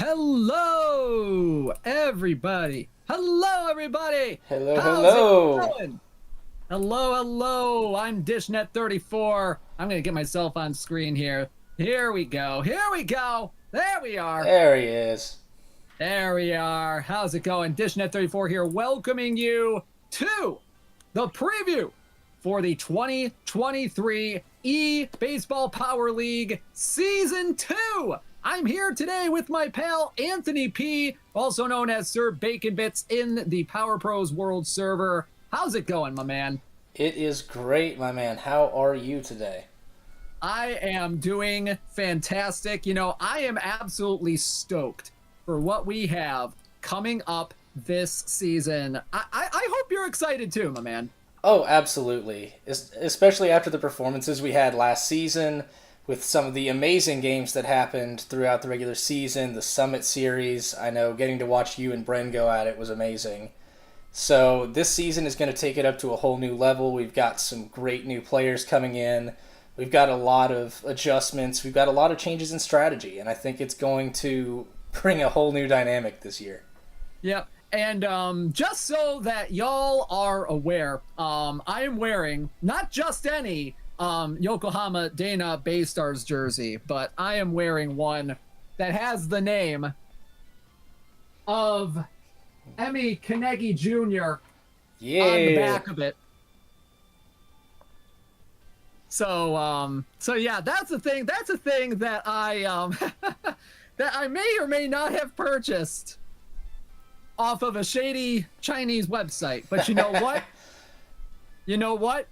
Hello, everybody. Hello, everybody. Hello, How's hello. it going? Hello. I'm dishnet34. I'm going to get myself on screen here. Here we go. There we are. There he is. There we are. How's it going? dishnet34 here, welcoming you to the preview for the 2023 eBaseball Power League Season 2. I'm here today with my pal Anthony P., also known as Sir Bacon Bits in the Power Pros World server. How's it going, my man? It is great, my man. How are you today? I am doing fantastic. You know, I am absolutely stoked for what we have coming up this season. I hope you're excited too, my man. Oh, absolutely. Especially after the performances we had last season, with some of the amazing games that happened throughout the regular season, the Summit Series. I know getting to watch you and Bren go at it was amazing. So this season is going to take it up to a whole new level. We've got some great new players coming in. We've got a lot of adjustments. We've got a lot of changes in strategy, and I think it's going to bring a whole new dynamic this year. Yep. And just so that y'all are aware, I am wearing not just any Yokohama Dana Baystars jersey, but I am wearing one that has the name of Emmy Kanegi Jr. on the back of it. So yeah, that's a thing. That's a thing that I that I may or may not have purchased off of a shady Chinese website. But you know what?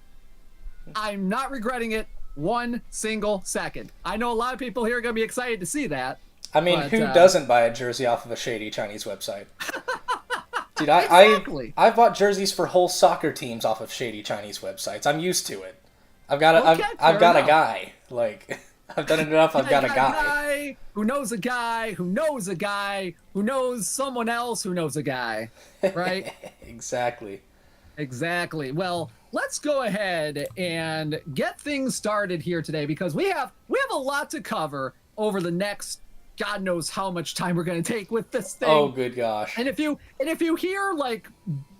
I'm not regretting it one single second. I know a lot of people here are going to be excited to see that. I mean, who doesn't buy a jersey off of a shady Chinese website? Dude, Exactly. I've bought jerseys for whole soccer teams off of shady Chinese websites. I'm used to it. I've got a guy. Like, I've done it enough. I've got a guy who knows a guy who knows a guy who knows someone else who knows a guy, right? Exactly. Well, let's go ahead and get things started here today, because we have a lot to cover over the next God knows how much time we're going to take with this thing. Oh, good gosh. And if you hear like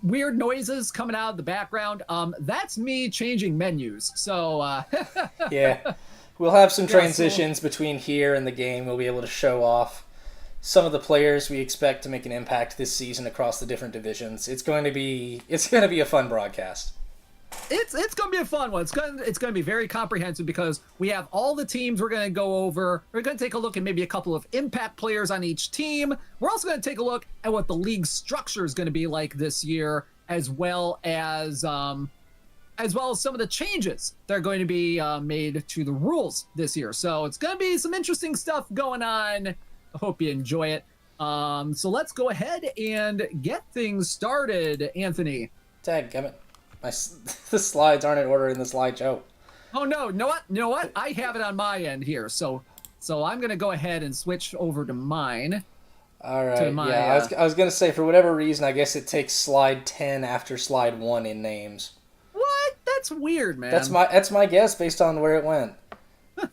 weird noises coming out of the background, that's me changing menus. So yeah, we'll have some transitions between here and the game. We'll be able to show off some of the players we expect to make an impact this season across the different divisions. It's going to be a fun broadcast. It's going to be a fun one. It's going to be very comprehensive, because we have all the teams we're going to go over. We're going to take a look at maybe a couple of impact players on each team. We're also going to take a look at what the league structure is going to be like this year, as well as some of the changes that are going to be made to the rules this year. So it's going to be some interesting stuff going on. I hope you enjoy it. So let's go ahead and get things started, Anthony. Dadgummit. The slides aren't in order in the slideshow. Oh no! You know what? I have it on my end here, so I'm gonna go ahead and switch over to mine. All right. I was gonna say, for whatever reason, I guess it takes slide 10 after slide 1 in names. What? That's weird, man. That's my guess based on where it went.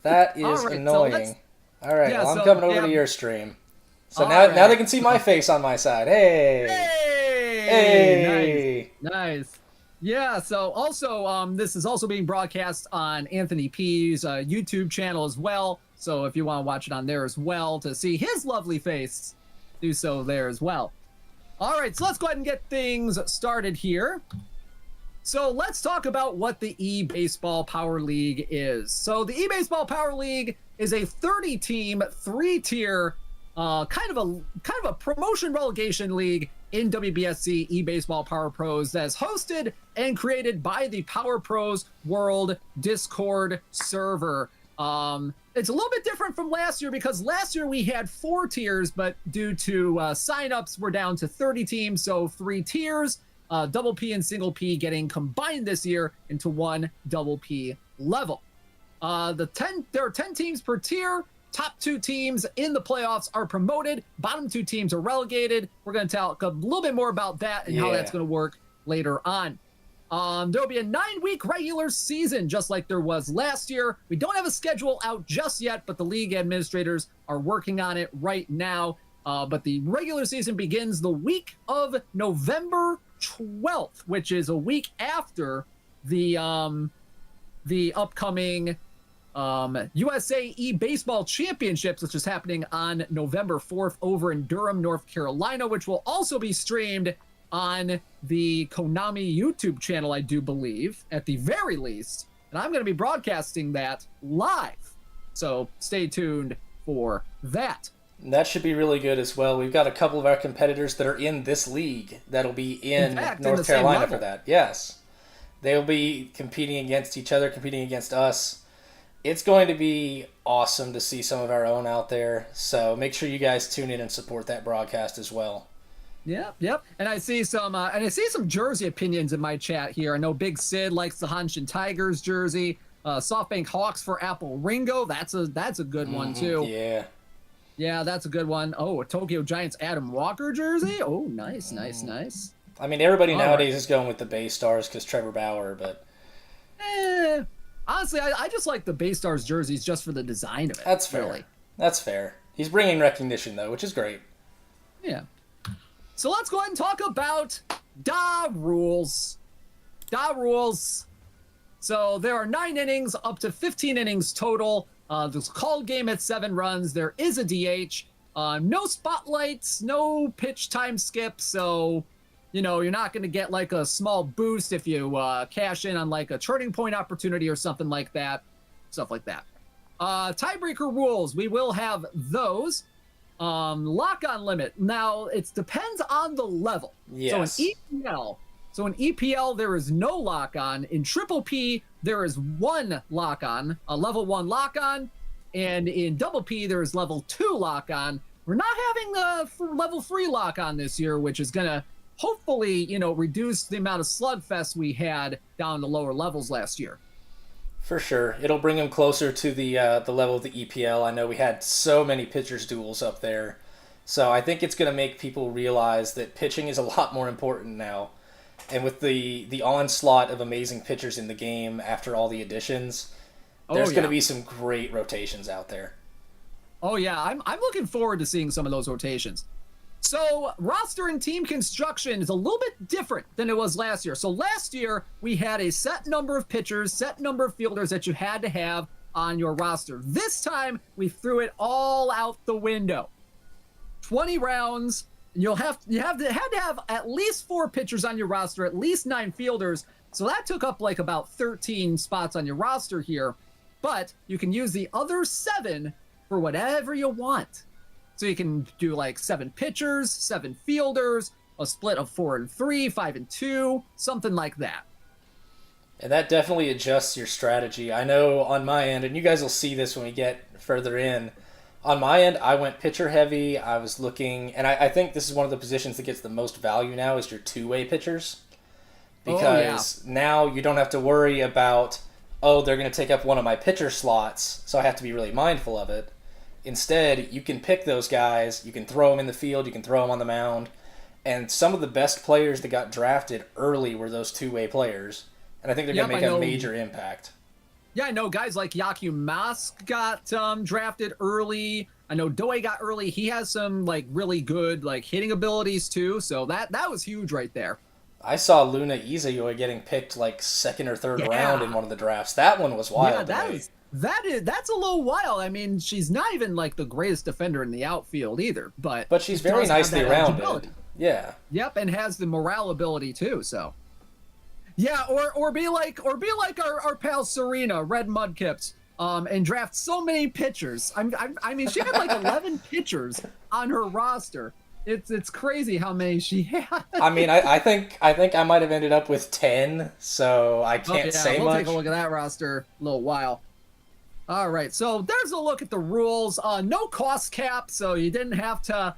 That is annoying. All right. I'm coming over to your stream. So now they can see my face on my side. Hey. Nice. Yeah, so also, this is also being broadcast on Anthony P's YouTube channel as well. So if you want to watch it on there as well to see his lovely face, do so there as well. All right, so let's go ahead and get things started here. So let's talk about what the eBaseball Power League is. So the eBaseball Power League is a 30-team, 3-tier, kind of a promotion relegation league in WBSC eBaseball Power Pros that's hosted and created by the Power Pros World Discord server. It's a little bit different from last year, because last year we had 4 tiers, but due to signups, we're down to 30 teams, so 3 tiers, double P and single P getting combined this year into one double P level. There are 10 teams per tier. Top 2 teams in the playoffs are promoted. Bottom 2 teams are relegated. We're going to talk a little bit more about that and how that's going to work later on. There'll be a 9-week regular season, just like there was last year. We don't have a schedule out just yet, but the league administrators are working on it right now. But the regular season begins the week of November 12th, which is a week after the upcoming USA eBaseball Championships, which is happening on November 4th over in Durham, North Carolina, which will also be streamed on the Konami YouTube channel, I do believe, at the very least. And I'm going to be broadcasting that live. So stay tuned for that. That should be really good as well. We've got a couple of our competitors that are in this league that'll be in North Carolina for that. Yes. They'll be competing against each other, competing against us. It's going to be awesome to see some of our own out there. So make sure you guys tune in and support that broadcast as well. Yep. And I see some jersey opinions in my chat here. I know Big Sid likes the Hanshin Tigers jersey. SoftBank Hawks for Apple Ringo. That's a good one too. Yeah, that's a good one. Oh, a Tokyo Giants Adam Walker jersey. Oh, nice. I mean, everybody nowadays is going with the Bay Stars because Trevor Bauer, but honestly, I just like the Bay Stars jerseys just for the design of it. That's fair. Really. That's fair. He's bringing recognition though, which is great. Yeah. So let's go ahead and talk about Da rules. So there are 9 innings, up to 15 innings total. There's a called game at 7 runs. There is a DH. No spotlights, no pitch time skip. So, you're not going to get like a small boost if you cash in on like a turning point opportunity or something like that. Stuff like that. Tiebreaker rules. We will have those. Lock-on limit. Now, it depends on the level. Yes. So in EPL, there is no lock-on. In Triple P, there is 1 lock-on, a level 1 lock-on. And in Double P, there is level 2 lock-on. We're not having a level 3 lock-on this year, which is going to hopefully, reduce the amount of slugfest we had down the lower levels last year. For sure. It'll bring them closer to the level of the EPL. I know we had so many pitchers duels up there. So I think it's going to make people realize that pitching is a lot more important now. And with the onslaught of amazing pitchers in the game after all the additions, there's going to be some great rotations out there. Oh, yeah. I'm looking forward to seeing some of those rotations. So roster and team construction is a little bit different than it was last year. So last year, we had a set number of pitchers, set number of fielders that you had to have on your roster. This time, we threw it all out the window. 20 rounds. You had to have at least 4 pitchers on your roster, at least 9 fielders. So that took up like about 13 spots on your roster here. But you can use the other 7 for whatever you want. So you can do like 7 pitchers, 7 fielders, a split of 4 and 3, 5 and 2, something like that. And that definitely adjusts your strategy. I know on my end, and you guys will see this when we get further in, on my end, I went pitcher heavy. I was looking, and I think this is one of the positions that gets the most value now is your 2-way pitchers. Because now you don't have to worry about, they're going to take up one of my pitcher slots, so I have to be really mindful of it. Instead, you can pick those guys, you can throw them in the field, you can throw them on the mound, and some of the best players that got drafted early were those 2-way players, and I think they're going to make a major impact. Yeah, I know guys like Yaku Mask got drafted early. I know Doi got early. He has some like really good like hitting abilities too, so that was huge right there. I saw Luna Izayoi getting picked like 2nd or 3rd round in one of the drafts. That one was wild. Yeah, that's a little wild. I mean, she's not even like the greatest defender in the outfield either, but she's very nicely rounded. Yeah. Yep, and has the morale ability too. So, yeah, or be like our pal Serena, Red Mudkips, and draft so many pitchers. I mean, she had like 11 pitchers on her roster. It's crazy how many she had. I mean, I think I might have ended up with 10, so I can't say we'll much. Take a look at that roster in a little while. All right, so there's a look at the rules. No cost cap, so you didn't have to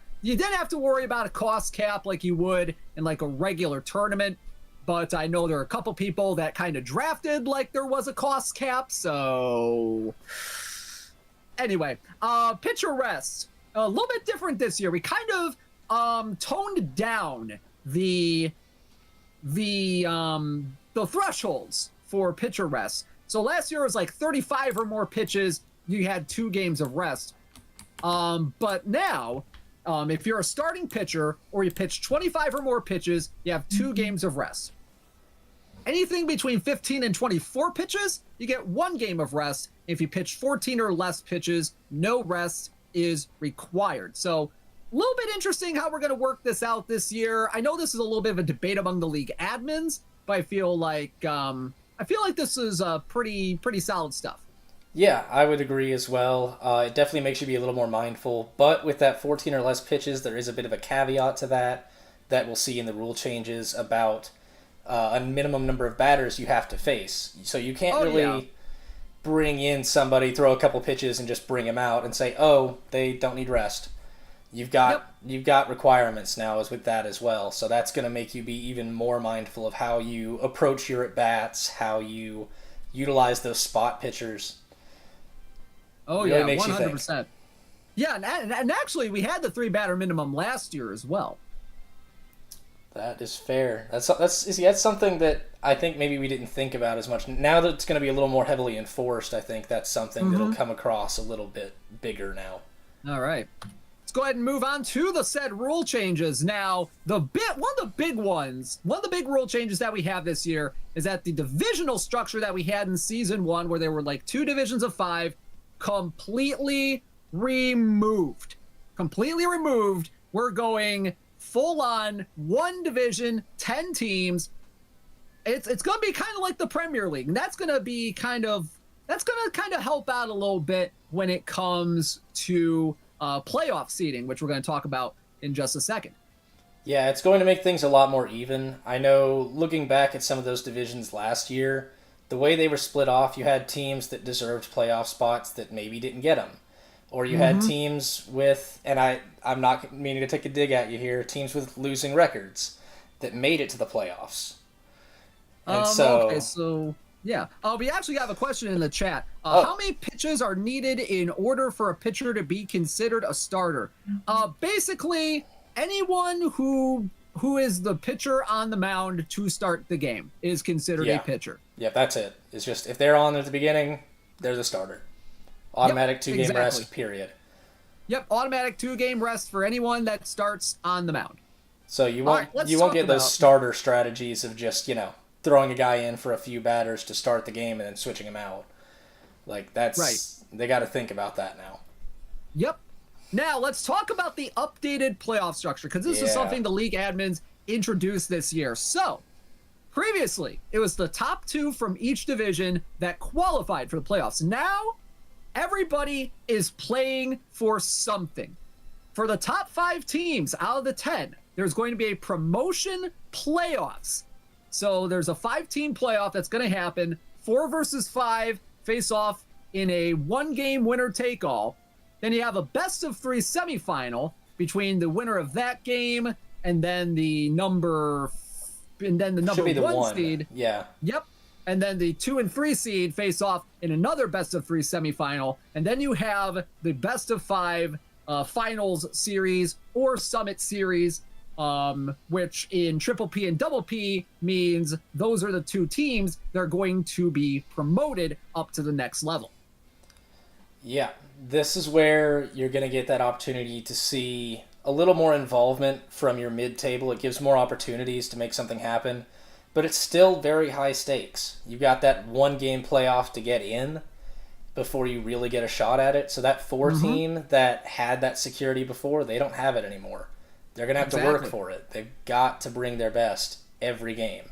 worry about a cost cap like you would in like a regular tournament. But I know there are a couple people that kind of drafted like there was a cost cap. So anyway, pitcher rest. A little bit different this year. We kind of toned down the thresholds for pitcher rest. So last year was like 35 or more pitches. You had 2 games of rest. But now If you're a starting pitcher or you pitch 25 or more pitches, you have 2 games of rest. Anything between 15 and 24 pitches, you get 1 game of rest. If you pitch 14 or less pitches, no rest is required. So a little bit interesting how we're going to work this out this year. I know this is a little bit of a debate among the league admins, but I feel like this is pretty solid stuff. Yeah, I would agree as well. It definitely makes you be a little more mindful. But with that 14 or less pitches, there is a bit of a caveat to that we'll see in the rule changes about a minimum number of batters you have to face. So you can't bring in somebody, throw a couple pitches, and just bring them out and say, oh, they don't need rest. You've got requirements now as with that as well. So that's going to make you be even more mindful of how you approach your at-bats, how you utilize those spot pitchers. Oh, really, yeah, 100%. Yeah, and actually, we had the 3-batter minimum last year as well. That is fair. That's something that I think maybe we didn't think about as much. Now that it's going to be a little more heavily enforced, I think that's something that'll come across a little bit bigger now. All right. Let's go ahead and move on to the said rule changes. Now, one of the big rule changes that we have this year is that the divisional structure that we had in Season 1, where there were like 2 divisions of 5, completely removed. We're going full on 1 division, 10 teams. It's going to be kind of like the Premier League, and that's going to kind of help out a little bit when it comes to playoff seeding, which we're going to talk about in just a second. Yeah, it's going to make things a lot more even. I know, looking back at some of those divisions last year, the way they were split off, you had teams that deserved playoff spots that maybe didn't get them. Or you had teams with, and I'm not meaning to take a dig at you here, teams with losing records that made it to the playoffs. And yeah. We actually have a question in the chat. How many pitches are needed in order for a pitcher to be considered a starter? Basically, anyone who is the pitcher on the mound to start the game is considered a pitcher. Yeah, that's it. It's just if they're on at the beginning, they're the starter. Automatic 2-game rest, period. Yep, automatic 2-game rest for anyone that starts on the mound. So you won't get those starter strategies of just, throwing a guy in for a few batters to start the game and then switching him out. Like, that's right. They got to think about that now. Yep. Now, let's talk about the updated playoff structure, because this is something the league admins introduced this year. So, previously, it was the top 2 from each division that qualified for the playoffs. Now, everybody is playing for something. For the top 5 teams out of the 10, there's going to be a promotion playoffs. So there's a 5-team playoff that's going to happen. 4 versus 5 face off in a 1-game winner-take-all. Then you have a best-of-3 semifinal between the winner of that game and then the number 1 seed. Yeah. Yep. And then the 2 and 3 seed face off in another best-of-3 semifinal. And then you have the best-of-5 finals series or summit series, which in Triple P and Double P means those are the 2 teams that are going to be promoted up to the next level. Yeah, this is where you're going to get that opportunity to see a little more involvement from your mid-table. It gives more opportunities to make something happen, but it's still very high stakes. You've got that 1-game playoff to get in before you really get a shot at it. So that 4 team that had that security before, they don't have it anymore. They're going to have to work for it. They've got to bring their best every game.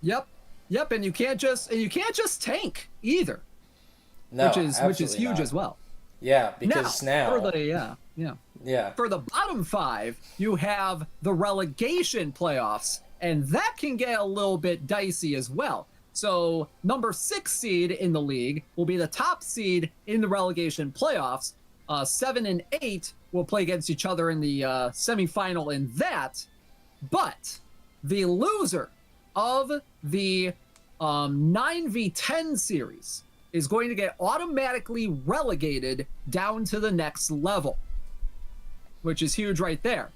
Yep, and you can't just tank either. No, which is huge as well. Yeah, because now for the bottom 5, you have the relegation playoffs, and that can get a little bit dicey as well. So number 6 seed in the league will be the top seed in the relegation playoffs. 7 and 8 will play against each other in the semifinal in that. But the loser of the 9v10 series is going to get automatically relegated down to the next level, which is huge right there.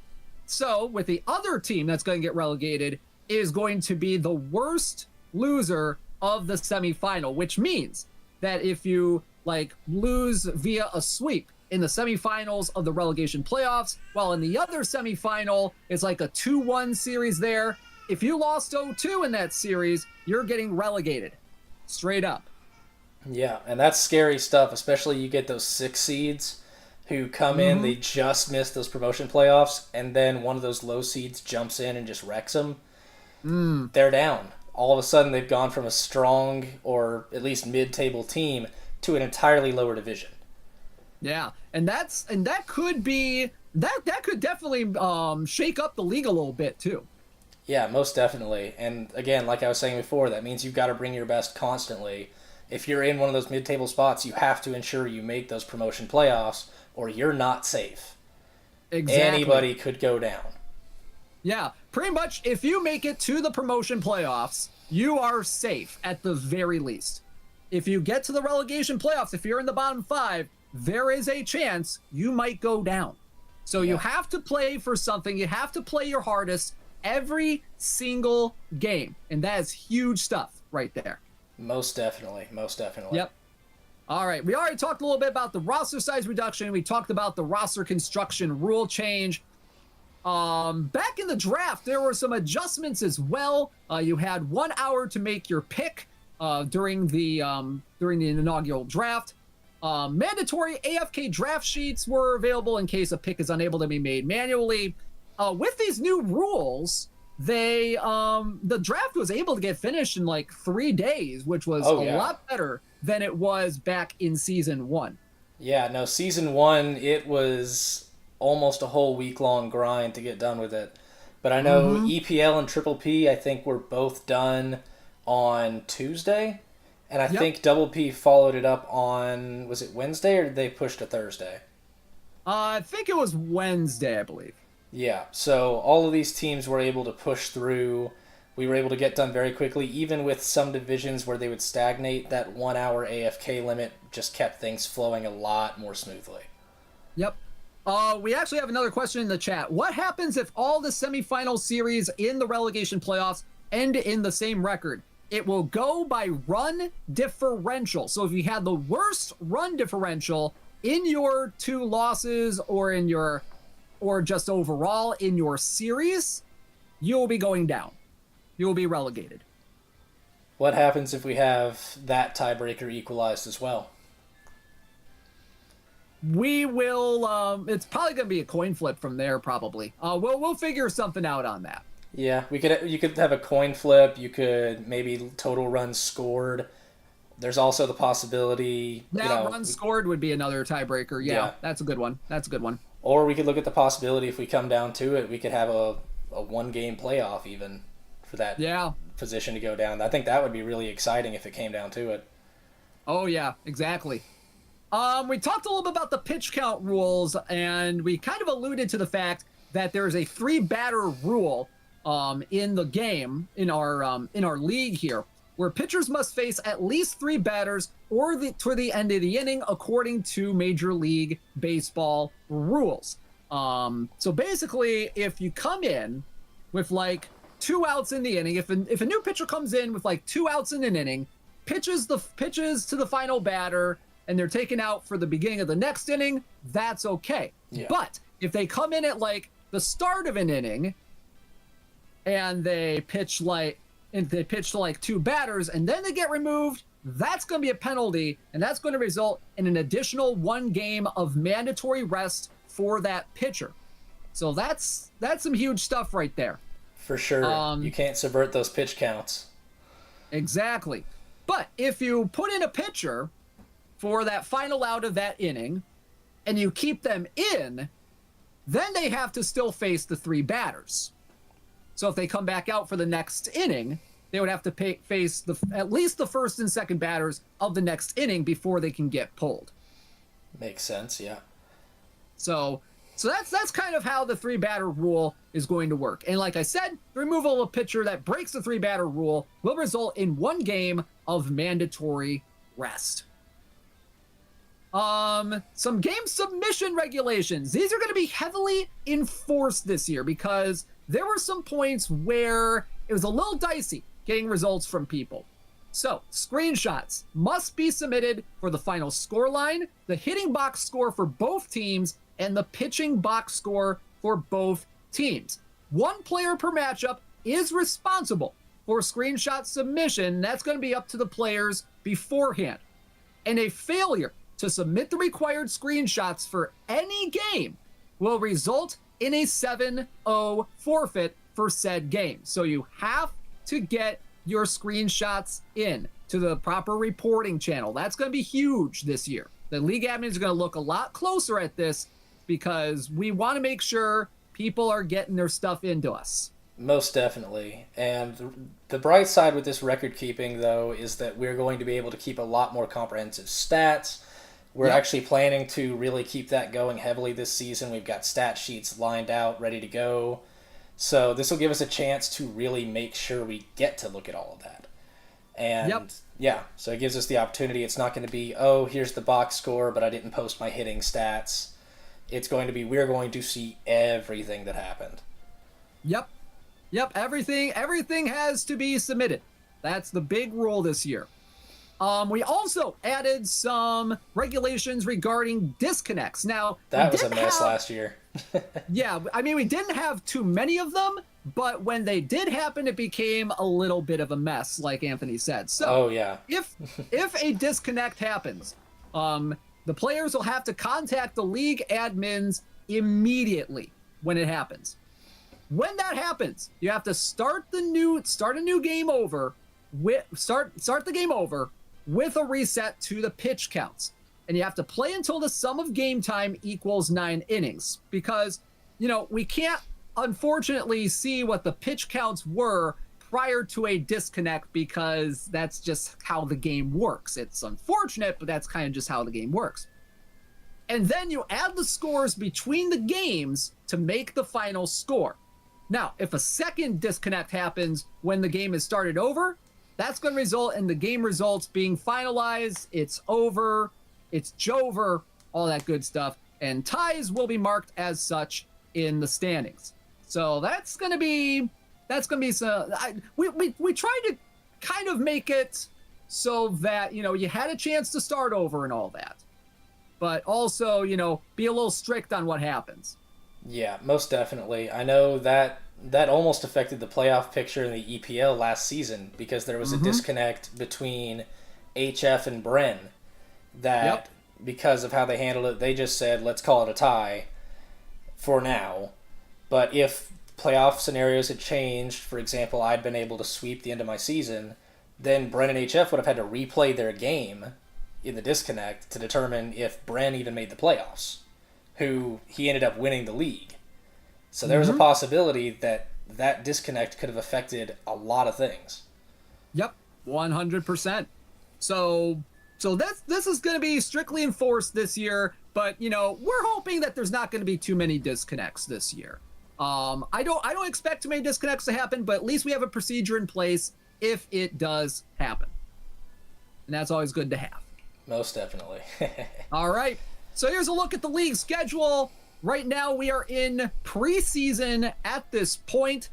So with the other team that's going to get relegated is going to be the worst loser of the semifinal, which means that if you lose via a sweep, in the semifinals of the relegation playoffs, while in the other semifinal, it's like a 2-1 series there. If you lost 0-2 in that series, you're getting relegated. Straight up. Yeah, and that's scary stuff, especially you get those 6 seeds who come in, they just missed those promotion playoffs, and then one of those low seeds jumps in and just wrecks them. They're down. All of a sudden, they've gone from a strong or at least mid-table team to an entirely lower division. Yeah, and that could definitely shake up the league a little bit too. Yeah, most definitely. And again, like I was saying before, that means you've got to bring your best constantly. If you're in one of those mid-table spots, you have to ensure you make those promotion playoffs, or you're not safe. Exactly. Anybody could go down. Yeah, pretty much if you make it to the promotion playoffs, you are safe at the very least. If you get to the relegation playoffs, if you're in the bottom 5, there is a chance you might go down. So you have to play for something. You have to play your hardest every single game. And that is huge stuff right there. Most definitely. Most definitely. Yep. All right. We already talked a little bit about the roster size reduction. We talked about the roster construction rule change. Back in the draft, there were some adjustments as well. You had 1 hour to make your pick during the inaugural draft. Mandatory AFK draft sheets were available in case a pick is unable to be made manually. With these new rules, the draft was able to get finished in like 3 days, which was a lot better than it was back in season 1. Yeah, no, season 1, it was almost a whole week-long grind to get done with it. But I know EPL and Triple P, I think, were both done on Tuesday. And I think Double P followed it up on, was it Wednesday, or did they push to Thursday? I think it was Wednesday, I believe. Yeah, so all of these teams were able to push through. We were able to get done very quickly, even with some divisions where they would stagnate. That 1 hour AFK limit just kept things flowing a lot more smoothly. Yep. We actually have another question in the chat. What happens if all the semifinal series in the relegation playoffs end in the same record? It will go by run differential. So if you had the worst run differential in your 2 losses or just overall in your series, you'll be going down. You will be relegated. What happens if we have that tiebreaker equalized as well? We will. It's probably going to be a coin flip from there. Probably. We'll figure something out on that. Yeah, you could have a coin flip. You could maybe total runs scored. There's also the possibility. Runs scored would be another tiebreaker. Yeah, that's a good one. Or we could look at the possibility, if we come down to it, we could have a 1-game playoff even for that position to go down. I think that would be really exciting if it came down to it. Oh yeah, exactly. We talked a little bit about the pitch count rules, and we kind of alluded to the fact that there's a 3-batter rule in the game in our league here, where pitchers must face at least 3 batters to the end of the inning, according to Major League Baseball rules. So basically, if you come in with like 2 outs in the inning, if a new pitcher comes in with like 2 outs in an inning, pitches to the final batter, and they're taken out for the beginning of the next inning, that's okay. Yeah. But if they come in at like the start of an inning and they pitch to like 2 batters and then they get removed, that's going to be a penalty, and that's going to result in an additional 1 game of mandatory rest for that pitcher. So that's some huge stuff right there. For sure. You can't subvert those pitch counts. Exactly. But if you put in a pitcher for that final out of that inning and you keep them in, then they have to still face the 3 batters. So if they come back out for the next inning, they would have to face at least the first and second batters of the next inning before they can get pulled. Makes sense, yeah. So that's kind of how the 3-batter rule is going to work. And like I said, the removal of a pitcher that breaks the 3-batter rule will result in 1 game of mandatory rest. Some game submission regulations. These are going to be heavily enforced this year because there were some points where it was a little dicey getting results from people. So, screenshots must be submitted for the final score line, the hitting box score for both teams, and the pitching box score for both teams. One player per matchup is responsible for screenshot submission. That's going to be up to the players beforehand. And a failure to submit the required screenshots for any game will result in a 7-0 forfeit for said game. So you have to get your screenshots in to the proper reporting channel. That's going to be huge this year. The league admins are going to look a lot closer at this because we want to make sure people are getting their stuff into us. Most definitely. And the bright side with this record keeping, though, is that we're going to be able to keep a lot more comprehensive stats. We're actually planning to really keep that going heavily this season. We've got stat sheets lined out, ready to go. So this will give us a chance to really make sure we get to look at all of that. And so it gives us the opportunity. It's not going to be, oh, here's the box score, but I didn't post my hitting stats. It's going to be, we're going to see everything that happened. Yep. Everything has to be submitted. That's the big rule this year. We also added some regulations regarding disconnects. Now, that was a mess last year. Yeah, I mean, we didn't have too many of them, but when they did happen, it became a little bit of a mess, like Anthony said. So, if a disconnect happens, the players will have to contact the league admins immediately when it happens. When that happens, you have to start a new game over start the game over with a reset to the pitch counts. And you have to play until the sum of game time equals 9 innings because, we can't unfortunately see what the pitch counts were prior to a disconnect because that's just how the game works. It's unfortunate, but that's kind of just how the game works. And then you add the scores between the games to make the final score. Now, if a second disconnect happens when the game is started over, that's going to result in the game results being finalized. It's over. It's Jover, all that good stuff. And ties will be marked as such in the standings. So that's going to be some, we tried to kind of make it so that, you had a chance to start over and all that. But also, be a little strict on what happens. Yeah, most definitely. I know that almost affected the playoff picture in the EPL last season because there was a disconnect between HF and Bren that because of how they handled it, they just said, let's call it a tie for now. But if playoff scenarios had changed, for example, I'd been able to sweep the end of my season, then Bren and HF would have had to replay their game in the disconnect to determine if Bren even made the playoffs, who he ended up winning the league. So there was a possibility that disconnect could have affected a lot of things. Yep, 100%. So this is going to be strictly enforced this year, but we're hoping that there's not going to be too many disconnects this year. I don't expect too many disconnects to happen, but at least we have a procedure in place if it does happen, and that's always good to have. Most definitely. All right, so here's a look at the league schedule. Right now, we are in preseason at this point.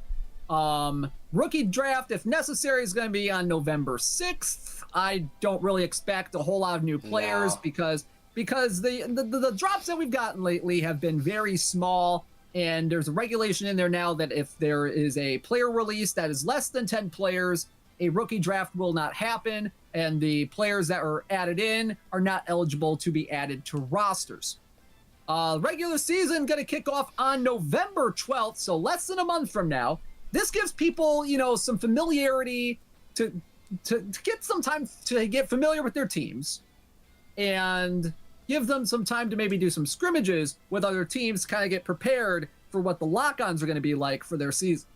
Rookie draft, if necessary, is going to be on November 6th. I don't really expect a whole lot of new players because the drops that we've gotten lately have been very small, and there's a regulation in there now that if there is a player release that is less than 10 players, a rookie draft will not happen, and the players that are added in are not eligible to be added to rosters. Regular season going to kick off on November 12th, so less than a month from now. This gives people, some familiarity to get some time to get familiar with their teams and give them some time to maybe do some scrimmages with other teams, kind of get prepared for what the lock-ons are going to be like for their season.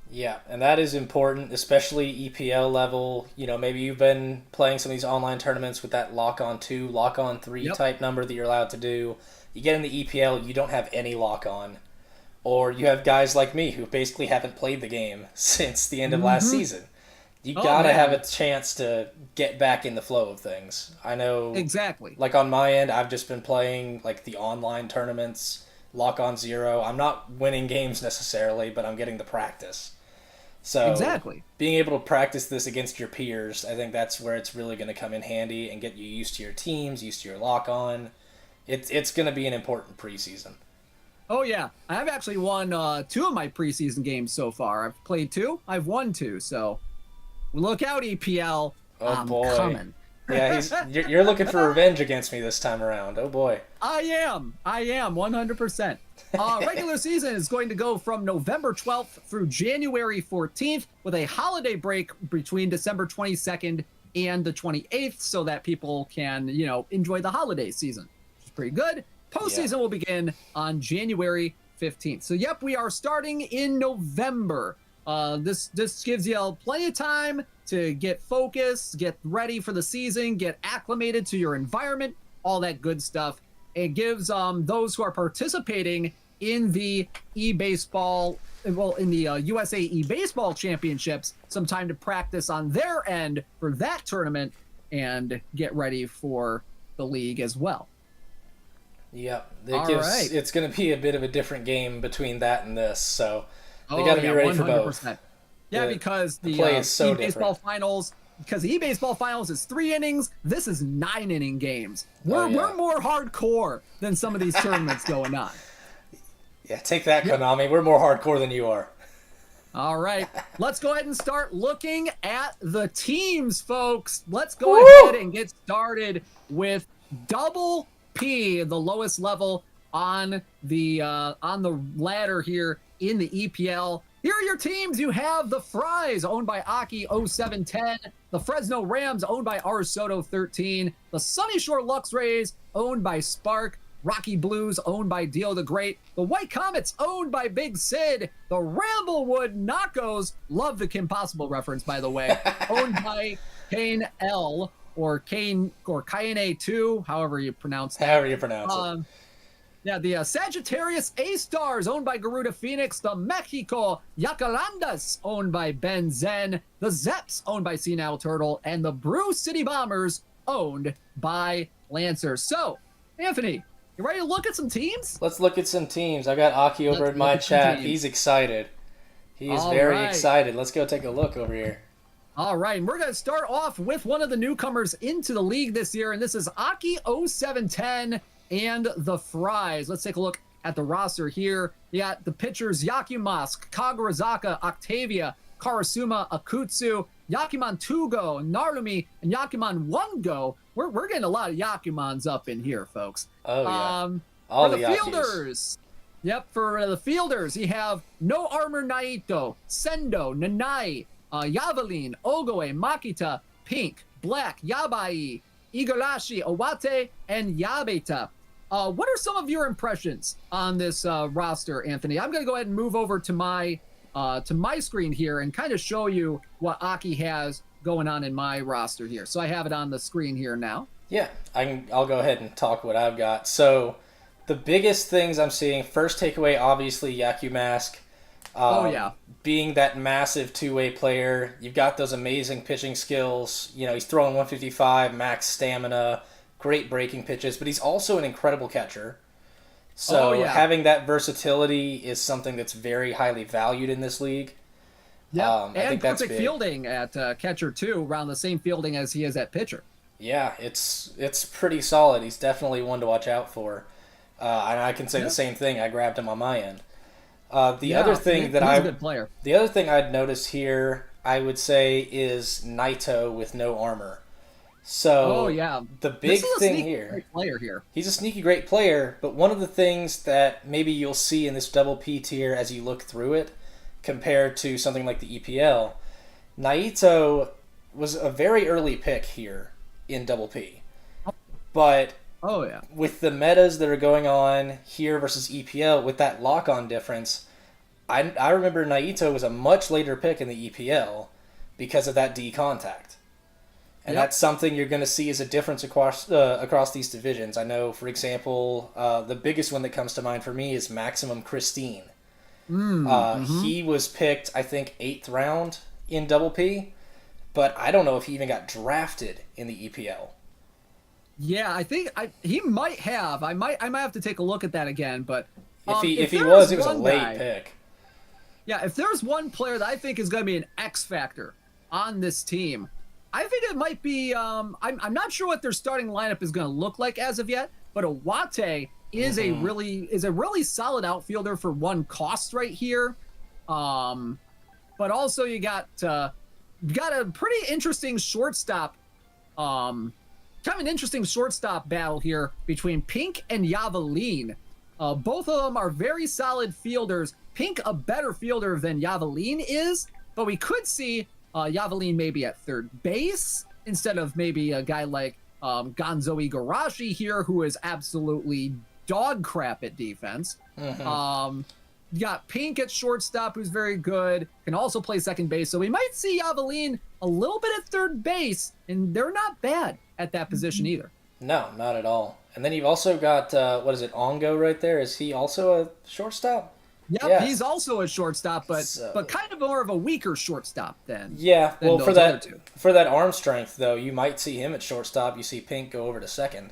Yeah, and that is important, especially EPL level. Maybe you've been playing some of these online tournaments with that lock-on 2, lock-on 3 type number that you're allowed to do. You get in the EPL, you don't have any lock-on. Or you have guys like me who basically haven't played the game since the end of last season. You gotta have a chance to get back in the flow of things. I know... Exactly. Like on my end, I've just been playing like the online tournaments, lock-on 0. I'm not winning games necessarily, but I'm getting the practice. So Exactly. being able to practice this against your peers, I think that's where it's really going to come in handy and get you used to your teams, used to your lock on. It's going to be an important preseason. Oh yeah, I've actually won 2 of my preseason games so far. I've played 2, I've won 2. So look out, EPL. Oh I'm boy. coming. Yeah, you're looking for revenge against me this time around. Oh boy. I am 100%. Regular season is going to go from November 12th through January 14th with a holiday break between December 22nd and the 28th so that people can, enjoy the holiday season. Which is pretty good. Postseason will begin on January 15th. So, yep, we are starting in November. This gives you plenty of time to get focused, get ready for the season, get acclimated to your environment, all that good stuff. It gives those who are participating in the eBaseball, in the USA eBaseball Championships, some time to practice on their end for that tournament and get ready for the league as well. Yep. It's going to be a bit of a different game between that and this, so they got to be ready 100%. For both. Yeah, because the play is so eBaseball finals, because the eBaseball finals is 3 innings, this is 9-inning games. We're more hardcore than some of these tournaments going on. Yeah, take that, Konami. We're more hardcore than you are. All right, let's go ahead and start looking at the teams, folks. Let's go ahead and get started with Double P, the lowest level on the ladder here in the EPL. Here are your teams. You have the Fries, owned by Aki0710. The Fresno Rams, owned by Arsoto13. The Sunny Shore Lux Rays, owned by Spark. Rocky Blues, owned by Dio the Great. The White Comets, owned by Big Sid. The Ramblewood Knockos, love the Kim Possible reference, by the way, owned by Kane L, or Kane, or Kayane2, however you pronounce that. However you pronounce it. Yeah, the Sagittarius A-Stars, owned by Garuda Phoenix. The Mexico Yacarandas, owned by Ben Zen. The Zeps, owned by Senile Turtle. And the Brew City Bombers, owned by Lancer. So, Anthony, you ready to look at some teams? Let's look at some teams. I got Aki over in my chat. He's excited. He is very excited. Let's go take a look over here. All right, and we're going to start off with one of the newcomers into the league this year, and this is Aki0710 and the Fries. Let's take a look at the roster here. You got the pitchers Yakumask, Kagurazaka, Octavia, Karasuma, Akutsu, Yakuman Tugo, Narumi, and Yakuman One-Go. We're getting a lot of Yakumans up in here, folks. Oh, yeah. All for the fielders. Yep, for the fielders, you have No Armor Naito, Sendo, Nanai, Yavelin, Ogoe, Makita, Pink, Black, Yabai, Igarashi, Owate, and Yabeta. What are some of your impressions on this roster, Anthony? I'm going to go ahead and move over to my screen here and kind of show you what Aki has going on in my roster here. So I have it on the screen here now. Yeah, I'll go ahead and talk what I've got. So the biggest things I'm seeing, first takeaway, obviously Yakumask. Being that massive two-way player, you've got those amazing pitching skills. You know, he's throwing 155, max stamina, great breaking pitches, but he's also an incredible catcher. So having that versatility is something that's very highly valued in this league. Yeah, and perfect fielding at catcher too, around the same fielding as he is at pitcher. Yeah, it's pretty solid. He's definitely one to watch out for. And I can say the same thing. I grabbed him on my end. The other thing I'd notice here, I would say, is Naito with no armor. So the big thing here, he's a sneaky great player, but one of the things that maybe you'll see in this double P tier as you look through it, compared to something like the EPL, Naito was a very early pick here in double P. But with the metas that are going on here versus EPL, with that lock-on difference, I remember Naito was a much later pick in the EPL because of that D contact. And that's something you're going to see as a difference across these divisions. I know, for example, the biggest one that comes to mind for me is Maximum Christine. He was picked, I think, 8th round in double P, but I don't know if he even got drafted in the EPL. Yeah, I think he might have. I might have to take a look at that again. But if he was, it was a late pick. Yeah, if there's one player that I think is going to be an X factor on this team, I think it might be. I'm not sure what their starting lineup is going to look like as of yet, but Awate is a really solid outfielder for one cost right here. But also you got a pretty interesting shortstop. Kind of an interesting shortstop battle here between Pink and Yavaline. Both of them are very solid fielders. Pink a better fielder than Yavaline is, but we could see Yavaline maybe at third base instead of maybe a guy like Gonzo Igarashi here, who is absolutely dog crap at defense. You got Pink at shortstop, who's very good, can also play second base. So we might see Yavaline a little bit at third base, and they're not bad at that position either. No, not at all. And then you've also got, Ongo right there? Is he also a shortstop? Yep, yeah. He's also a shortstop, but kind of more of a weaker shortstop than for that arm strength though, you might see him at shortstop. You see Pink go over to second.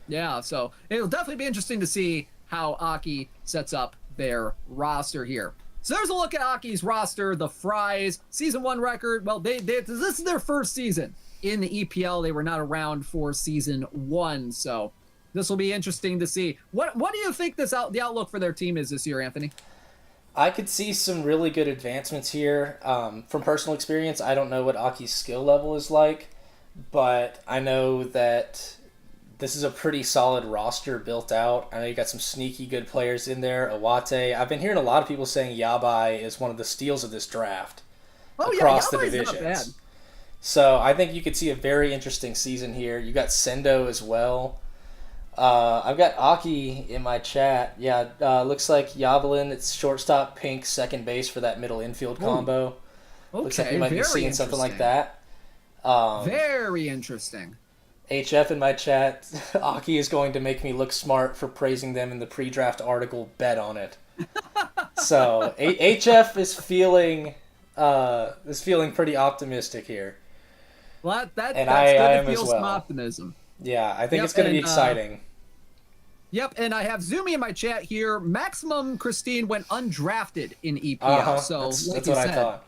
Yeah, so it'll definitely be interesting to see how Aki sets up their roster here. So there's a look at Aki's roster. The Fries season 1 record. Well, this is their first season in the EPL. They were not around for season 1, so this will be interesting to see. What do you think the outlook for their team is this year, Anthony? I could see some really good advancements here. From personal experience, I don't know what Aki's skill level is like, but I know that this is a pretty solid roster built out. I know you got some sneaky good players in there. Awate. I've been hearing a lot of people saying Yabai is one of the steals of this draft across the divisions. Not bad. So I think you could see a very interesting season here. You got Sendo as well. I've got Aki in my chat. Yeah, looks like Yavelin, it's shortstop, Pink, second base for that middle infield combo. Okay, looks like we might be seeing something like that. Very interesting. HF in my chat, Aki is going to make me look smart for praising them in the pre-draft article. Bet on it. So HF is feeling pretty optimistic here. Well, that's good to feel some optimism. Yeah, I think it's going to be exciting. Yep, and I have Zumi in my chat here. Maximum Christine went undrafted in EPL. So that's like what said, I thought.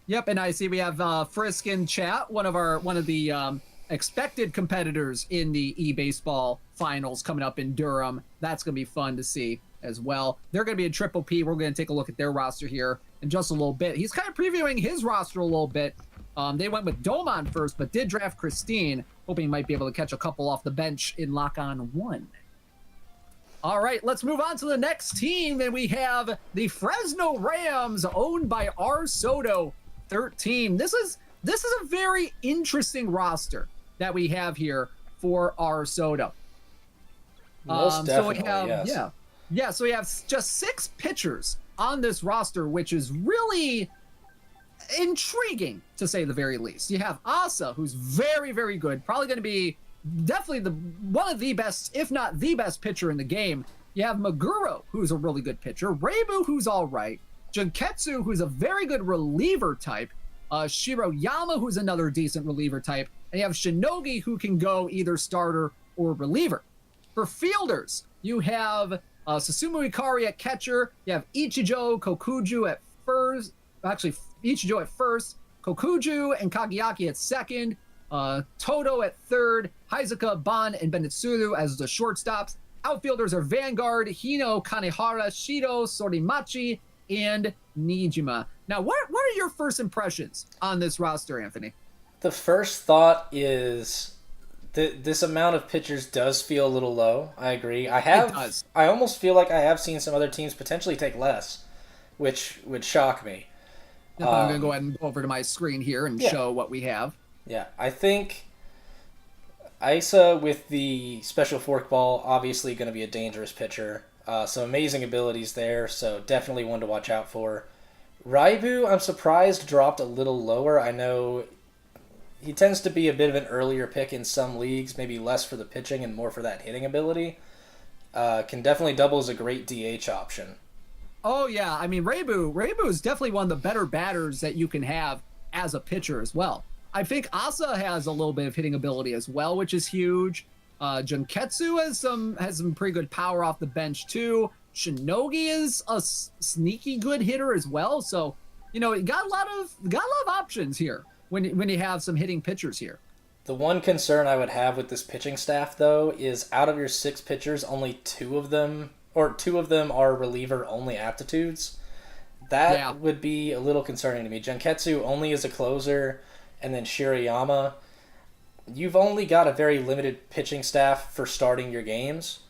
Yep, and I see we have Frisk in chat, one of the expected competitors in the eBaseball finals coming up in Durham. That's going to be fun to see as well. They're going to be in Triple P. We're going to take a look at their roster here in just a little bit. He's kind of previewing his roster a little bit. They went with Doman first, but did draft Christine, hoping he might be able to catch a couple off the bench in Lock-On 1. All right, let's move on to the next team, and we have the Fresno Rams, owned by R. Soto 13. This is a very interesting roster that we have here for R. Soto. Most definitely, yes. So we have just 6 pitchers on this roster, which is really intriguing to say the very least. You have Asa, who's very, very good, probably going to be definitely one of the best, if not the best pitcher in the game. You have Maguro, who's a really good pitcher, Reibu, who's all right, Junketsu, who's a very good reliever type, Shiroyama, who's another decent reliever type, and you have Shinogi, who can go either starter or reliever. For fielders, you have Susumu Ikari at catcher, you have Ichijo Kokuju at first, Ichijo at first, Kokuju and Kageaki at second, Toto at third, Heizuka, Ban, and Benetsuru as the shortstops. Outfielders are Vanguard, Hino, Kanehara, Shido, Sorimachi, and Nijima. Now, what are your first impressions on this roster, Anthony? The first thought is this amount of pitchers does feel a little low. I agree. I almost feel like I have seen some other teams potentially take less, which would shock me. I'm going to go ahead and go over to my screen here and show what we have. Yeah, I think Isa with the special forkball, obviously going to be a dangerous pitcher. Some amazing abilities there, so definitely one to watch out for. Raibu, I'm surprised, dropped a little lower. I know he tends to be a bit of an earlier pick in some leagues, maybe less for the pitching and more for that hitting ability. Can definitely double as a great DH option. Oh, yeah. I mean, Reibu is definitely one of the better batters that you can have as a pitcher as well. I think Asa has a little bit of hitting ability as well, which is huge. Junketsu has some pretty good power off the bench too. Shinogi is a sneaky good hitter as well. So, you got a lot of options here when you have some hitting pitchers here. The one concern I would have with this pitching staff, though, is out of your 6 pitchers, only 2 of them are reliever-only aptitudes. That would be a little concerning to me. Junketsu only is a closer, and then Shirayama. You've only got a very limited pitching staff for starting your games.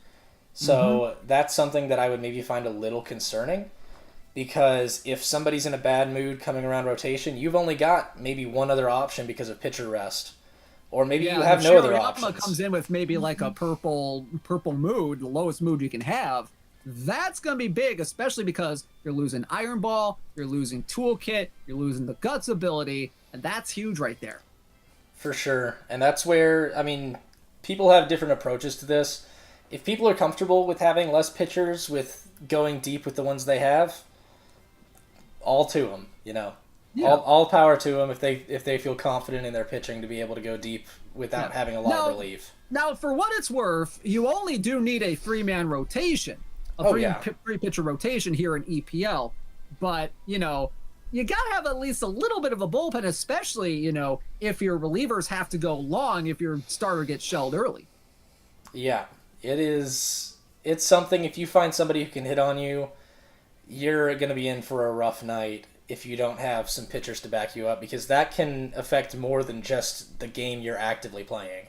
So that's something that I would maybe find a little concerning. Because if somebody's in a bad mood coming around rotation, you've only got maybe one other option because of pitcher rest. Or maybe you have no other options. Comes in with maybe like a purple mood, the lowest mood you can have. That's going to be big, especially because you're losing Iron Ball, you're losing Toolkit, you're losing the Guts ability, and that's huge right there. For sure. And that's where, I mean, people have different approaches to this. If people are comfortable with having less pitchers, with going deep with the ones they have, all to them, Yeah. All power to them if they feel confident in their pitching to be able to go deep without having a lot of relief. Now, for what it's worth, you only do need a 3-man rotation, three pitcher rotation here in EPL. But you gotta have at least a little bit of a bullpen, especially if your relievers have to go long if your starter gets shelled early. Yeah, it's something. If you find somebody who can hit on you, you're gonna be in for a rough night if you don't have some pitchers to back you up, because that can affect more than just the game you're actively playing.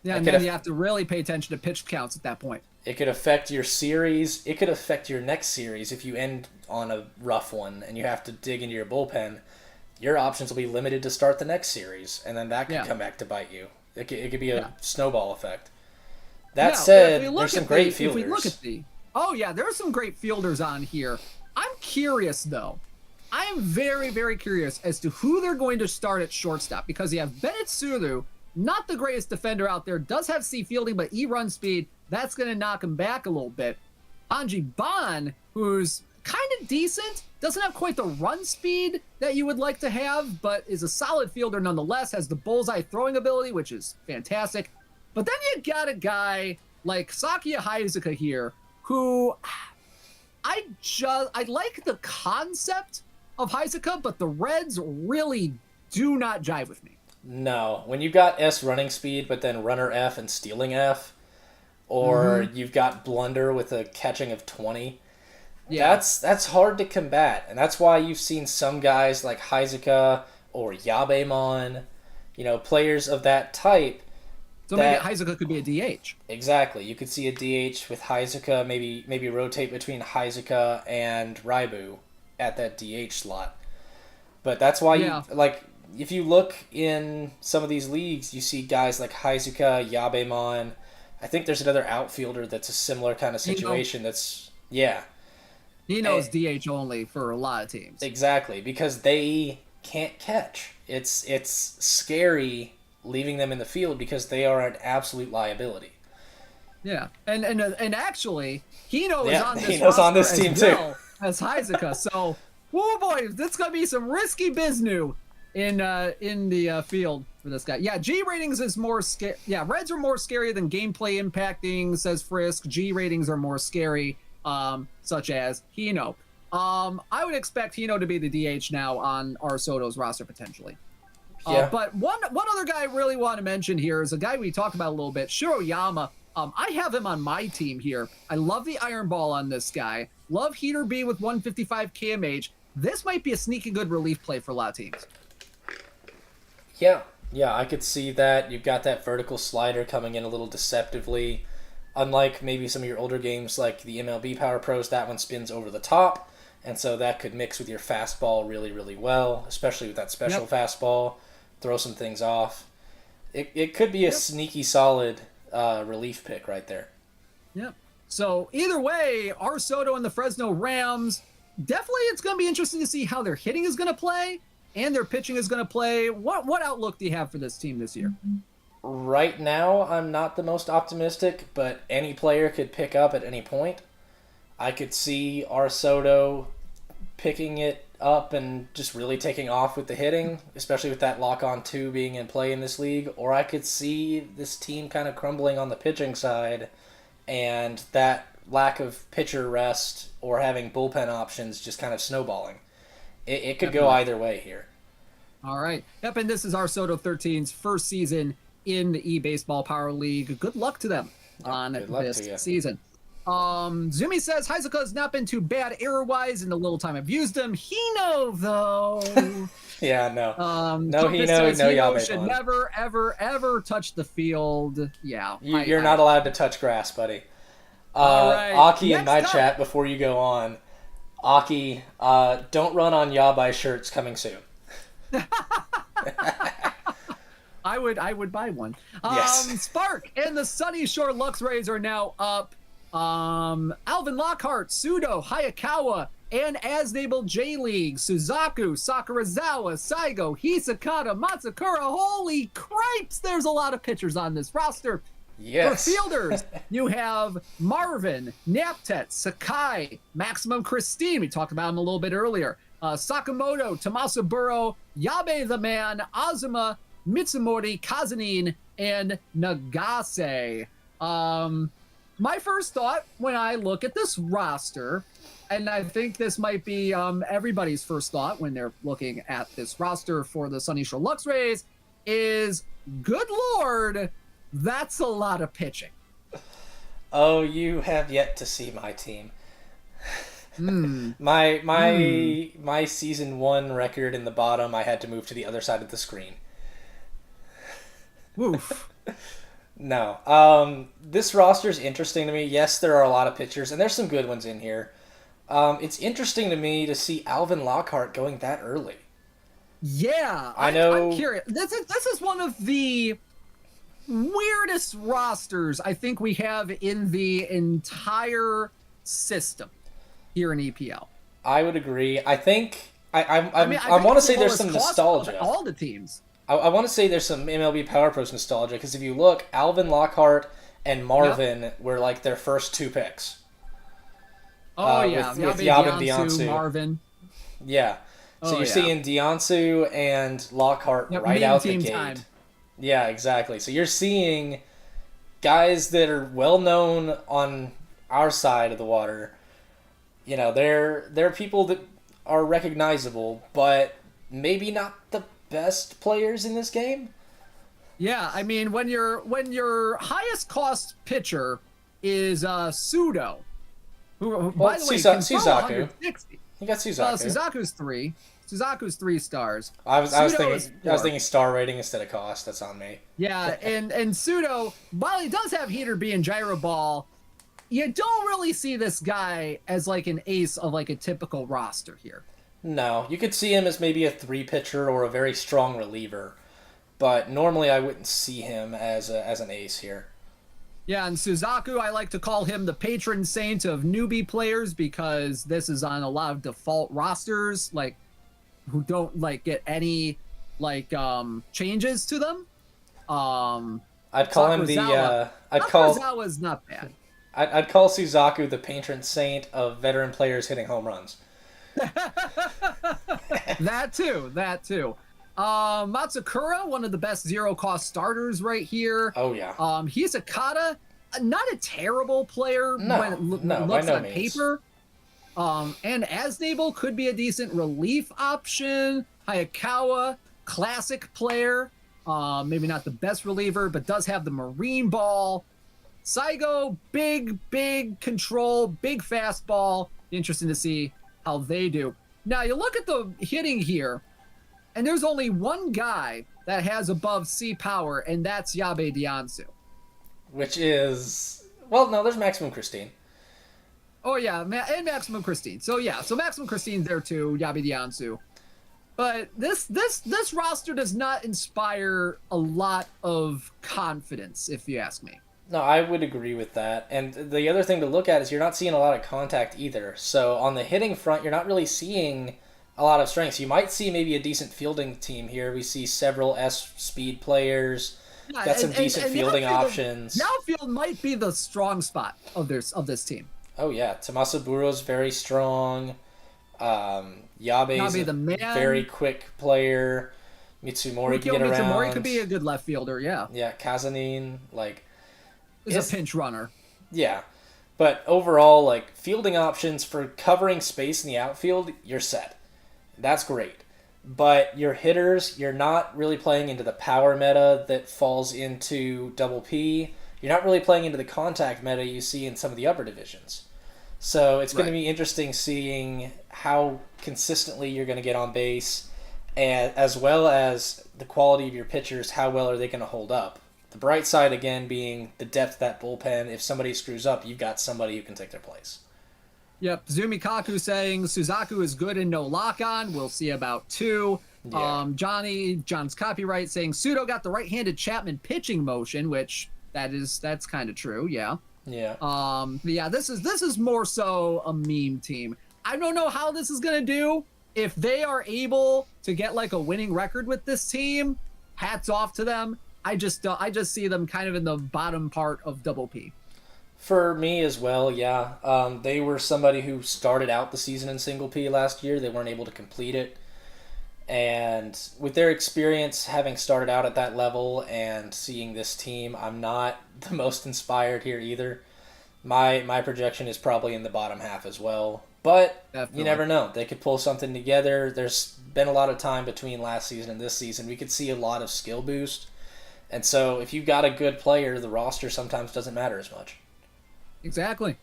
Yeah, and then you have to really pay attention to pitch counts at that point. It could affect your series. It could affect your next series if you end on a rough one and you have to dig into your bullpen. Your options will be limited to start the next series, and then that could come back to bite you. It could be a snowball effect. That said, there's some great fielders. If we look at there are some great fielders on here. I'm curious, though. I am very, very curious as to who they're going to start at shortstop, because you have Bennett Sulu, not the greatest defender out there, does have C fielding, but E-run speed, that's going to knock him back a little bit. Anji Ban, who's kind of decent, doesn't have quite the run speed that you would like to have, but is a solid fielder nonetheless, has the bullseye throwing ability, which is fantastic. But then you got a guy like Sakia Haizuka here, who I like the concept of Haizuka, but the Reds really do not jive with me. No. When you've got S running speed, but then runner F and stealing F, or you've got blunder with a catching of 20, that's hard to combat. And that's why you've seen some guys like Haizuka or Yabemon, players of that type. So maybe Haizuka could be a DH. Exactly. You could see a DH with Haizuka, maybe rotate between Haizuka and Raibu at that DH slot. But that's why if you look in some of these leagues, you see guys like Haizuka, Yabemon. I think there's another outfielder that's a similar kind of situation. He knows DH only for a lot of teams. Exactly, because they can't catch. It's scary leaving them in the field because they are an absolute liability. Yeah, and actually, Hino is on this team too as Haizuka. So, oh boy, this is gonna be some risky business in the field for this guy. Yeah, G ratings is more scary. Yeah, Reds are more scary than gameplay impacting, says Frisk. G ratings are more scary, such as Hino. I would expect Hino to be the DH now on Soto's roster potentially. But one other guy I really want to mention here is a guy we talked about a little bit, Shiroyama. I have him on my team here. I love the Iron Ball on this guy. Love Heater B with 155 KMH. This might be a sneaky good relief play for a lot of teams. Yeah, I could see that. You've got that vertical slider coming in a little deceptively. Unlike maybe some of your older games like the MLB Power Pros, that one spins over the top, and so that could mix with your fastball really, really well, especially with that special fastball. Throw some things off. It could be a sneaky solid relief pick right there. Yep. So either way, Soto and the Fresno Rams, definitely it's going to be interesting to see how their hitting is going to play and their pitching is going to play. What outlook do you have for this team this year? Right now, I'm not the most optimistic, but any player could pick up at any point. I could see Soto picking it up and just really taking off with the hitting, especially with that lock-on 2 being in play in this league, or I could see this team kind of crumbling on the pitching side, and that lack of pitcher rest or having bullpen options just kind of snowballing. It could go either way here. All right. Yep, and this is our Soto 13's first season in the eBaseball Power League. Good luck to them on this season. Zumi says, Heizuka has not been too bad error-wise in the little time I've used him. Hino, though. Yeah, no. No Hino, no Yabe. Should never, ever, ever touch the field. Yeah. You're not allowed to touch grass, buddy. All right. Aki in my chat, before you go on. Aki, don't run on Yabai shirts coming soon. I would buy one. Yes. Spark and the Sunny Shore Lux Rays are now up. Alvin Lockhart, Pseudo, Hayakawa, and Asnable J-League, Suzaku, Sakurazawa, Saigo, Hisakata, Matsukura. Holy cripes, there's a lot of pitchers on this roster. Yes. For fielders, you have Marvin, Naptet, Sakai, Maximum Christine. We talked about him a little bit earlier. Sakamoto, Tommaso Burrow, Yabe the Man, Azuma, Mitsumori, Kazanin, and Nagase. My first thought when I look at this roster, and I think this might be everybody's first thought when they're looking at this roster for the Sunny Shore Lux Rays, is, good Lord, that's a lot of pitching. Oh, you have yet to see my team. My season 1 record in the bottom, I had to move to the other side of the screen. Woof. No. This roster is interesting to me. Yes, there are a lot of pitchers, and there's some good ones in here. It's interesting to me to see Alvin Lockhart going that early. Yeah, I know. I'm curious. This is one of the weirdest rosters I think we have in the entire system here in EPL. I would agree. I think I think want to say there's some nostalgia. All the teams. I want to say there's some MLB Power Pros nostalgia, because if you look, Alvin Lockhart and Marvin were like their first 2 picks. Oh, yeah. With Yabin Diansu. Marvin. Yeah. So you're seeing Diansu and Lockhart right out the gate. Time. Yeah, exactly. So you're seeing guys that are well known on our side of the water. You know, they're people that are recognizable, but maybe not the best players in this game. Yeah, I mean, when your highest cost pitcher is Pseudo, who by the way, can throw Suzaku. 160. You got Suzaku. Suzaku's 3. Suzaku's 3 stars. I was thinking star rating instead of cost. That's on me. Yeah, and Pseudo, while he does have heater B and gyro ball, you don't really see this guy as like an ace of like a typical roster here. No, you could see him as maybe a 3 pitcher or a very strong reliever, but normally I wouldn't see him as an ace here. Yeah, and Suzaku, I like to call him the patron saint of newbie players, because this is on a lot of default rosters, like, who don't like get any like changes to them. I'd call him the Sakurazawa's not bad. I'd call Suzaku the patron saint of veteran players hitting home runs. That too. Matsukura, one of the best zero-cost starters right here. Oh, yeah. Hisakata, not a terrible player when it looks on paper. And Asnable could be a decent relief option. Hayakawa, classic player. Maybe not the best reliever, but does have the marine ball. Saigo, big control, big fastball. Interesting to see how they do. Now, you look at the hitting here, and there's only one guy that has above C power, and that's Yabe Diansu. Which is... Well, no, there's Maximum Christine. Oh, yeah, and Maximum Christine. So Maximum Christine's there too, Yabe Diansu. But this roster does not inspire a lot of confidence, if you ask me. No, I would agree with that. And the other thing to look at is you're not seeing a lot of contact either. So on the hitting front, you're not really seeing a lot of strengths. You might see maybe a decent fielding team here. We see several S-speed players. Yeah, got some decent fielding options. The outfield might be the strong spot of this team. Oh, yeah. Tommaso Burrow's very strong. Yabe's the man. Very quick player. Mitsumori can get around. Mitsumori could be a good left fielder, yeah. Yeah, Kazanin, like... Is a pinch runner. Yeah. But overall, like, fielding options for covering space in the outfield, you're set. That's great. But your hitters, you're not really playing into the power meta that falls into double P. You're not really playing into the contact meta you see in some of the upper divisions. So it's going to be interesting seeing how consistently you're going to get on base, and as well as the quality of your pitchers, how well are they going to hold up. The bright side, again, being the depth of that bullpen. If somebody screws up, you've got somebody who can take their place. Yep, Zumikaku saying Suzaku is good and no lock-on. We'll see about 2. Yeah. John's copyright saying Pseudo got the right-handed Chapman pitching motion, which that's kind of true, yeah. Yeah. But yeah, this is more so a meme team. I don't know how this is gonna do. If they are able to get like a winning record with this team, hats off to them. I just see them kind of in the bottom part of double P. For me as well, yeah. They were somebody who started out the season in single P last year. They weren't able to complete it. And with their experience having started out at that level and seeing this team, I'm not the most inspired here either. My projection is probably in the bottom half as well. But Definitely. You never know. They could pull something together. There's been a lot of time between last season and this season. We could see a lot of skill boost. And so if you've got a good player, the roster sometimes doesn't matter as much. Exactly.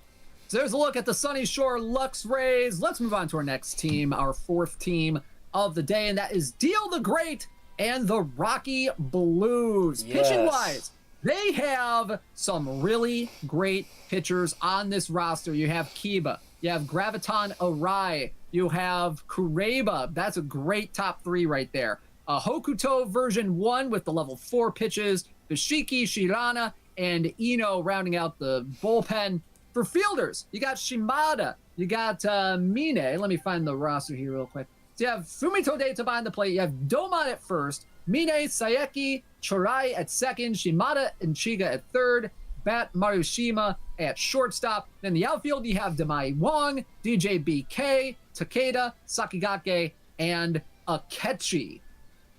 So there's a look at the Sunny Shore Lux Rays. Let's move on to our next team, our 4th team of the day, and that is Deal the Great and the Rocky Blues. Yes. Pitching-wise, they have some really great pitchers on this roster. You have Kiba, you have Graviton Arai, you have Kureba. That's a great top 3 right there. Hokuto version 1 with the level 4 pitches, Bishiki, Shirana, and Ino rounding out the bullpen. For fielders, you got Shimada, you got Mine. Let me find the roster here real quick. So you have Fumito Data behind the plate, you have Doman at first, Mine, Sayeki, Chorai at second, Shimada and Chiga at third, Bat Marushima at shortstop. Then the outfield, you have Demai Wong, DJ BK, Takeda, Sakigake, and Akechi.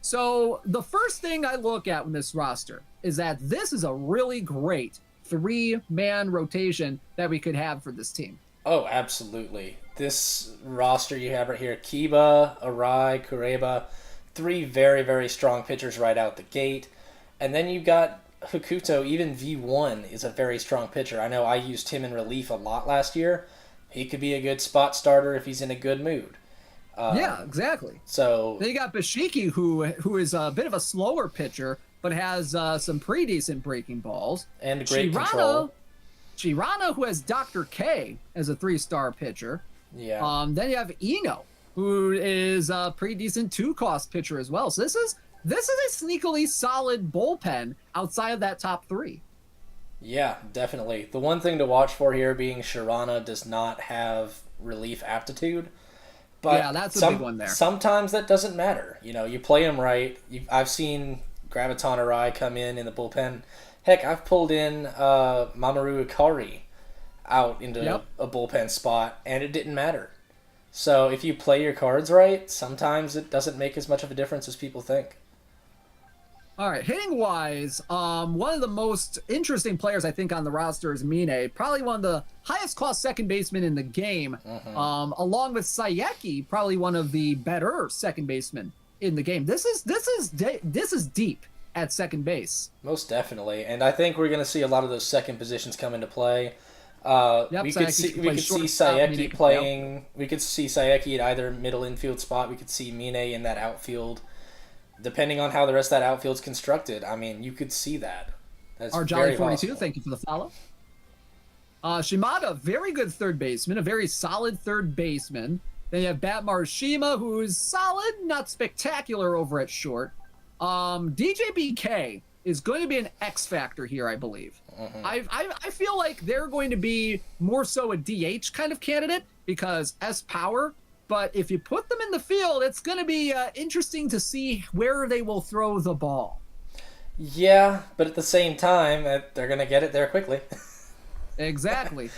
So the first thing I look at in this roster is that this is a really great 3-man rotation that we could have for this team. Oh, absolutely. This roster you have right here, Kiba, Arai, Kureba, 3 very, very strong pitchers right out the gate. And then you've got Hokuto, even V1 is a very strong pitcher. I know I used him in relief a lot last year. He could be a good spot starter if he's in a good mood. Yeah, exactly. So then you got Bashiki, who is a bit of a slower pitcher, but has some pretty decent breaking balls. And great control. Chirana, who has Dr. K as a 3-star pitcher. Yeah. Then you have Ino, who is a pretty decent 2-cost pitcher as well. So this is a sneakily solid bullpen outside of that top 3. Yeah, definitely. The one thing to watch for here being Shirana does not have relief aptitude. But yeah, that's a big one there. Sometimes that doesn't matter. You know, you play him right. I've seen Graviton Arai come in the bullpen. Heck, I've pulled in Mamoru Ikari out into a bullpen spot, and it didn't matter. So if you play your cards right, sometimes it doesn't make as much of a difference as people think. All right, hitting-wise, one of the most interesting players, I think, on the roster is Mine. Probably one of the highest-cost second basemen in the game. Mm-hmm. Along with Sayeki, probably one of the better second basemen in the game. This is deep at second base. Most definitely, and I think we're going to see a lot of those second positions come into play. We could see Sayeki playing. We could see Sayeki at either middle infield spot. We could see Mine in that outfield. Depending on how the rest of that outfield's constructed, I mean, you could see that. That's Our very Jolly 42, possible. thank you for the follow. Shimada, very good third baseman, a very solid third baseman. Then you have Bat Marushima, who's solid, not spectacular over at short. DJ BK is going to be an X factor here, I believe. Mm-hmm. I feel like they're going to be more so a DH kind of candidate because S power. But if you put them in the field, it's going to be interesting to see where they will throw the ball. Yeah, but at the same time, they're going to get it there quickly. Exactly.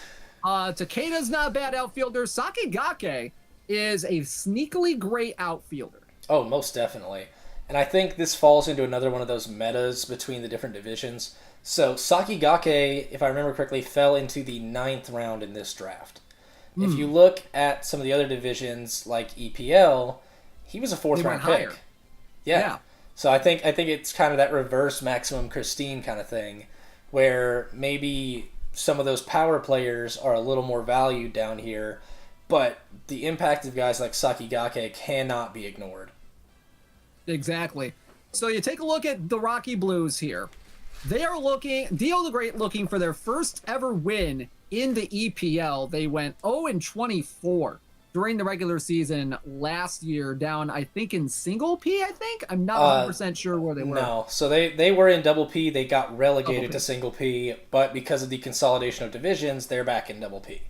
Takeda's not a bad outfielder. Sakigake is a sneakily great outfielder. Oh, most definitely. And I think this falls into another one of those metas between the different divisions. So Sakigake, if I remember correctly, fell into the 9th round in this draft. If you look at some of the other divisions like EPL, he was a 4th round pick. Higher. Yeah. So I think it's kind of that reverse Maximum Christine kind of thing, where maybe some of those power players are a little more valued down here, but the impact of guys like Sakigake cannot be ignored. Exactly. So you take a look at the Rocky Blues here. They are Dio the Great looking for their first ever win in the EPL. They went 0-24 during the regular season last year, down, I think, in single P, I think? I'm not 100% sure where they were. No. So they were in double P. They got relegated to single P, but because of the consolidation of divisions, they're back in double P.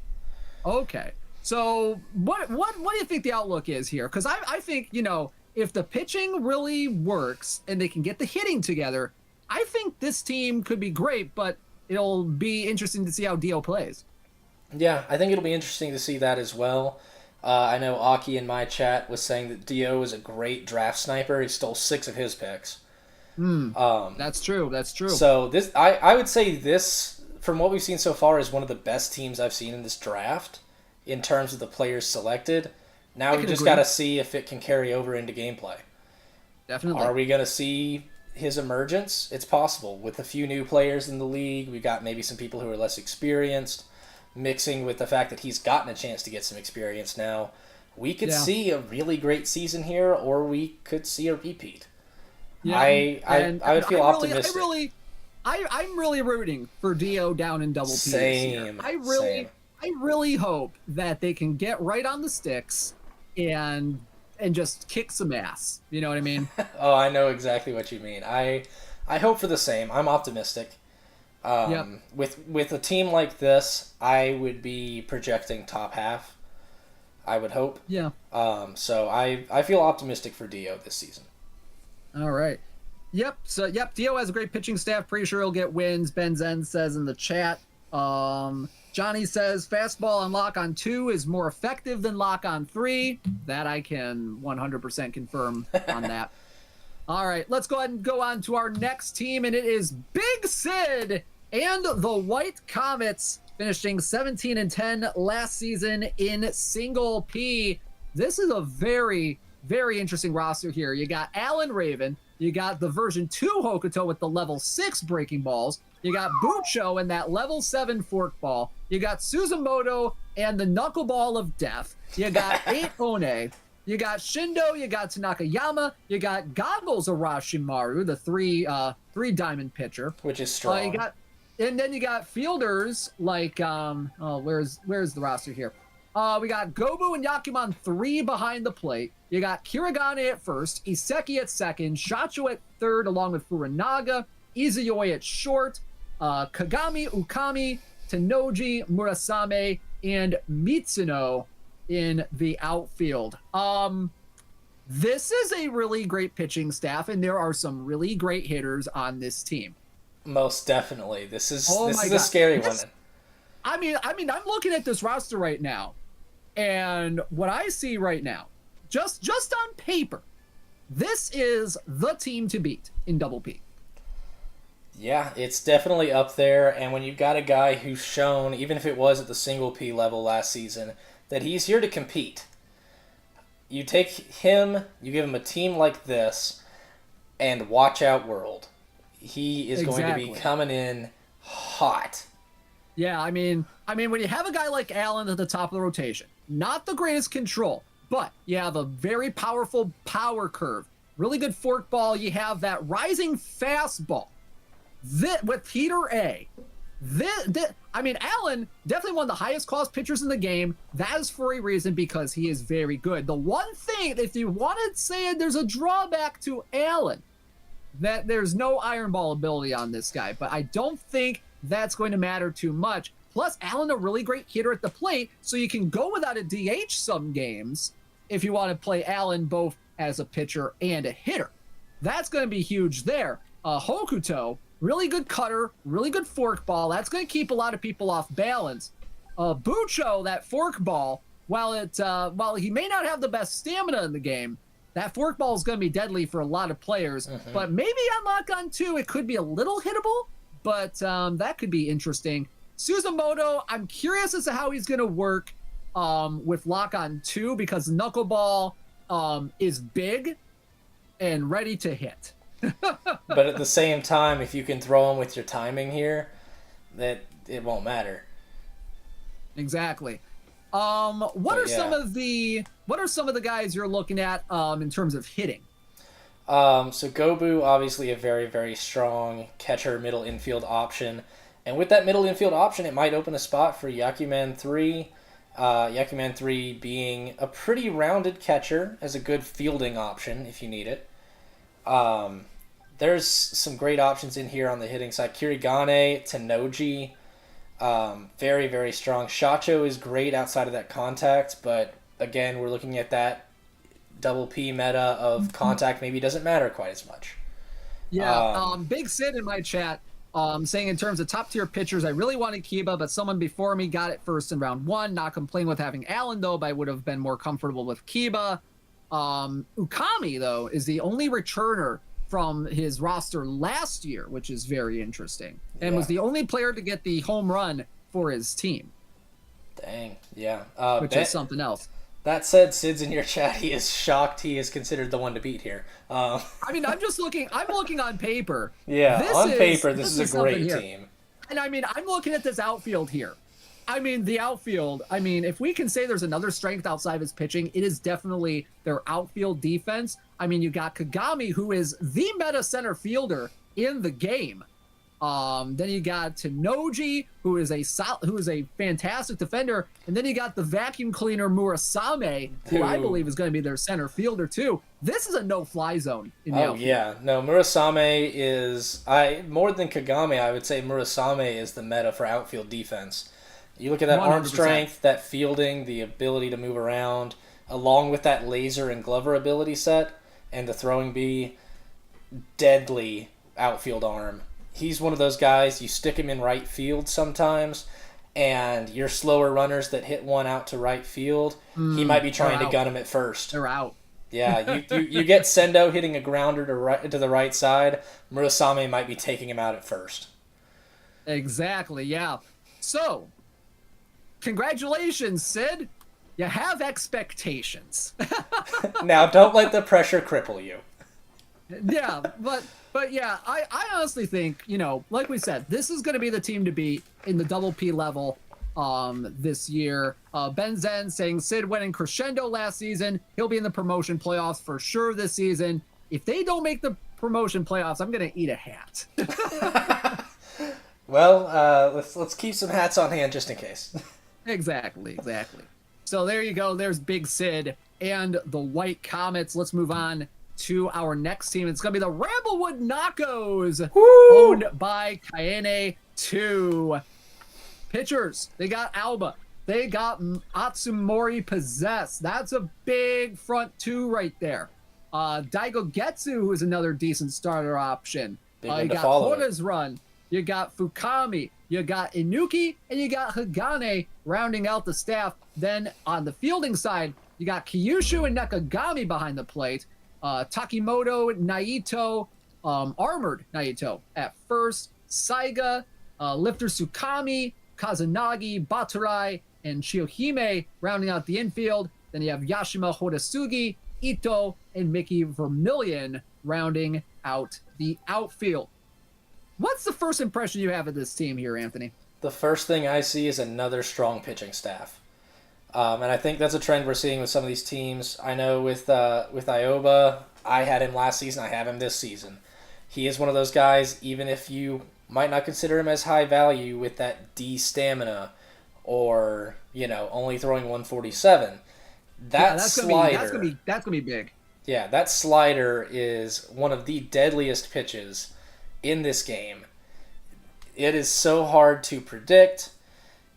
Okay. So what do you think the outlook is here? Because I think, if the pitching really works and they can get the hitting together, I think this team could be great, but it'll be interesting to see how Dio plays. Yeah, I think it'll be interesting to see that as well. I know Aki in my chat was saying that Dio is a great draft sniper. He stole 6 of his picks. That's true. That's true. So this, I would say this, from what we've seen so far, is one of the best teams I've seen in this draft in terms of the players selected. Now we just got to see if it can carry over into gameplay. Definitely. Are we going to see his emergence? It's possible. With a few new players in the league, we've got maybe some people who are less experienced, mixing with the fact that he's gotten a chance to get some experience now. We could see a really great season here, or we could see a repeat. Yeah, I would feel optimistic. I'm really rooting for Dio down in double P. Same. I really hope that they can get right on the sticks and just kick some ass. You know what I mean? Oh, I know exactly what you mean. I hope for the same. I'm optimistic. With a team like this, I would be projecting top half. I would hope. Yeah. So I feel optimistic for Dio this season. All right. Yep. So Dio has a great pitching staff. Pretty sure he'll get wins. Ben Zen says in the chat. Johnny says fastball on lock on 2 is more effective than lock on 3. That I can 100% confirm on that. All right, let's go ahead and go on to our next team, and it is Big Sid and the White Comets, finishing 17-10 last season in single P. This is a very, very interesting roster here. You got Alan Raven, you got the version 2 Hokuto with the level 6 breaking balls, you got Bucho and that level 7 forkball, you got Suzumoto and the knuckleball of death, you got 8 One, you got Shindo, you got Tanakayama, you got Goggles Arashimaru, the three diamond pitcher, which is strong. And then you got fielders like where's the roster here? We got Gobu and Yakuman 3 behind the plate. You got Kirigane at first, Iseki at second, Shacho at third, along with Furinaga, Izuyoi at short, Kagami, Ukami, Tenoji, Murasame, and Mitsuno in the outfield. This is a really great pitching staff, and there are some really great hitters on this team. Most definitely. This is a scary one. I mean, I'm looking at this roster right now, and what I see right now, just on paper, this is the team to beat in double P. Yeah, it's definitely up there, and when you've got a guy who's shown, even if it was at the single P level last season, that he's here to compete. You take him, you give him a team like this, and watch out, world. He is going to be coming in hot. Yeah, I mean, when you have a guy like Allen at the top of the rotation, not the greatest control, but you have a very powerful power curve, really good forkball. You have that rising fastball. With heater A. Allen, definitely one of the highest cost pitchers in the game. That is for a reason, because he is very good. The one thing, if you wanted to say there's a drawback to Allen, that there's no iron ball ability on this guy, but I don't think that's going to matter too much. Plus, Allen, a really great hitter at the plate, so you can go without a DH some games if you want to play Allen both as a pitcher and a hitter. That's going to be huge there. Hokuto, really good cutter, really good forkball. That's going to keep a lot of people off balance. Bucho, that forkball, while he may not have the best stamina in the game, that forkball is going to be deadly for a lot of players. Mm-hmm. But maybe on lock on 2, it could be a little hittable, but that could be interesting. Suzumoto, I'm curious as to how he's going to work with Lock On 2 because Knuckleball is big and ready to hit. But at the same time, if you can throw him with your timing here, that it won't matter. Exactly. What are some of the guys you're looking at in terms of hitting? So Gobu, obviously a very, very strong catcher middle infield option. And with that middle infield option, it might open a spot for Yakuman 3. Yakuman 3 being a pretty rounded catcher as a good fielding option if you need it. There's some great options in here on the hitting side. Kirigane, Tenoji, very, very strong. Shacho is great outside of that contact, but again, we're looking at that double P meta of contact maybe doesn't matter quite as much. Yeah, Big Sid in my chat saying in terms of top-tier pitchers, I really wanted Kiba, but someone before me got it first in round 1. Not complaining with having Allen, though, but I would have been more comfortable with Kiba. Ukami, though, is the only returner from his roster last year, which is very interesting, and was the only player to get the home run for his team. Dang, yeah. Which is something else. That said, Sid's in your chat. He is shocked he is considered the one to beat here. I mean, I'm looking on paper. Yeah, this is a great team. And I mean, I'm looking at this outfield here. I mean, the outfield, if we can say there's another strength outside of his pitching, it is definitely their outfield defense. I mean, you got Kagami, who is the meta center fielder in the game. Then you got Tenoji, who is a fantastic defender, and then you got the vacuum cleaner Murasame, who I believe is going to be their center fielder too. This is a no-fly zone in the outfield. Yeah, no, Murasame is more than Kagami. I would say Murasame is the meta for outfield defense. You look at that 100%. Arm strength, that fielding, the ability to move around, along with that laser and Glover ability set, and the throwing bee, deadly outfield arm. He's one of those guys, you stick him in right field sometimes, and your slower runners that hit one out to right field, he might be trying to gun him at first. They're out. Yeah, you get Sendo hitting a grounder to the right side, Murasame might be taking him out at first. Exactly, yeah. So, congratulations, Sid. You have expectations. Now, don't let the pressure cripple you. Yeah, but yeah, I honestly think, like we said, this is going to be the team to beat in the double P level this year. Ben Zen saying Sid went in crescendo last season. He'll be in the promotion playoffs for sure this season. If they don't make the promotion playoffs, I'm going to eat a hat. Well, let's keep some hats on hand just in case. Exactly. So there you go. There's Big Sid and the White Comets. Let's move on to our next team. It's going to be the Ramblewood Knockos, owned by Kaene 2. Pitchers, they got Alba. They got Atsumori Possess. That's a big front two right there. Daigo Getsu, who is another decent starter option. You got Hora's Run. You got Fukami. You got Inuki. And you got Hagane rounding out the staff. Then on the fielding side, you got Kyushu and Nakagami behind the plate. Takimoto, Naito, Armored Naito at first. Saiga, Lifter Tsukami, Kazunagi, Batarai, and Shiohime rounding out the infield. Then you have Yashima Horasugi, Ito, and Mickey Vermillion rounding out the outfield. What's the first impression you have of this team here, Anthony? The first thing I see is another strong pitching staff. And I think that's a trend we're seeing with some of these teams. I know with Ioba, I had him last season. I have him this season. He is one of those guys, even if you might not consider him as high value with that D stamina or, only throwing 147. That's gonna be big. Yeah, that slider is one of the deadliest pitches in this game. It is so hard to predict.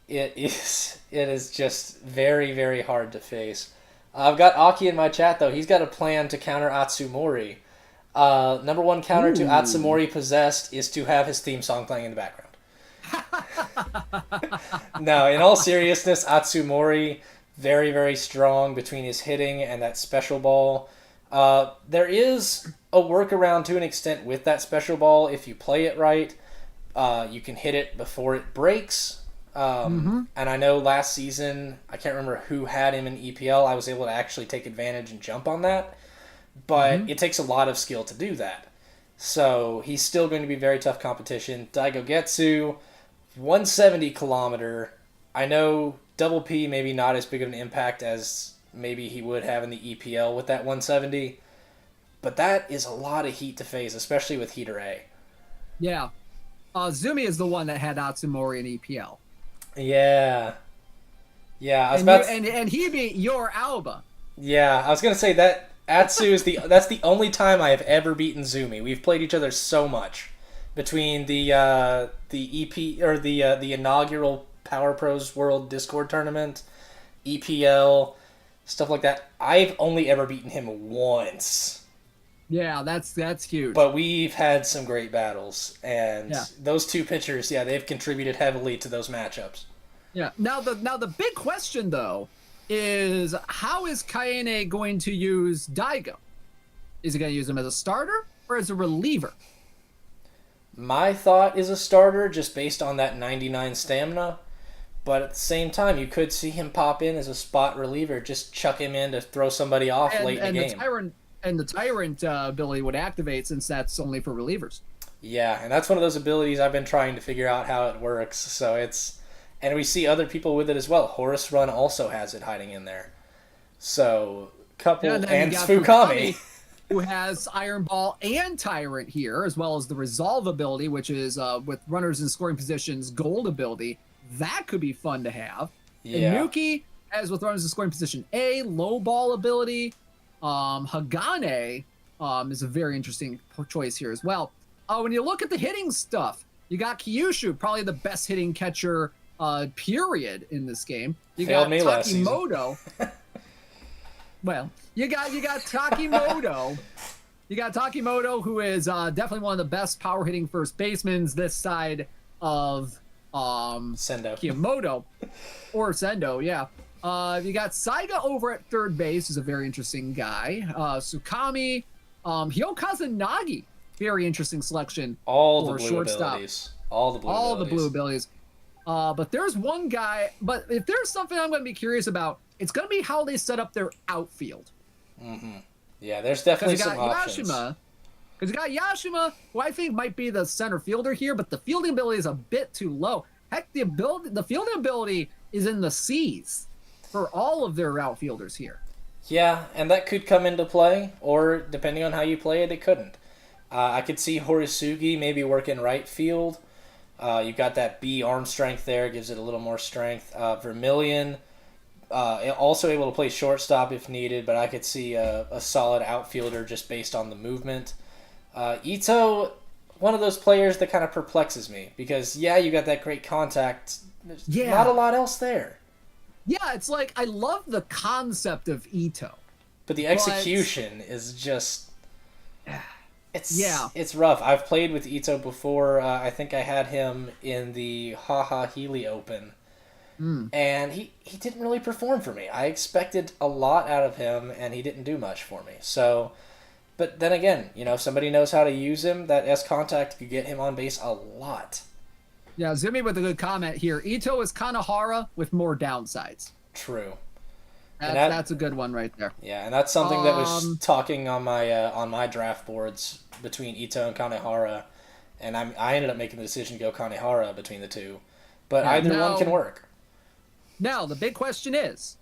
It is just very, very hard to face. I've got Aki in my chat, though. He's got a plan to counter Atsumori. Number one counter to Atsumori Possessed is to have his theme song playing in the background. No, in all seriousness, Atsumori, very, very strong between his hitting and that special ball. There is a workaround to an extent with that special ball if you play it right. You can hit it before it breaks. And I know last season, I can't remember who had him in EPL. I was able to actually take advantage and jump on that. But it takes a lot of skill to do that. So he's still going to be very tough competition. Daigo Getsu, 170 kilometer. I know double P maybe not as big of an impact as maybe he would have in the EPL with that 170. But that is a lot of heat to face, especially with heater A. Yeah. Zumi is the one that had Atsumori in EPL. Yeah. Yeah, I was and he beat your Alba. Yeah, I was gonna say that Atsu is that's the only time I have ever beaten Zumi. We've played each other so much between the EP or the inaugural Power Pros World Discord tournament, EPL, stuff like that. I've only ever beaten him once. Yeah, that's huge. But we've had some great battles, and those two pitchers, they've contributed heavily to those matchups. Yeah. Now the big question though is how is Kaine going to use Daigo? Is he going to use him as a starter or as a reliever? My thought is a starter, just based on that 99 stamina. But at the same time, you could see him pop in as a spot reliever, just chuck him in to throw somebody off late in the game. The Tyrant ability would activate since that's only for relievers. Yeah, and that's one of those abilities I've been trying to figure out how it works. So and we see other people with it as well. Horus Run also has it hiding in there. So, and Tsukami, who has Iron Ball and Tyrant here, as well as the Resolve ability, which is with runners in scoring positions, gold ability. That could be fun to have. Yeah. And Nuki has with runners in scoring position A, low ball ability. Hagane is a very interesting choice here as well. When you look at the hitting stuff, you got Kyushu, probably the best hitting catcher period in this game. You got Takimoto. Well, you got Takimoto. You got Takimoto, who is definitely one of the best power hitting first basemen this side of Sendo. Kiyomoto or Sendo, yeah. You got Saiga over at third base, is a very interesting guy. Tsukami, Hyo Kazunagi, very interesting selection. All the blue abilities. All the blue abilities. But there's one guy. But if there's something I'm going to be curious about, it's going to be how they set up their outfield. Mm-hmm. Yeah, there's definitely some options. Because you got Yashima, who I think might be the center fielder here, but the fielding ability is a bit too low. Heck, the fielding ability is in the C's for all of their outfielders here. Yeah, and that could come into play, or depending on how you play it, it couldn't. I could see Horisugi maybe work in right field. You've got that B arm strength there, gives it a little more strength. Vermilion, also able to play shortstop if needed, but I could see a solid outfielder just based on the movement. Ito, one of those players that kind of perplexes me, because, you got that great contact. There's not a lot else there. Yeah, it's like, I love the concept of Ito. But the execution is just... It's rough. I've played with Ito before. I think I had him in the Haha Healy Open. And he didn't really perform for me. I expected a lot out of him, and he didn't do much for me. So, but then again, if somebody knows how to use him, that S-Contact could get him on base a lot. Yeah, Zumi with a good comment here. Ito is Kanahara with more downsides. True. That's a good one right there. Yeah, and that's something that was talking on my draft boards between Ito and Kanehara, and I ended up making the decision to go Kanehara between the two. But either one can work. Now, the big question is,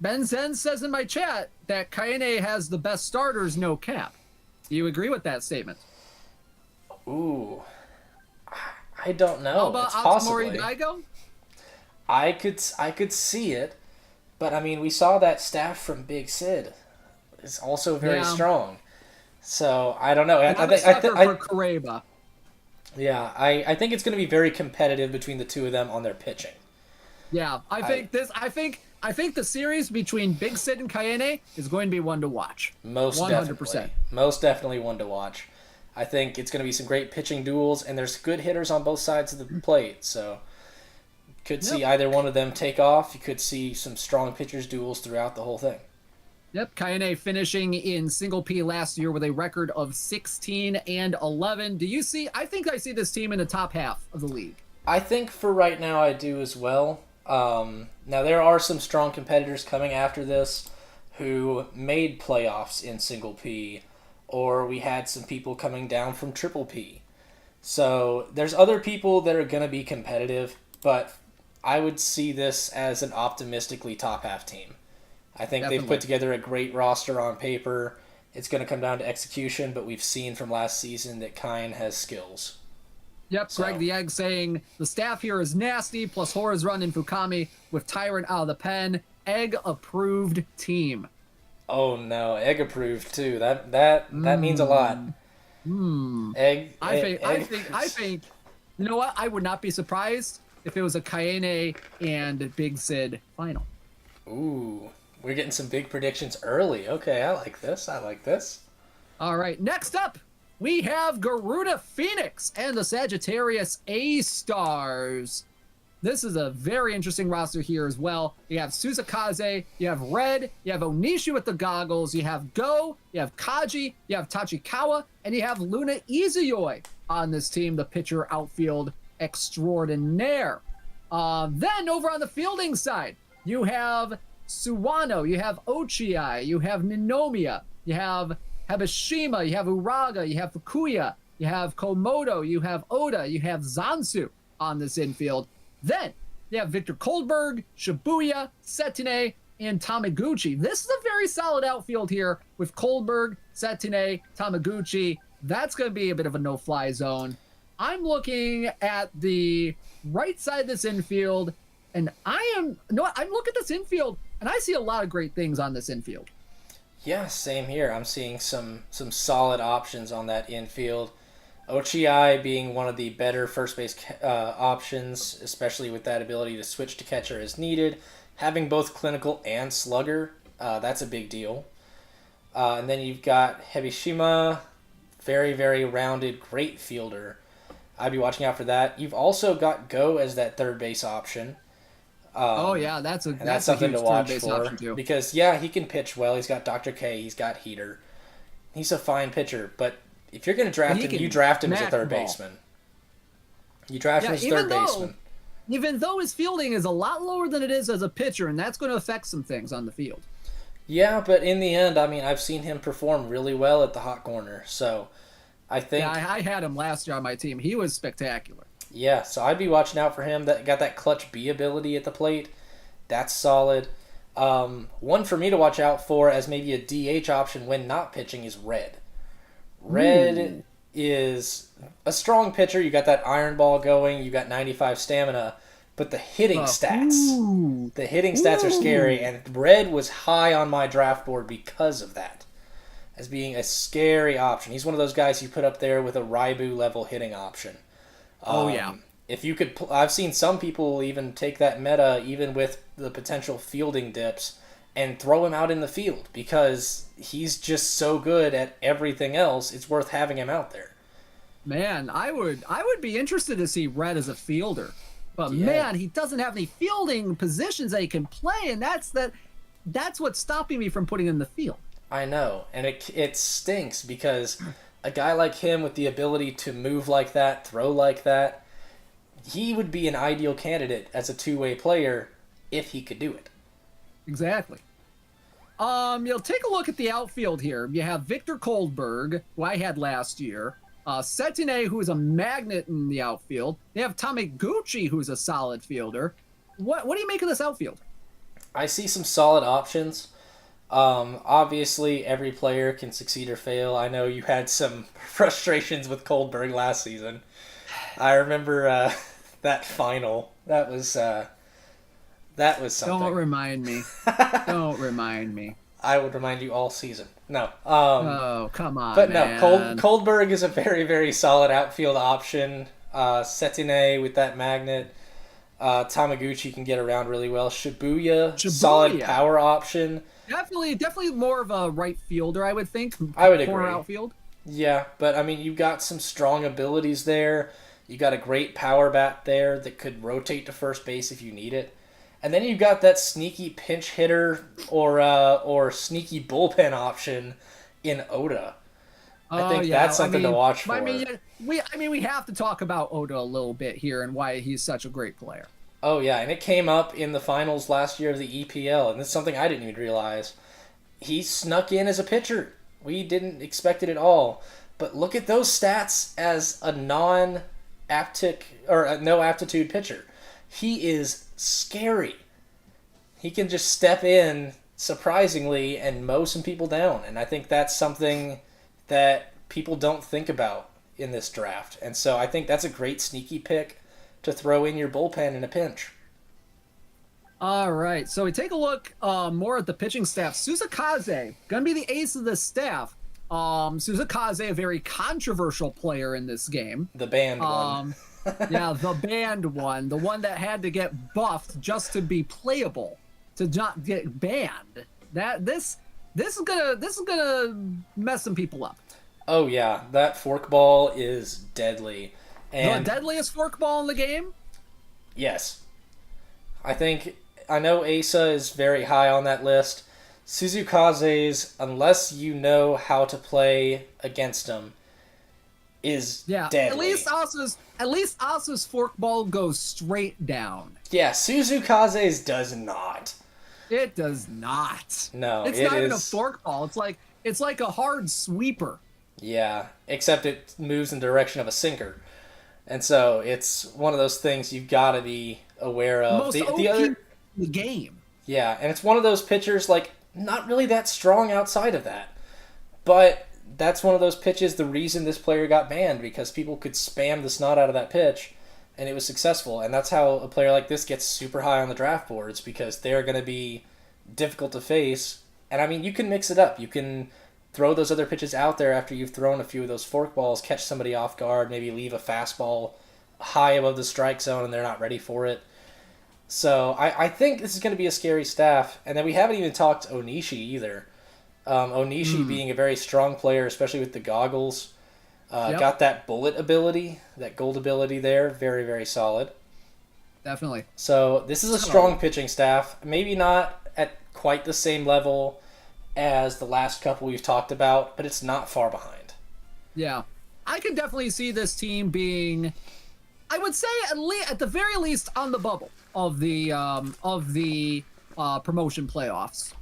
Ben Zen says in my chat that Kaine has the best starters, no cap. Do you agree with that statement? Ooh. I don't know. How about Atsumori Daigo? I could see it, but I mean, we saw that staff from Big Sid is also very strong. So I don't know. I think for Kareba. Yeah, I think it's going to be very competitive between the two of them on their pitching. Yeah, I think the series between Big Sid and Kaine is going to be one to watch. Most 100%. Definitely. Most definitely one to watch. I think it's going to be some great pitching duels, and there's good hitters on both sides of the plate, so could see either one of them take off. You could see some strong pitchers duels throughout the whole thing. Yep, Kaine finishing in single P last year with a record of 16-11. Do you see? I think I see this team in the top half of the league. I think for right now I do as well. Now there are some strong competitors coming after this who made playoffs in single P, or we had some people coming down from triple P. So there's other people that are going to be competitive, but I would see this as an optimistically top half team. I think Definitely. they've put together a great roster on paper. It's going to come down to execution, but we've seen from last season that Kine has skills. Yep, So. Greg the Egg saying the staff here is nasty, plus Horace Run and Fukami with Tyrant out of the pen. Egg approved team. Oh no, egg approved too. That means a lot. Egg. I think. You know what? I would not be surprised if it was a Kaine and Big Sid final. Ooh, we're getting some big predictions early. Okay, I like this. All right, next up, we have Garuda Phoenix and the Sagittarius A-Stars. This is a very interesting roster here as well. You have Suzakaze, you have Red, you have Onishi with the goggles, you have Go, you have Kaji, you have Tachikawa, and you have Luna Izuyoi on this team, the pitcher outfield extraordinaire. Then over on the fielding side, you have Suwano, you have Ochiai, you have Ninomiya, you have Habashima, you have Uraga, you have Fukuya, you have Komodo, you have Oda, you have Zansu on this infield. Then you have Victor Koldberg, Shibuya, Setine, and Tamaguchi. This is a very solid outfield here with Koldberg, Setine, Tamaguchi. That's going to be a bit of a no-fly zone. I'm looking at the right side of this infield, and I'm looking at this infield, and I see a lot of great things on this infield. Yeah, same here. I'm seeing some solid options on that infield. Ochiai being one of the better first base options, especially with that ability to switch to catcher as needed. Having both clinical and slugger, that's a big deal. And then you've got Hebishima, very, very rounded, great fielder. I'd be watching out for that. You've also got Go as that third base option. That's something a to watch base for. option too. Because, yeah, he can pitch well. He's got Dr. K. He's got heater. He's a fine pitcher, but if you're going to draft him, you draft him as a third baseman. You draft him as a third baseman. Even though his fielding is a lot lower than it is as a pitcher, and that's going to affect some things on the field. Yeah, but in the end, I mean, I've seen him perform really well at the hot corner. So I think... Yeah, I had him last year on my team. He was spectacular. Yeah, so I'd be watching out for him. That got that clutch B ability at the plate. That's solid. One for me to watch out for as maybe a DH option when not pitching is Red. Red is a strong pitcher. You got that iron ball going. You got 95 stamina. But the hitting stats, the hitting stats are scary. And Red was high on my draft board because of that, as being a scary option. He's one of those guys you put up there with a Raibu level hitting option. If you could, I've seen some people even take that meta, even with the potential fielding dips, and throw him out in the field because he's just so good at everything else. It's worth having him out there. Man, I would be interested to see Red as a fielder, but man, he doesn't have any fielding positions that he can play, and that's what's stopping me from putting him in the field. I know, and it stinks because a guy like him with the ability to move like that, throw like that, he would be an ideal candidate as a two-way player if he could do it. Exactly. You'll take a look at the outfield here. You have Victor Koldberg, who I had last year. Setine, who is a magnet in the outfield. They have Tamaguchi, who's a solid fielder. What do you make of this outfield? I see some solid options. Obviously, every player can succeed or fail. I know you had some frustrations with Koldberg last season. I remember that final. That was something. Don't remind me. Don't remind me. I would remind you all season. No. Oh, come on, but man. No, Koldberg is a very, very solid outfield option. Setine with that magnet. Tamaguchi can get around really well. Shibuya, solid power option. Definitely more of a right fielder, I would think. I would Corner agree. Outfield. Yeah, but I mean, you've got some strong abilities there. You got a great power bat there that could rotate to first base if you need it. And then you've got that sneaky pinch hitter or sneaky bullpen option in Oda. I think that's something to watch for. We have to talk about Oda a little bit here and why he's such a great player. Oh yeah, and it came up in the finals last year of the EPL, and this is something I didn't even realize. He snuck in as a pitcher. We didn't expect it at all. But look at those stats as a no aptitude pitcher. He is scary. He can just step in surprisingly and mow some people down, and I think that's something that people don't think about in this draft. And so I think that's a great sneaky pick to throw in your bullpen in a pinch. All right, so we take a look more at the pitching staff. Suzakaze, going to be the ace of the staff. Suzakaze, a very controversial player in this game. The banned one. Yeah, the banned one. The one that had to get buffed just to be playable, to not get banned. This is gonna mess some people up. Oh yeah, that forkball is deadly. And the deadliest forkball in the game? Yes. I know Asa is very high on that list. Suzukaze's, unless you know how to play against him, is deadly. At least Asa's forkball goes straight down. Yeah, Suzukaze's does not. It does not. No, it's not even a forkball. It's like a hard sweeper. Yeah, except it moves in the direction of a sinker. And so it's one of those things you've got to be aware of. Most OP in the game. Yeah, and it's one of those pitchers, like, not really that strong outside of that. But that's one of those pitches, the reason this player got banned, because people could spam the snot out of that pitch, and it was successful. And that's how a player like this gets super high on the draft boards, because they're going to be difficult to face. And, I mean, you can mix it up. You can throw those other pitches out there after you've thrown a few of those forkballs, catch somebody off guard, maybe leave a fastball high above the strike zone and they're not ready for it. So I think this is going to be a scary staff. And then we haven't even talked Onishi either. Onishi being a very strong player, especially with the goggles. Got that bullet ability, that gold ability there. Very, very solid. Definitely. So this is a strong pitching staff. Maybe not at quite the same level as the last couple we've talked about, but it's not far behind. Yeah. I can definitely see this team being, I would say at the very least on the bubble of the promotion playoffs.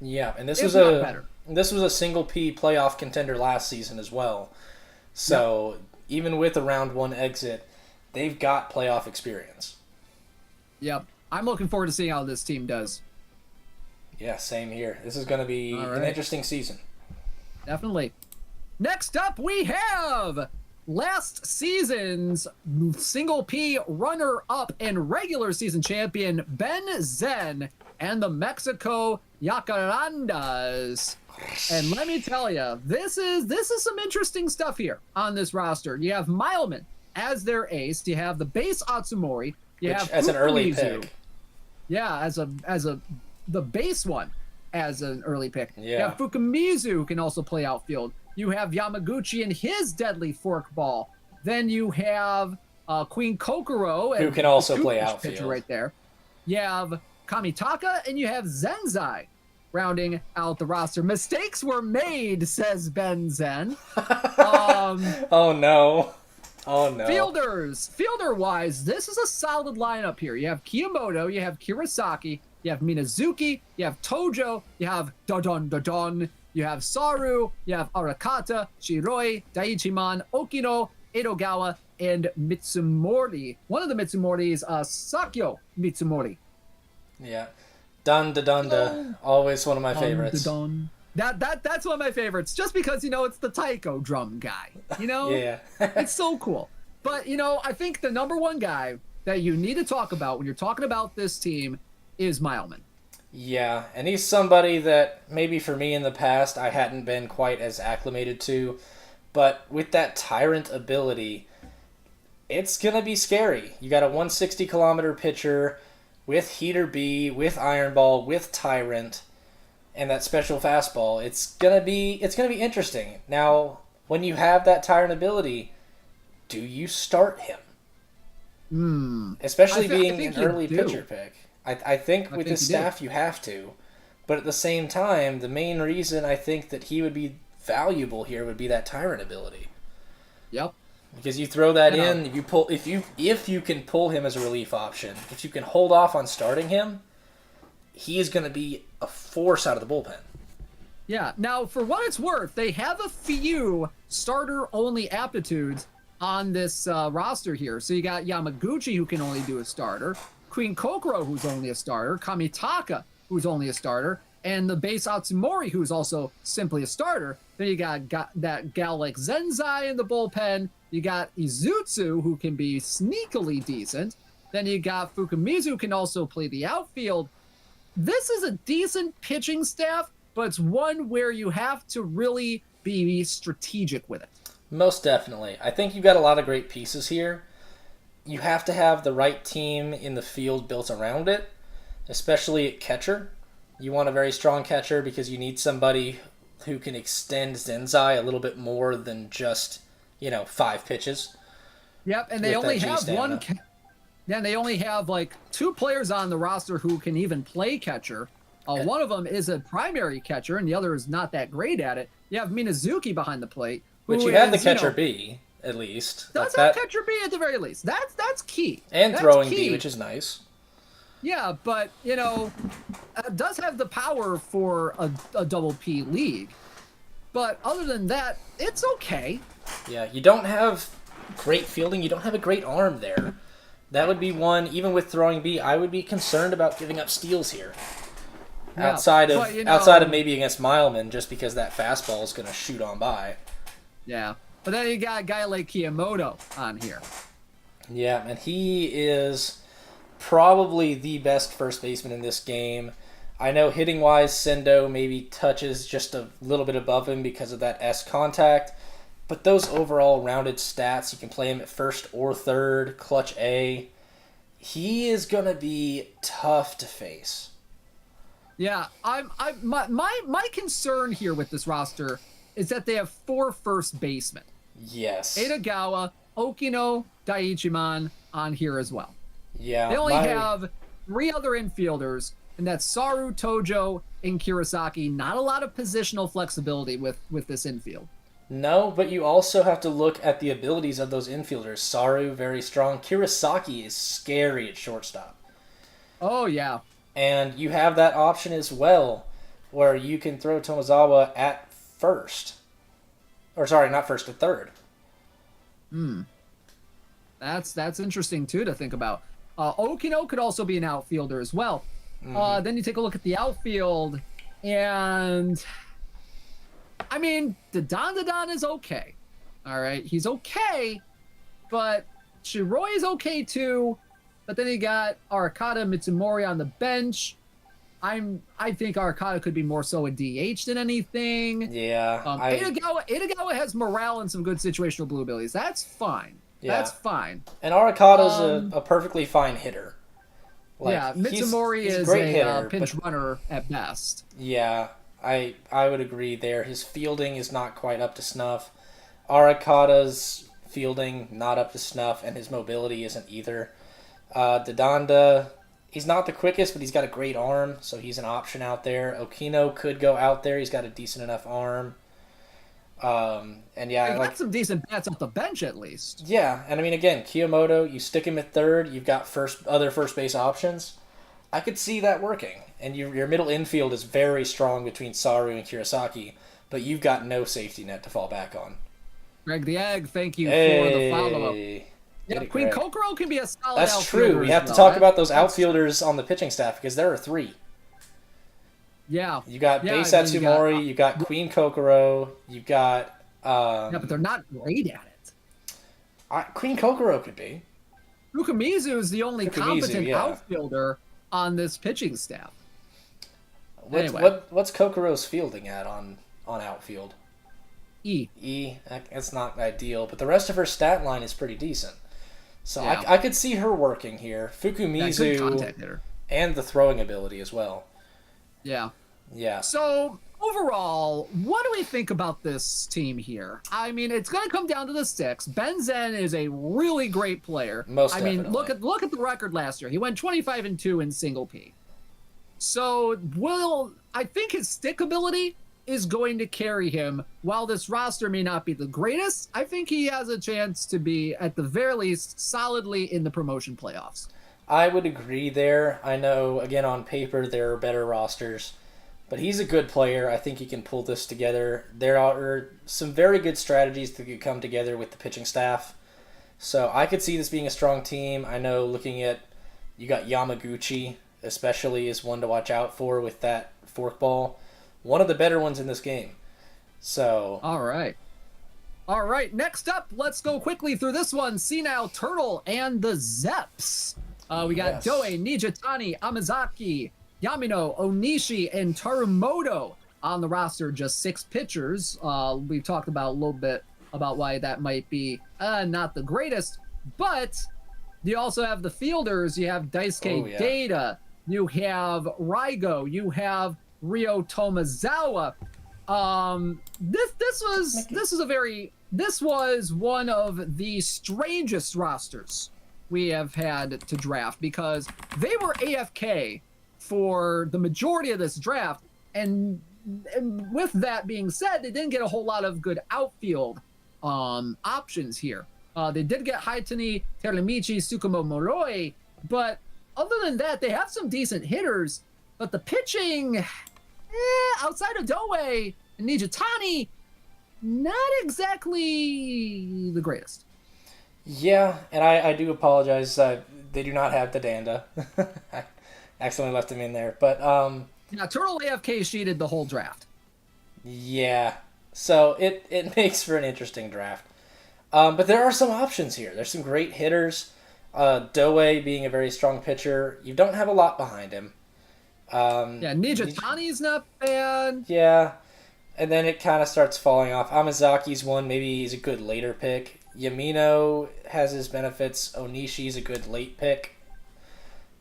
Yeah, and this was a single P playoff contender last season as well. So even with a round one exit, they've got playoff experience. Yep. I'm looking forward to seeing how this team does. Yeah, same here. This is going to be an interesting season. Definitely. Next up, we have last season's single P runner-up and regular season champion Ben Zen and the Mexico Yacarandas. And let me tell you, this is some interesting stuff here on this roster. You have Mileman as their ace. You have the base Atsumori. You have as an early pick. Yeah, the base one as an early pick. Yeah. You have Fukumizu, who can also play outfield. You have Yamaguchi and his deadly forkball. Then you have Queen Kokoro, who can also play outfield right there. You have Kamitaka and you have Zenzai rounding out the roster. Mistakes were made, says Ben Zen. Oh no. Fielder-wise, this is a solid lineup here. You have Kiyomoto, you have Kurosaki, you have Minazuki, you have Tojo, you have Dodon, you have Saru, you have Arakata, Shiroi, Daiichiman, Okino, Edogawa, and Mitsumori. One of the Mitsumoris, Sakyo Mitsumori. Yeah. Dunda, always one of my favorites. That's one of my favorites, just because, it's the taiko drum guy, Yeah. It's so cool. But, I think the number one guy that you need to talk about when you're talking about this team is Mileman. Yeah, and he's somebody that maybe for me in the past I hadn't been quite as acclimated to, but with that Tyrant ability, it's going to be scary. You got a 160-kilometer pitcher with Heater B, with Iron Ball, with Tyrant, and that special fastball. It's gonna be interesting. Now, when you have that Tyrant ability, do you start him? Especially being an early pitcher pick. I think with think his he staff you have to. But at the same time, the main reason I think that he would be valuable here would be that Tyrant ability. Yep. Because you throw that in, if you can pull him as a relief option, if you can hold off on starting him, he is going to be a force out of the bullpen. Yeah. Now, for what it's worth, they have a few starter-only aptitudes on this roster here. So you got Yamaguchi, who can only do a starter, Queen Kokoro, who's only a starter, Kamitaka, who's only a starter, and the base Atsumori, who's also simply a starter. Then you got that gal like Zenzai in the bullpen. You got Izutsu, who can be sneakily decent. Then you got Fukumizu, who can also play the outfield. This is a decent pitching staff, but it's one where you have to really be strategic with it. Most definitely. I think you've got a lot of great pieces here. You have to have the right team in the field built around it, especially at catcher. You want a very strong catcher because you need somebody who can extend Zenzai a little bit more than just, 5 pitches. Yep, and they only have one. Yeah, they only have like 2 players on the roster who can even play catcher. One of them is a primary catcher, and the other is not that great at it. You have Minazuki behind the plate, which you have the catcher B at least. Does have catcher B at the very least. That's key. And that's throwing key. B, which is nice. Yeah, but does have the power for a double P league. But other than that, it's okay. Yeah, you don't have great fielding. You don't have a great arm there. That would be one. Even with throwing B, I would be concerned about giving up steals here. Yeah, outside of maybe against Mileman, just because that fastball is going to shoot on by. Yeah, but then you got a guy like Kiyomoto on here. Yeah, and he is probably the best first baseman in this game. I know hitting-wise, Sendo maybe touches just a little bit above him because of that S contact, but those overall rounded stats, you can play him at first or third, clutch A. He is going to be tough to face. Yeah, my concern here with this roster is that they have 4 first basemen. Yes. Edogawa, Okino, Daiichiman on here as well. Yeah. They only have 3 other infielders, and that's Saru, Tojo, and Kirasaki. Not a lot of positional flexibility with this infield. No, but you also have to look at the abilities of those infielders. Saru, very strong. Kirasaki is scary at shortstop. Oh, yeah. And you have that option as well, where you can throw Tomozawa at first. Or, sorry, not first, at third. That's interesting, too, to think about. Okino could also be an outfielder as well. Mm-hmm. Then you take a look at the outfield, and I mean, Dadon is okay. All right, he's okay, but Shiroi is okay too. But then you got Arcata Mitsumori on the bench. I think Arcata could be more so a DH than anything. Yeah. Edogawa has morale and some good situational blue abilities. That's fine. Yeah. That's fine. And Arcata's a perfectly fine hitter. Mitsumori is a pinch runner at best. Yeah, I would agree there. His fielding is not quite up to snuff. Arcata's fielding not up to snuff, and his mobility isn't either. Dadonda, he's not the quickest, but he's got a great arm, so he's an option out there. Okino could go out there. He's got a decent enough arm. And yeah, he got some decent bats off the bench at least. Yeah, and I mean, again, Kiyomoto, you stick him at third, you've got other first base options. I could see that working. And your middle infield is very strong between Saru and Kirasaki, but you've got no safety net to fall back on. Greg the Egg, thank you for the follow-up. Yeah, Queen Kokoro can be a solid outfielder. That's true. We have to talk about those outfielders on the pitching staff because there are 3. Yeah. You got Base Atsumori, you got Queen Kokoro, you got... yeah, but they're not great at it. Queen Kokoro could be. Fukumizu is the only competent outfielder on this pitching staff. What's Kokoro's fielding at on outfield? E. That's not ideal, but the rest of her stat line is pretty decent. So yeah. I could see her working here. Fukumizu and the throwing ability as well. Yeah. Yeah. So overall, what do we think about this team here? I mean, it's going to come down to the sticks. Ben Zen is a really great player. Most I mean, definitely. look at the record last year. He went 25-2 in single P. So, I think his stick ability is going to carry him. While this roster may not be the greatest, I think he has a chance to be, at the very least, solidly in the promotion playoffs. I would agree there. I know, again, on paper, there are better rosters. But he's a good player. I think he can pull this together. There are some very good strategies that could come together with the pitching staff. So I could see this being a strong team. I know looking at, you got Yamaguchi, especially, is one to watch out for with that forkball. One of the better ones in this game. So. All right. Next up, let's go quickly through this one. Senile Turtle and the Zeps. We got Doe, Nijitani, Amazaki, Yamino, Onishi, and Tarumoto on the roster. Just 6 pitchers. We've talked about a little bit about why that might be not the greatest. But you also have the fielders. You have Daisuke Data. You have Raigo. You have Ryo Tomazawa. This was one of the strangest rosters we have had to draft, because they were AFK for the majority of this draft, and with that being said, they didn't get a whole lot of good outfield options here. They did get Haitani, Teramichi, Tsukumo Moroi, but other than that, they have some decent hitters, but the pitching, outside of Doe and Nijitani, not exactly the greatest. Yeah, and I do apologize. They do not have the Danda. I accidentally left him in there. But Turtle AFK sheeted the whole draft. Yeah. So it makes for an interesting draft. But there are some options here. There's some great hitters. Doe being a very strong pitcher. You don't have a lot behind him. Nijitani's not bad. Yeah. And then it kind of starts falling off. Amazaki's one. Maybe he's a good later pick. Yamino has his benefits. Onishi's a good late pick.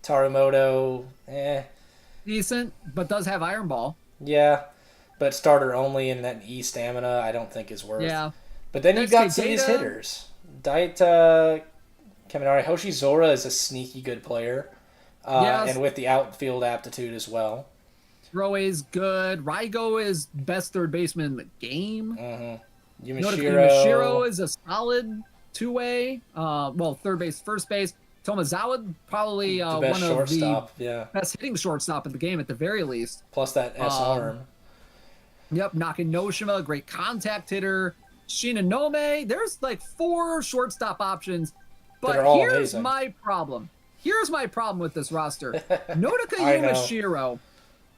Tarumoto, decent, but does have Iron Ball. Yeah, but starter only, and that E stamina I don't think is worth. Yeah. But then you've got some of these hitters. Daita Kaminari Hoshizora is a sneaky good player. And with the outfield aptitude as well. Roe's good. Raigo is best third baseman in the game. Mm-hmm. Yumashiro is a solid two-way. Third base, first base. Tomazawa probably the best one shortstop, of the best hitting shortstop in the game at the very least. Plus that S-arm. Yep, Nakanoshima, great contact hitter. Shinonome, there's like 4 shortstop options. But here's my problem. Here's my problem with this roster. Nodoka Yumashiro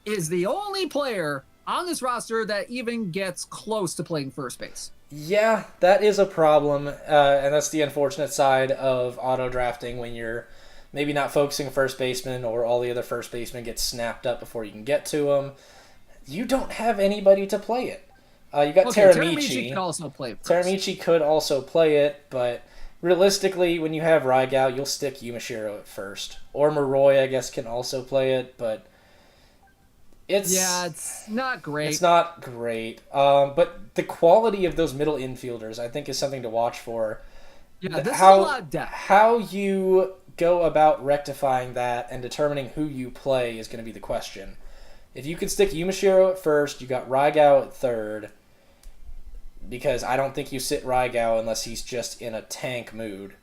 is the only player on this roster that even gets close to playing first base. Yeah, that is a problem, and that's the unfortunate side of auto drafting when you're maybe not focusing first baseman, or all the other first basemen get snapped up before you can get to them. You don't have anybody to play it. You got Teramichi. Teramichi could also play first. Teramichi could also play it, but realistically, when you have Raigo, you'll stick Yumashiro at first. Or Moroi, I guess, can also play it, but it's not great. It's not great. But the quality of those middle infielders, I think, is something to watch for. Yeah, this is a lot of depth. How you go about rectifying that and determining who you play is going to be the question. If you can stick Yumashiro at first, you got Raigo at third, because I don't think you sit Raigo unless he's just in a tank mood.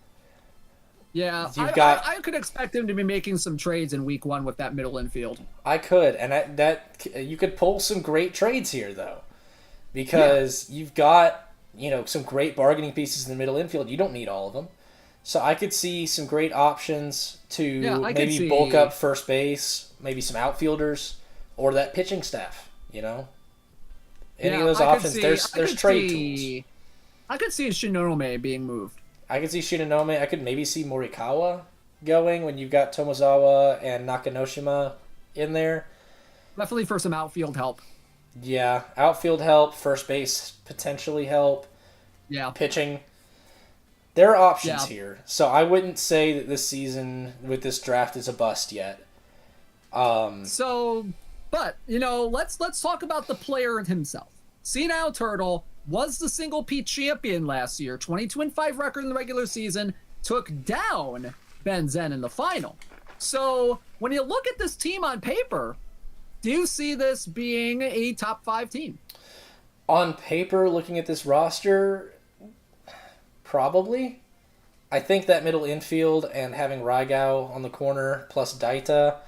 Yeah, I could expect him to be making some trades in week 1 with that middle infield. I could, and that you could pull some great trades here, though, because you've got some great bargaining pieces in the middle infield. You don't need all of them, so I could see some great options to maybe bulk up first base, maybe some outfielders, or that pitching staff. Any of those options. There's trade tools. I could see Shinonome being moved. I could see Shinonome. I could maybe see Morikawa going when you've got Tomazawa and Nakanoshima in there. Definitely for some outfield help. Yeah, outfield help, first base potentially help. Yeah. Pitching. There are options here. So I wouldn't say that this season with this draft is a bust yet. But But, let's talk about the player himself. Senile Turtle was the single P champion last year, 22-5 record in the regular season, took down Ben Zen in the final. So when you look at this team on paper, do you see this being a top 5 team? On paper, looking at this roster, probably. I think that middle infield and having Raigao on the corner plus Daita,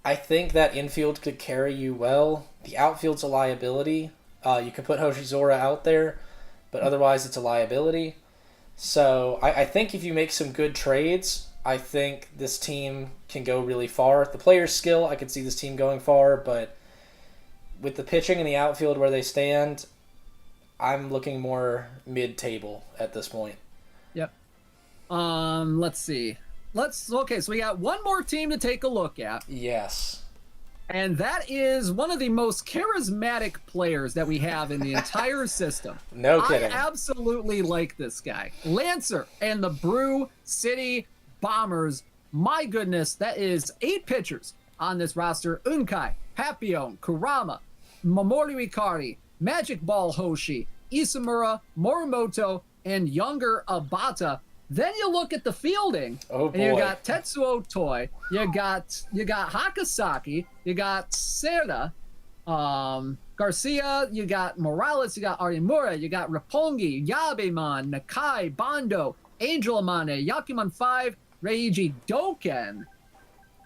I think that infield could carry you well. The outfield's a liability. You can put Hoshizora out there, but otherwise it's a liability. So I think if you make some good trades, I think this team can go really far. The player's skill, I could see this team going far, but with the pitching and the outfield where they stand, I'm looking more mid-table at this point. Yep. Let's see. Okay, so we got one more team to take a look at. Yes. And that is one of the most charismatic players that we have in the entire system. No kidding. I absolutely like this guy. Lancer and the Brew City Bombers. My goodness, that is 8 pitchers on this roster. Unkai, Papillon, Kurama, Mamoru Ikari, Magic Ball Hoshi, Isamura, Morimoto, and younger Abata. Then you look at the fielding, and you got Tetsuo Toi, you got Hakasaki, you got Serra, Garcia, you got Morales, you got Arimura, you got Roppongi, Yabeman, Nakai, Bando, Angel Amane, Yakuman 5, Reiji Doken.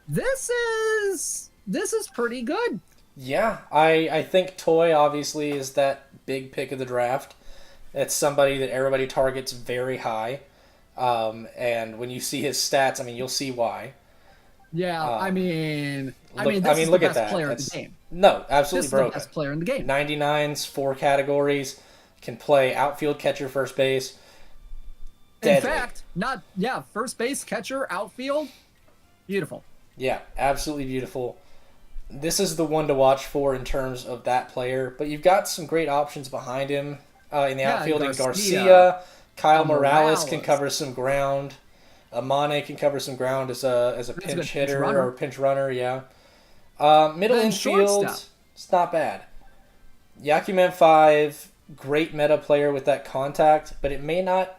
This is pretty good. Yeah, I think Toy obviously is that big pick of the draft. It's somebody that everybody targets very high. And when you see his stats, I mean, you'll see why. Yeah, look this is the best player in the game. No, absolutely broken. This is the best player in the game. 99s, 4 categories, can play outfield, catcher, first base. Deadly. In fact, first base, catcher, outfield, beautiful. Yeah, absolutely beautiful. This is the one to watch for in terms of that player, but you've got some great options behind him in the outfield. Garcia, Kyle Morales can cover some ground. Amane can cover some ground as a pinch hitter or pinch runner, yeah. Middle infield, it's not bad. Yakuman 5, great meta player with that contact, but it may not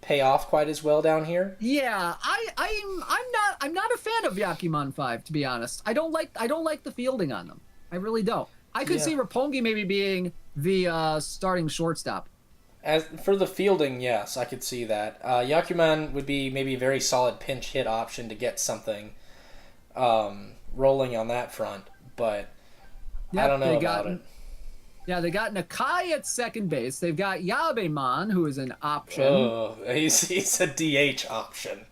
pay off quite as well down here. Yeah, I'm not a fan of Yakuman 5, to be honest. I don't like the fielding on them. I really don't. I could see Roppongi maybe being the starting shortstop. As for the fielding, yes, I could see that. Yakuman would be maybe a very solid pinch hit option to get something rolling on that front, but I don't know about it. Yeah, they got Nakai at second base. They've got Yabeman, who is an option. Oh, he's a DH option.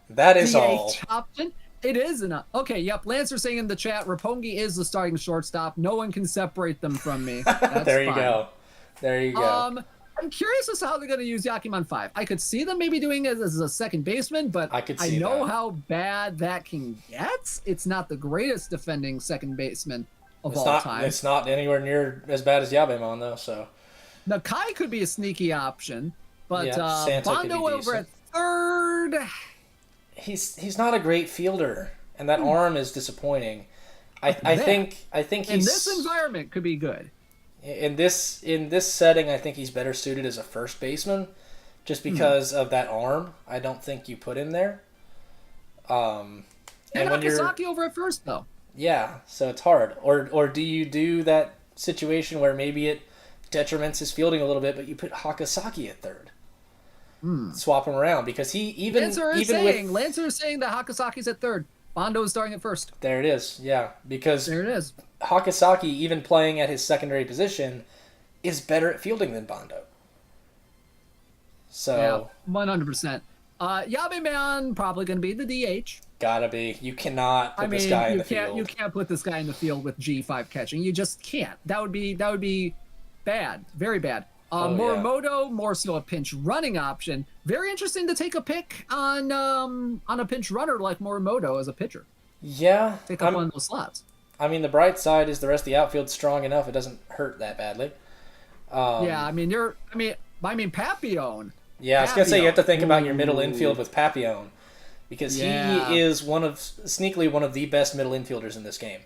That is all. DH option? It is an okay. Yep, Lancer saying in the chat, Roppongi is the starting shortstop. No one can separate them from me. That's There you fine. go. There you go. I'm curious as to how they're going to use Yakuman 5. I could see them maybe doing it as a second baseman, but I know how bad that can get. It's not the greatest defending second baseman of all time. It's not anywhere near as bad as Yabeman, though. So Nakai could be a sneaky option, but Santa Bondo over at third. He's not a great fielder, and that arm is disappointing. I think he's in this environment could be good. In this setting, I think he's better suited as a first baseman, just because of that arm. I don't think you put him there. And when Hakasaki over at first, though. Yeah, so it's hard. Or do you do that situation where maybe it detriments his fielding a little bit, but you put Hakasaki at third? Swap him around, because Lancer is saying that Hakasaki's at third. Bondo is starting at first. There it is, yeah. Because there it is. Hakasaki, even playing at his secondary position, is better at fielding than Bondo. So yeah, 100%. Yabeman probably going to be the DH. Gotta be. You cannot put this guy in the field. You can't put this guy in the field with G5 catching. You just can't. That would be bad. Very bad. Morimoto, more so a pinch running option. Very interesting to take a pick on a pinch runner like Morimoto as a pitcher. Yeah. Take up one of those slots. I mean, the bright side is the rest of the outfield's strong enough. It doesn't hurt that badly. Papillon. Yeah, I was going to say, you have to think about your middle infield with Papillon, because he is sneakily one of the best middle infielders in this game.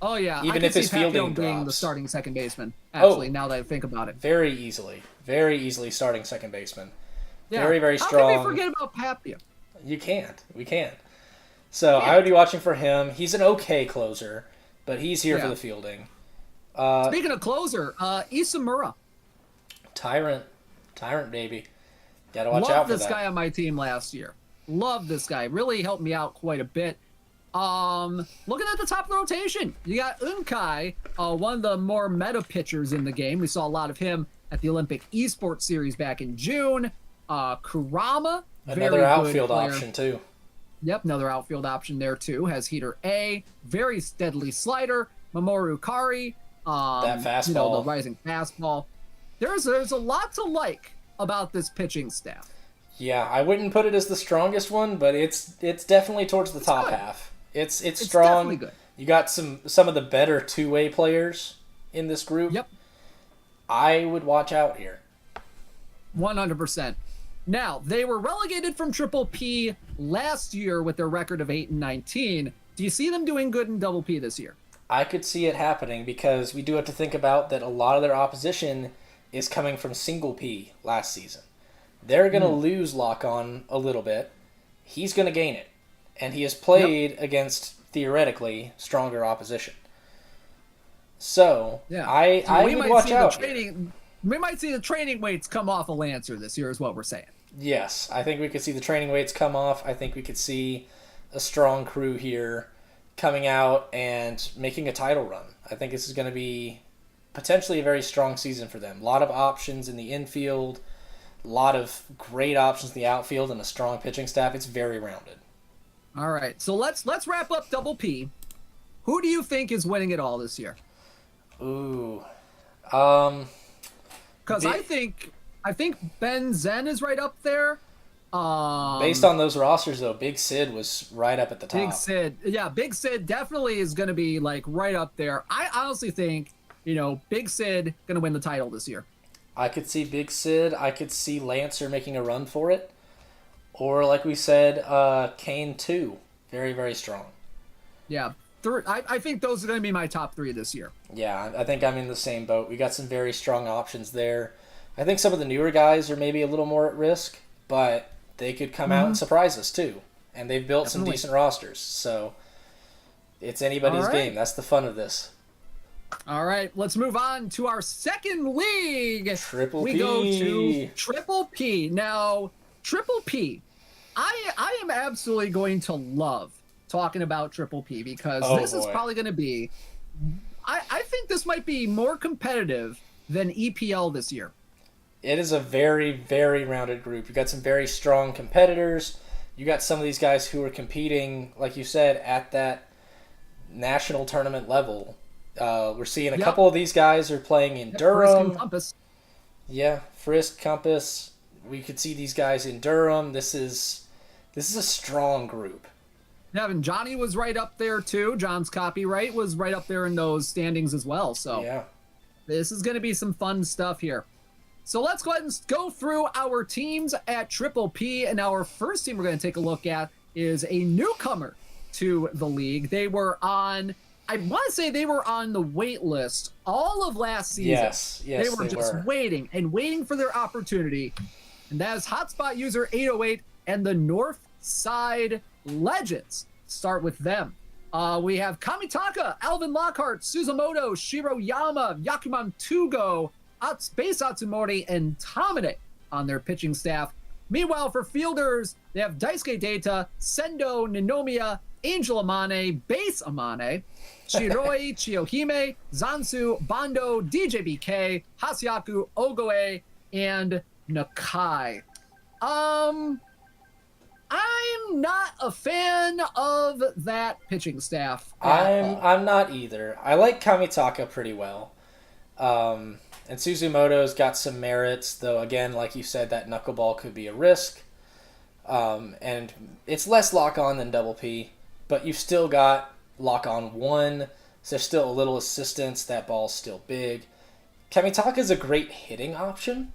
Oh yeah, I even could if see his Papillon fielding being the drops. starting second baseman. Actually, now that I think about it. Very easily starting second baseman. Yeah. Very How can we strong. forget about Papillon? You can't. We can't. So I would Can't. be watching for him. He's an okay closer, but he's here for Yeah. the fielding. Speaking of closer, Isamura. Tyrant, baby. Got to watch out Loved for this that. guy on my team last year. Loved this guy. Really helped me out quite a bit. Looking at the top of the rotation, you got Unkai, one of the more meta pitchers in the game. We saw a lot of him at the Olympic Esports Series back in June. Kurama, Another very outfield good player. option too. Yep, another outfield option there too. Has heater A, very deadly slider. Mamoru Kari, That fastball. You know, the rising fastball. There's a lot to like about this pitching staff. Yeah, I wouldn't put it as the strongest one, but it's definitely towards the top good. half. It's Definitely strong. good. You got some of the better two-way players in this group. Yep, I would watch out here. 100%. Now, they were relegated from Triple P last year with their record of 8-19. Do you see them doing good in Double P this year? I could see it happening because we do have to think about that a lot of their opposition is coming from single P last season. They're going to lose lock on a little bit. He's going to gain it. And he has played against, theoretically, stronger opposition. So, Yeah. I we would might watch see out. We might see the training weights come off of Lancer this year is what we're saying. Yes, I think we could see the training weights come off. I think we could see a strong crew here coming out and making a title run. I think this is going to be potentially a very strong season for them. A lot of options in the infield, a lot of great options in the outfield, and a strong pitching staff. It's very rounded. All right, so let's wrap up Double P. Who do you think is winning it all this year? Ooh, Because I think Ben Zen is right up there. Based on those rosters, though, Big Sid was right up at the top. Big Sid definitely is going to be like right up there. I honestly think, Big Sid going to win the title this year. I could see Big Sid. I could see Lancer making a run for it. Or, like we said, Kane 2. Very, very strong. Yeah. I think those are going to be my top three this year. Yeah, I think I'm in the same boat. We got some very strong options there. I think some of the newer guys are maybe a little more at risk, but they could come out and surprise us too. And they've built some decent rosters, so it's anybody's game. That's the fun of this. All right, let's move on to our second league. Triple P. We go to Triple P. Now, Triple P, I am absolutely going to love talking about Triple P because this is probably going to be, I think this might be more competitive than EPL this year. It is a very, very rounded group. You got some very strong competitors. You got some of these guys who are competing, like you said, at that national tournament level. We're seeing a couple of these guys are playing in Durham. Frisk and Compass. Yeah, Frisk, Compass. We could see these guys in Durham. This is a strong group. Yeah, and Johnny was right up there too. John's copyright was right up there in those standings as well. So yeah, this is going to be some fun stuff here. So let's go ahead and go through our teams at Triple P. And our first team we're going to take a look at is a newcomer to the league. They were on, I want to say they were on the wait list all of last season. Yes, they were just waiting for their opportunity. And that is Hotspot user 808 and the North Side Legends. Start with them. We have Kamitaka, Alvin Lockhart, Suzumoto, Shiroyama, Yakuman Tugo, Base Atsumori, and Tamine on their pitching staff. Meanwhile, for fielders, they have Daisuke Data, Sendo, Ninomiya, Angel Amane, Base Amane, Shiroi, Chiyohime, Zansu, Bando, DJBK, Hasiaku, Ogoe, and Nakai. I'm not a fan of that pitching staff. I'm not either. I like Kamitaka pretty well. And Suzumoto's got some merits, though, again, like you said, that knuckleball could be a risk. And it's less lock-on than Double P, but you've still got lock-on 1, so there's still a little assistance. That ball's still big. Kamitaka's a great hitting option,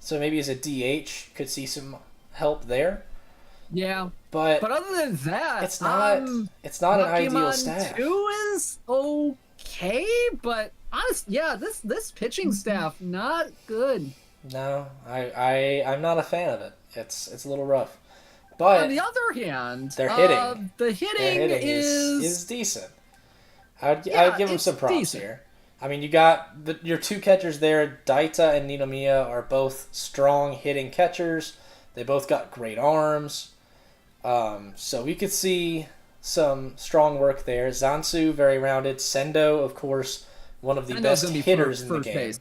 so maybe as a DH could see some help there. Yeah. But But other than that, it's not an ideal Pokemon staff. 2 is okay, but honestly, yeah, this pitching staff not good. No, I'm not a fan of it. It's a little rough. On But the other hand, their hitting, the their hitting hitting is is decent. I'd yeah, give them it's some props decent. here. I mean, you got your two catchers there, Daita and Ninomiya, are both strong hitting catchers. They both got great arms. So we could see some strong work there. Zansu, very rounded. Sendo, of course, one of the Sendo's best gonna be hitters in the first game. base,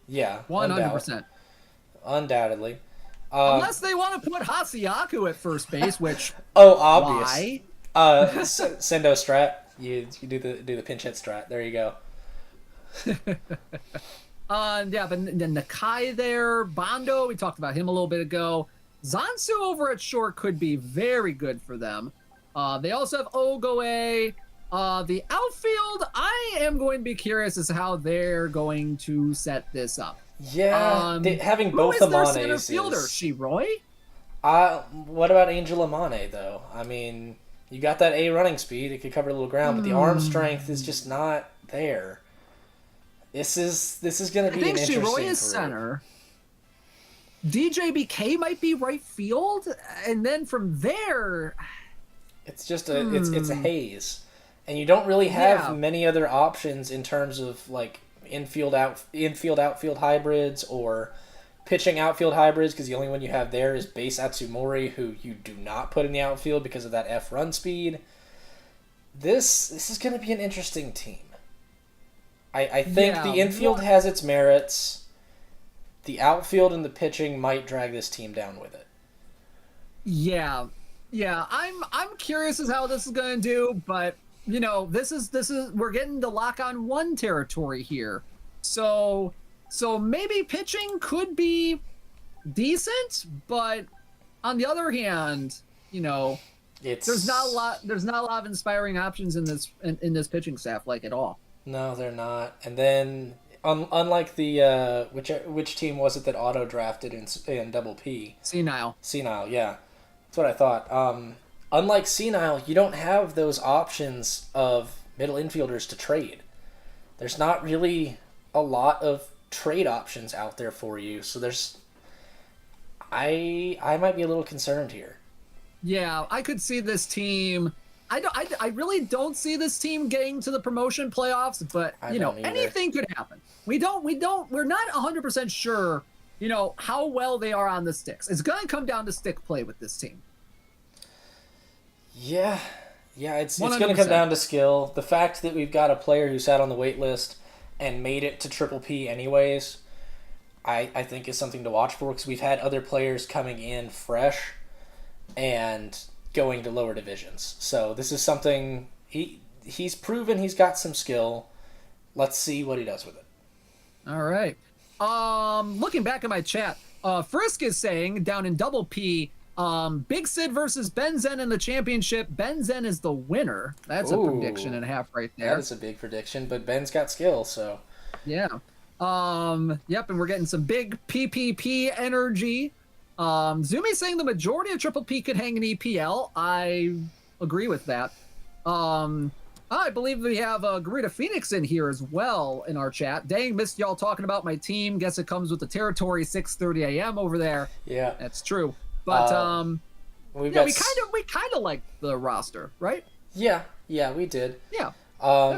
Yeah, 100%. undoubtedly. Unless they want to put Hasiaku at first base, which Oh, obvious. why? Sendo strat. You do the pinch hit strat. There you go. Yeah, but then Nakai there, Bondo, we talked about him a little bit ago. Zansu over at short could be very good for them. They also have Ogoe. The outfield, I am going to be curious as to how they're going to set this up. Yeah, having both who is their Amanes center fielder? is. Shiroy? What about Angel Amane though? I mean, you got that A running speed; it could cover a little ground, but the arm strength is just not there. This is going to be an interesting Shiroy is group. center. DJBK might be right field, and then from there, It's just it's a haze, and you don't really have many other options in terms of like infield outfield hybrids or pitching outfield hybrids, because the only one you have there is Base Atsumori, who you do not put in the outfield because of that F run speed. This is going to be an interesting team. I think the infield has its merits. The outfield and the pitching might drag this team down with it. Yeah, I'm curious as how this is going to do, but you know, this is we're getting to lock on one territory here, so maybe pitching could be decent, but on the other hand, you know, there's not a lot of inspiring options in this pitching staff, like at all. No, they're not. And then, unlike the which team was it that auto drafted in Double P? Senile, yeah, that's what I thought. Unlike Senile, you don't have those options of middle infielders to trade. There's not really a lot of trade options out there for you, so I might be a little concerned here. Yeah, I could see this team. I really don't see this team getting to the promotion playoffs, but you know, anything could happen. We're not 100% sure, you know, how well they are on the sticks. It's going to come down to stick play with this team. Yeah, it's going to come down to skill. The fact that we've got a player who sat on the wait list and made it to Triple P anyways, I think is something to watch for, because we've had other players coming in fresh and going to lower divisions. So this is something he's proven he's got some skill. Let's see what he does with it. All right. Looking back at my chat, Frisk is saying down in Double P, Big Sid versus Benzen in the championship. Benzen is the winner. That's a prediction and a half right there. That is a big prediction, but Ben's got skill, so yeah. Yep, and we're getting some big PPP energy. Zumi's saying the majority of Triple P could hang in EPL. I agree with that. I believe we have Garita Phoenix in here as well in our chat. Dang, missed y'all talking about my team. Guess it comes with the territory. 6:30 a.m. over there. Yeah, that's true. But we kind of like the roster, right? Yeah, we did. Yeah.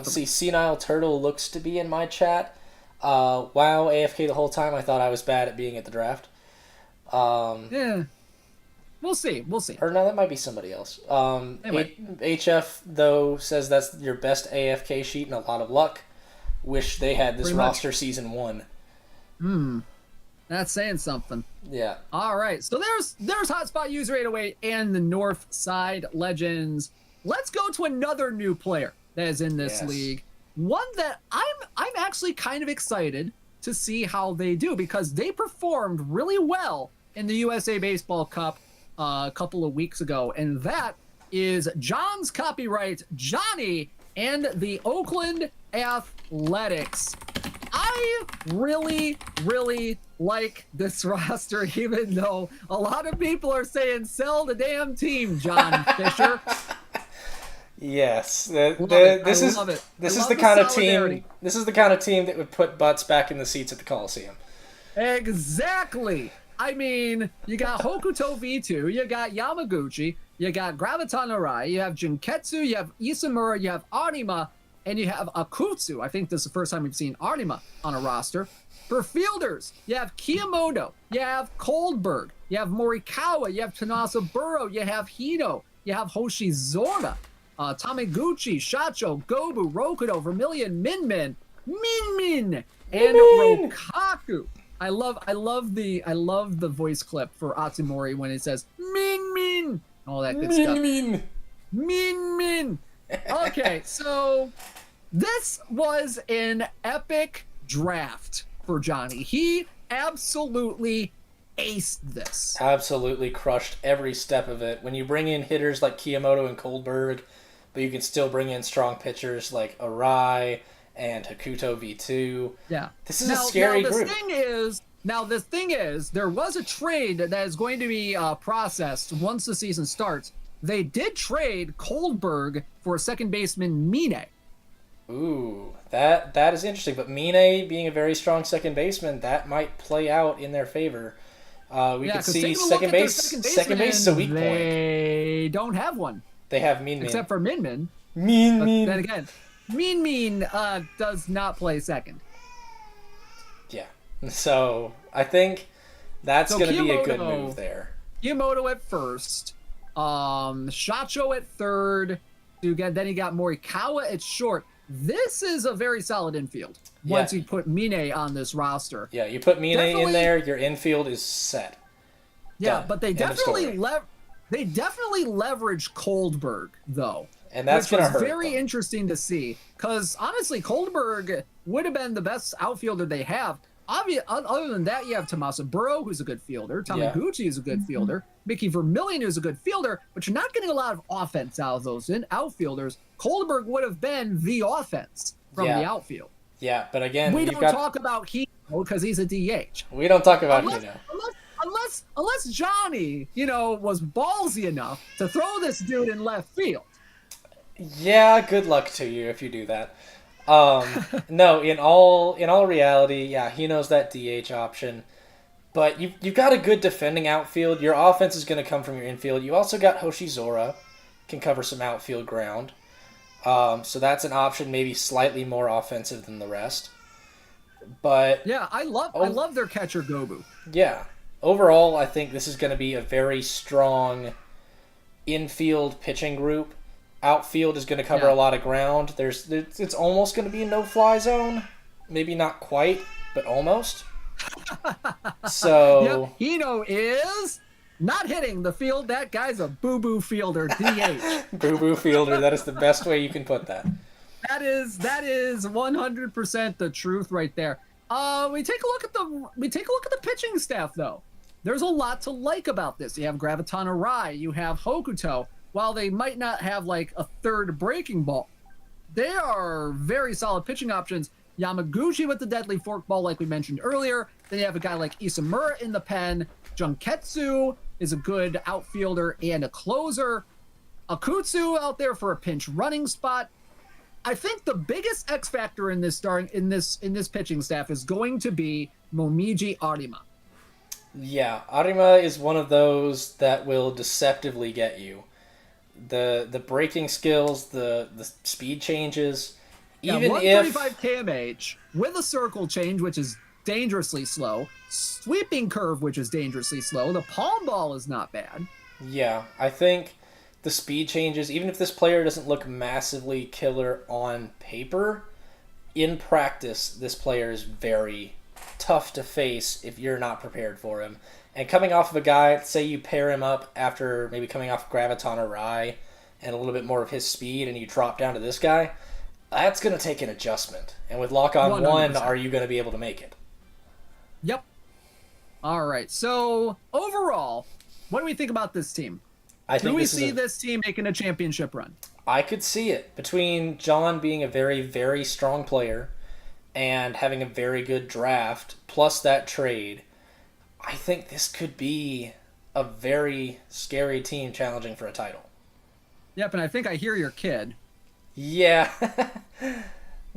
See, Senile Turtle looks to be in my chat. Wow, AFK the whole time. I thought I was bad at being at the draft. Yeah. We'll see. Or no, that might be somebody else. Anyway. HF, though, says that's your best AFK sheet and a lot of luck. Wish they had this roster season 1. That's saying something. Yeah. All right. So there's Hotspot User 808 and the North Side Legends. Let's go to another new player that is in this league. One that I'm actually kind of excited to see how they do, because they performed really well in the USA Baseball Cup a couple of weeks ago, and that is John's Copyright, Johnny, and the Oakland Athletics. I really, really like this roster, even though a lot of people are saying sell the damn team, John Fisher. Yes, This is the kind of team. This is the kind of team that would put butts back in the seats at the Coliseum. Exactly. I mean, you got Hokuto V2, you got Yamaguchi, you got Graviton Arai, you have Junketsu, you have Isamura, you have Arima, and you have Akutsu. I think this is the first time we've seen Arima on a roster. For fielders, you have Kiyomoto, you have Koldberg, you have Morikawa, you have Tanasa Burrow, you have Hino, you have Hoshizora, Tameguchi, Shacho, Gobu, Rokudo, Vermilion, Min, and Rokaku. I love the voice clip for Atsumori when it says Min, all that good stuff. Min. Okay, so this was an epic draft for Johnny. He absolutely aced this. Absolutely crushed every step of it. When you bring in hitters like Kiyomoto and Koldberg, but you can still bring in strong pitchers like Arai and Hokuto V2. Yeah. This is a scary group. The thing is, there was a trade that is going to be processed once the season starts. They did trade Koldberg for second baseman Mine. Ooh, that is interesting. But Mine being a very strong second baseman, that might play out in their favor. We could see second base is a weak point. They don't have one. They have Min. Except for Min. Min. Then again, Min does not play second. Yeah. So I think that's going to be a good move there. Kiyomoto at first. Shacho at third. Then you got Morikawa at short. This is a very solid infield once you put Mine on this roster. Yeah, you put Mine in there, your infield is set. Yeah, but they definitely leveraged Koldberg though. And that's going to hurt. Very interesting to see because honestly, Koldberg would have been the best outfielder they have. Other than that, you have Tomasa Burrow, who's a good fielder. Tameguchi is a good fielder. Mickey Vermillion is a good fielder, but you're not getting a lot of offense out of those outfielders. Koldberg would have been the offense from the outfield. Yeah, but again, we don't talk about Hino because he's a DH. We don't talk about Hino. Unless Johnny, was ballsy enough to throw this dude in left field. Yeah, good luck to you if you do that. No, in all reality, he knows that DH option. But you've got a good defending outfield. Your offense is going to come from your infield. You also got Hoshizora, can cover some outfield ground. So that's an option, maybe slightly more offensive than the rest. But yeah, I love their catcher Gobu. Yeah, overall, I think this is going to be a very strong infield pitching group. Outfield is going to cover a lot of ground. It's almost going to be a no-fly zone. Maybe not quite, but almost. So Hino is not hitting the field. That guy's a boo-boo fielder, DH. Boo-boo fielder. That is the best way you can put that. That is 100% the truth right there. We take a look at the pitching staff though. There's a lot to like about this. You have Graviton Arai, you have Hokuto. While they might not have like a third breaking ball, they are very solid pitching options. Yamaguchi with the deadly forkball, like we mentioned earlier. Then you have a guy like Isamura in the pen. Junketsu is a good outfielder and a closer. Akutsu out there for a pinch running spot. I think the biggest X factor in this pitching staff is going to be Momiji Arima. Yeah, Arima is one of those that will deceptively get you. The breaking skills, the speed changes, even 135 kmh with a circle change, which is dangerously slow, sweeping curve, which is dangerously slow. The palm ball is not bad. Yeah, I think the speed changes, even if this player doesn't look massively killer on paper, in practice, this player is very tough to face if you're not prepared for him. And coming off of a guy, say you pair him up after maybe coming off Graviton Arai and a little bit more of his speed, and you drop down to this guy, that's going to take an adjustment. And with Lock On 1, are you going to be able to make it? Yep. All right. So, overall, what do we think about this team? Do we see this team making a championship run? I could see it. Between John being a very, very strong player and having a very good draft, plus that trade, I think this could be a very scary team challenging for a title. Yep, and I think I hear your kid. Yeah.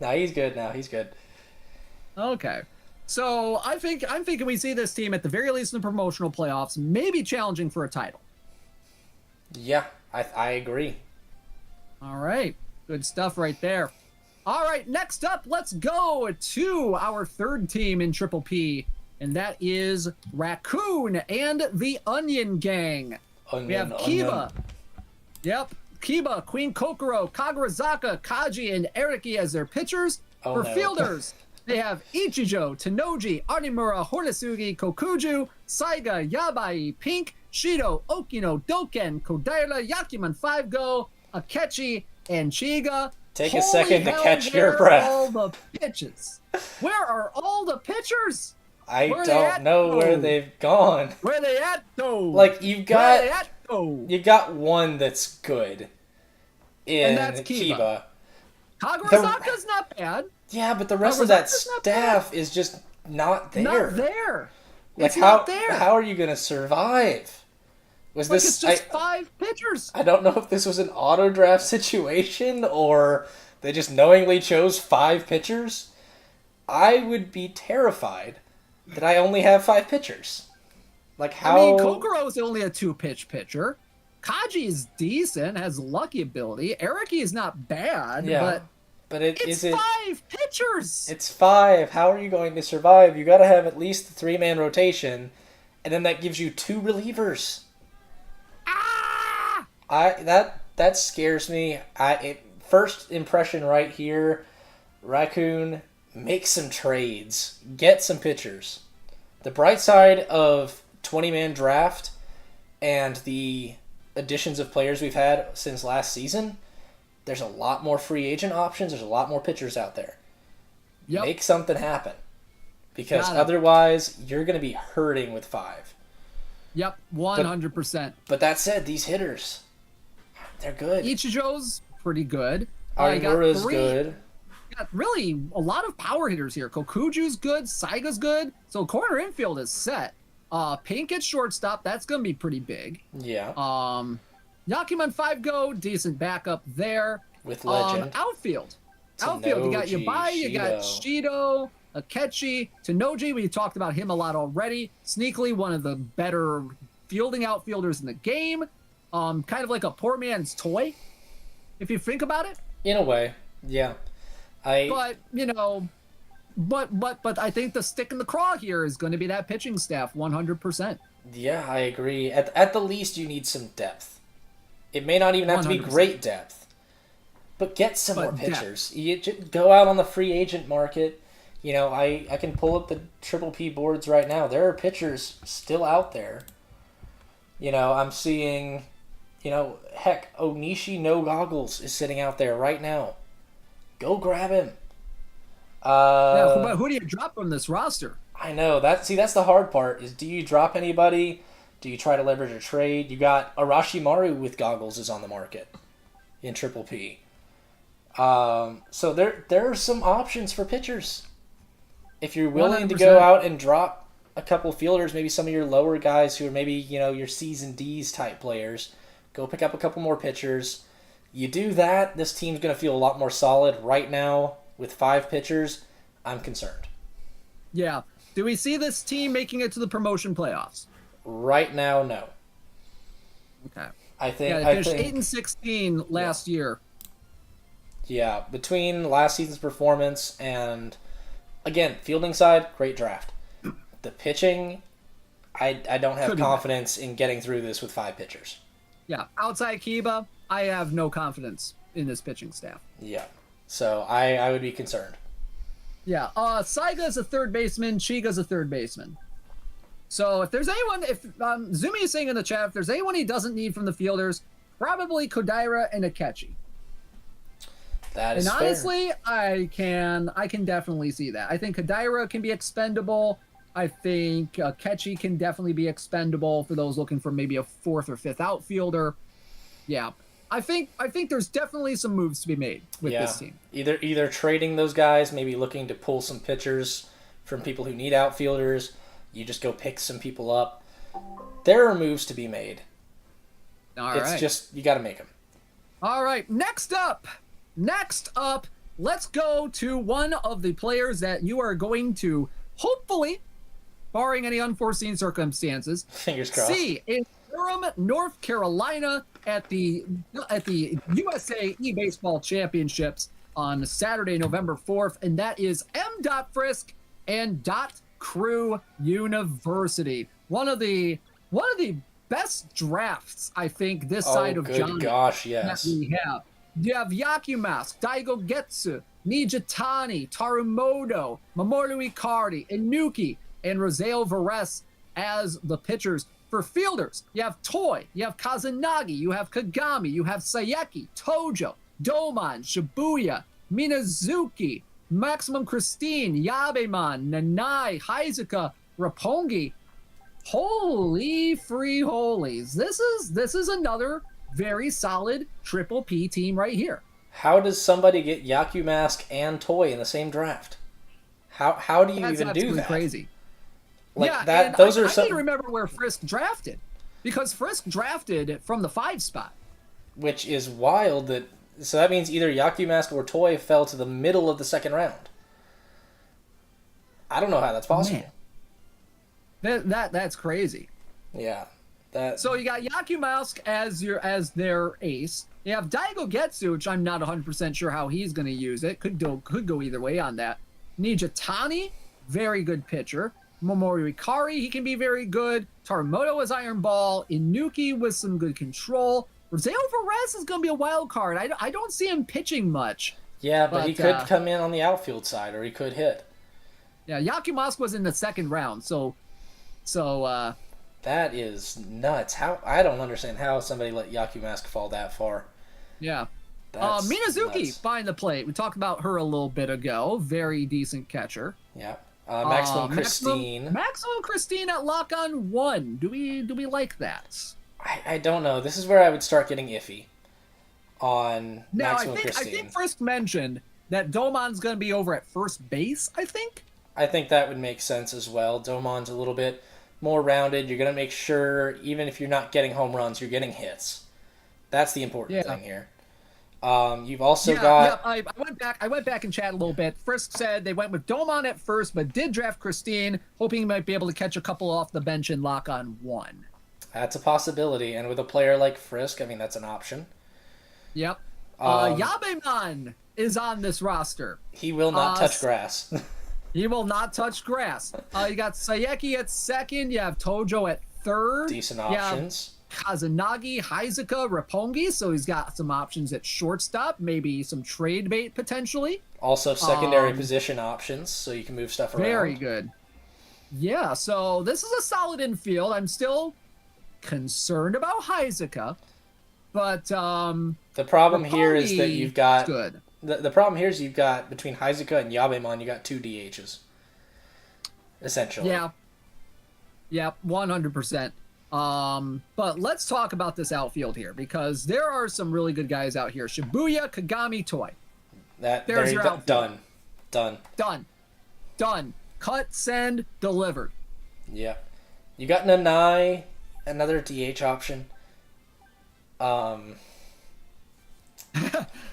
No, he's good now. He's good. Okay. So I'm thinking we see this team at the very least in the promotional playoffs, maybe challenging for a title. Yeah, I agree. All right. Good stuff right there. All right, next up, let's go to our third team in Triple P, and that is Raccoon and the Onion Gang. We have Kiba. Yep. Kiba, Queen Kokoro, Kagurazaka, Kaji, and Eriki as their pitchers. For fielders, they have Ichijo, Tenoji, Artimura, Horisugi, Kokuju, Saiga, Yabai, Pink, Shido, Okino, Doken, Kodaira, Yakiman 5-Go, Akechi, and Chiga. Take a second to catch your breath. Where are all the pitches? Where are all the pitchers? I don't know where they've gone. Where they at, though? Like, you got one that's good in and that's Kiba. Kagurasaka's not bad. Yeah, but the rest of that staff is just not there. Not there. Like, how are you going to survive? Was this it's just 5 pitchers? I don't know if this was an auto draft situation or they just knowingly chose 5 pitchers. I would be terrified that I only have 5 pitchers. Like, how? I mean, Kokoro's only a 2-pitch pitcher. Kaji is decent, has lucky ability. Eriki is not bad, but it's 5 pitchers. It's 5. How are you going to survive? You got to have at least the 3-man rotation, and then that gives you 2 relievers. That scares me. First impression right here, Raccoon, make some trades, get some pitchers. The bright side of 20-man draft and the additions of players we've had since last season, there's a lot more free agent options. There's a lot more pitchers out there. Yep. Make something happen, because otherwise you're going to be hurting with 5. Yep, 100%. But that said, these hitters, they're good. Ichijo's pretty good. Artimura's good. Got really a lot of power hitters here. Kokuju's good. Saiga's good. So corner infield is set. Pink at shortstop. That's going to be pretty big. Yeah. Yakiman 5-Go. Decent backup there. With legend. Outfield. Outfield. You got Yabai. You got Shido. Akechi. Tenoji. We talked about him a lot already. Sneakily, one of the better fielding outfielders in the game. Kind of like a poor man's toy, if you think about it. In a way, yeah. But I think the stick in the craw here is going to be that pitching staff, 100%. Yeah, I agree. At the least, you need some depth. It may not even have to be great depth, but get some more pitchers. You just go out on the free agent market. You know, I can pull up the Triple P boards right now. There are pitchers still out there. You know, I'm seeing, heck, Onishi No Goggles is sitting out there right now. Go grab him. But who do you drop from this roster? I know. That's the hard part, is do you drop anybody? Do you try to leverage a trade? You got Arashimaru with Goggles is on the market in Triple P. So there are some options for pitchers. If you're willing 100%. to go out and drop a couple fielders, maybe some of your lower guys who are maybe, your season D's type players, go pick up a couple more pitchers. You do that, this team's going to feel a lot more solid. Right now, with 5 pitchers, I'm concerned. Yeah. Do we see this team making it to the promotion playoffs? Right now, no. Okay. I think they finished 8-16 last year. Yeah, between last season's performance and, again, fielding side, great draft. The pitching, I don't have confidence in getting through this with 5 pitchers. Yeah, outside Kiba, I have no confidence in this pitching staff. Yeah, so I would be concerned. Yeah, Saiga's a third baseman, Chiga's a third baseman. So if there's anyone, if Zumi is saying in the chat, if there's anyone he doesn't need from the fielders, probably Kodaira and Akechi. That is fair. Honestly, I can definitely see that. I think Kodaira can be expendable. I think Akechi can definitely be expendable for those looking for maybe a 4th or 5th outfielder. Yeah. I think there's definitely some moves to be made with this team. Either trading those guys, maybe looking to pull some pitchers from people who need outfielders. You just go pick some people up. There are moves to be made. It's just you got to make them. All right, next up, let's go to one of the players that you are going to hopefully, barring any unforeseen circumstances, fingers crossed, see in Durham, North Carolina at the USA eBaseball Championships on Saturday, November 4th, and that is M. Frisk and Crew University. One of the best drafts, I think, this side of Johnny. Gosh, yes. That we have. You have Yakumask, Daigo Getsu, Nijitani, Tarumoto, Mamoru Icardi, Inuki, and Roseo Varese as the pitchers. For fielders, you have Toy, you have Kazunagi, you have Kagami, you have Sayeki, Tojo, Domon, Shibuya, Minazuki, Maximum Christine, Yabeman, Nanai, Heizuka, Roppongi. Holy free holies. This is another very solid Triple P team right here. How does somebody get Yakumask and Toy in the same draft? How do you even do that? Crazy. Like yeah, that. And those I are some. need to remember where Frisk drafted, because Frisk drafted from the 5 spot, which is wild. So that means either Yakumask or Toy fell to the middle of the second round. I don't know how that's possible. Man. That's crazy. Yeah. So you got Yakumask as their ace. You have Daigo Getsu, which I'm not 100% sure how he's going to use it. Could go either way on that. Nijitani, very good pitcher. Mamoru Ikari, he can be very good. Tarumoto is Iron Ball. Inuki with some good control. Roseo Varese is going to be a wild card. I don't see him pitching much. Yeah, but he could come in on the outfield side, or he could hit. Yeah, Yakumask was in the second round, so that is nuts. I don't understand how somebody let Yakumask fall that far. Yeah. Minazuki nuts. behind the plate. We talked about her a little bit ago. Very decent catcher. Yeah. Maximum Christine. Maximum Christine at lock on 1. Do we like that? I don't know. This is where I would start getting iffy on Maximum Christine. I think Frisk mentioned that Domon's going to be over at first base, I think. I think that would make sense as well. Domon's a little bit more rounded. You're going to make sure, even if you're not getting home runs, you're getting hits. That's the important thing here. You've also got... Yeah, I went back and chat a little bit. Frisk said they went with Domon at first, but did draft Christine, hoping he might be able to catch a couple off the bench and lock on 1. That's a possibility, and with a player like Frisk, I mean, that's an option. Yep. Yabeman is on this roster. He will not touch grass. He will not touch grass. You got Sayeki at second. You have Tojo at third. Decent options. Kazunagi, Heizuka, Roppongi, so he's got some options at shortstop, maybe some trade bait potentially. Also secondary position options, so you can move stuff around. Very good. Yeah, so this is a solid infield. I'm still concerned about Heizuka, but the problem here is that you've got good. The problem here is you've got between Heizuka and Yabeman, you got 2 DHs. Essentially. Yeah. Yeah, 100%. But let's talk about this outfield here, because there are some really good guys out here. Shibuya, Kagami, Toy. There's your outfield. Done. Cut, send, delivered. Yeah. You got Nanai, another DH option.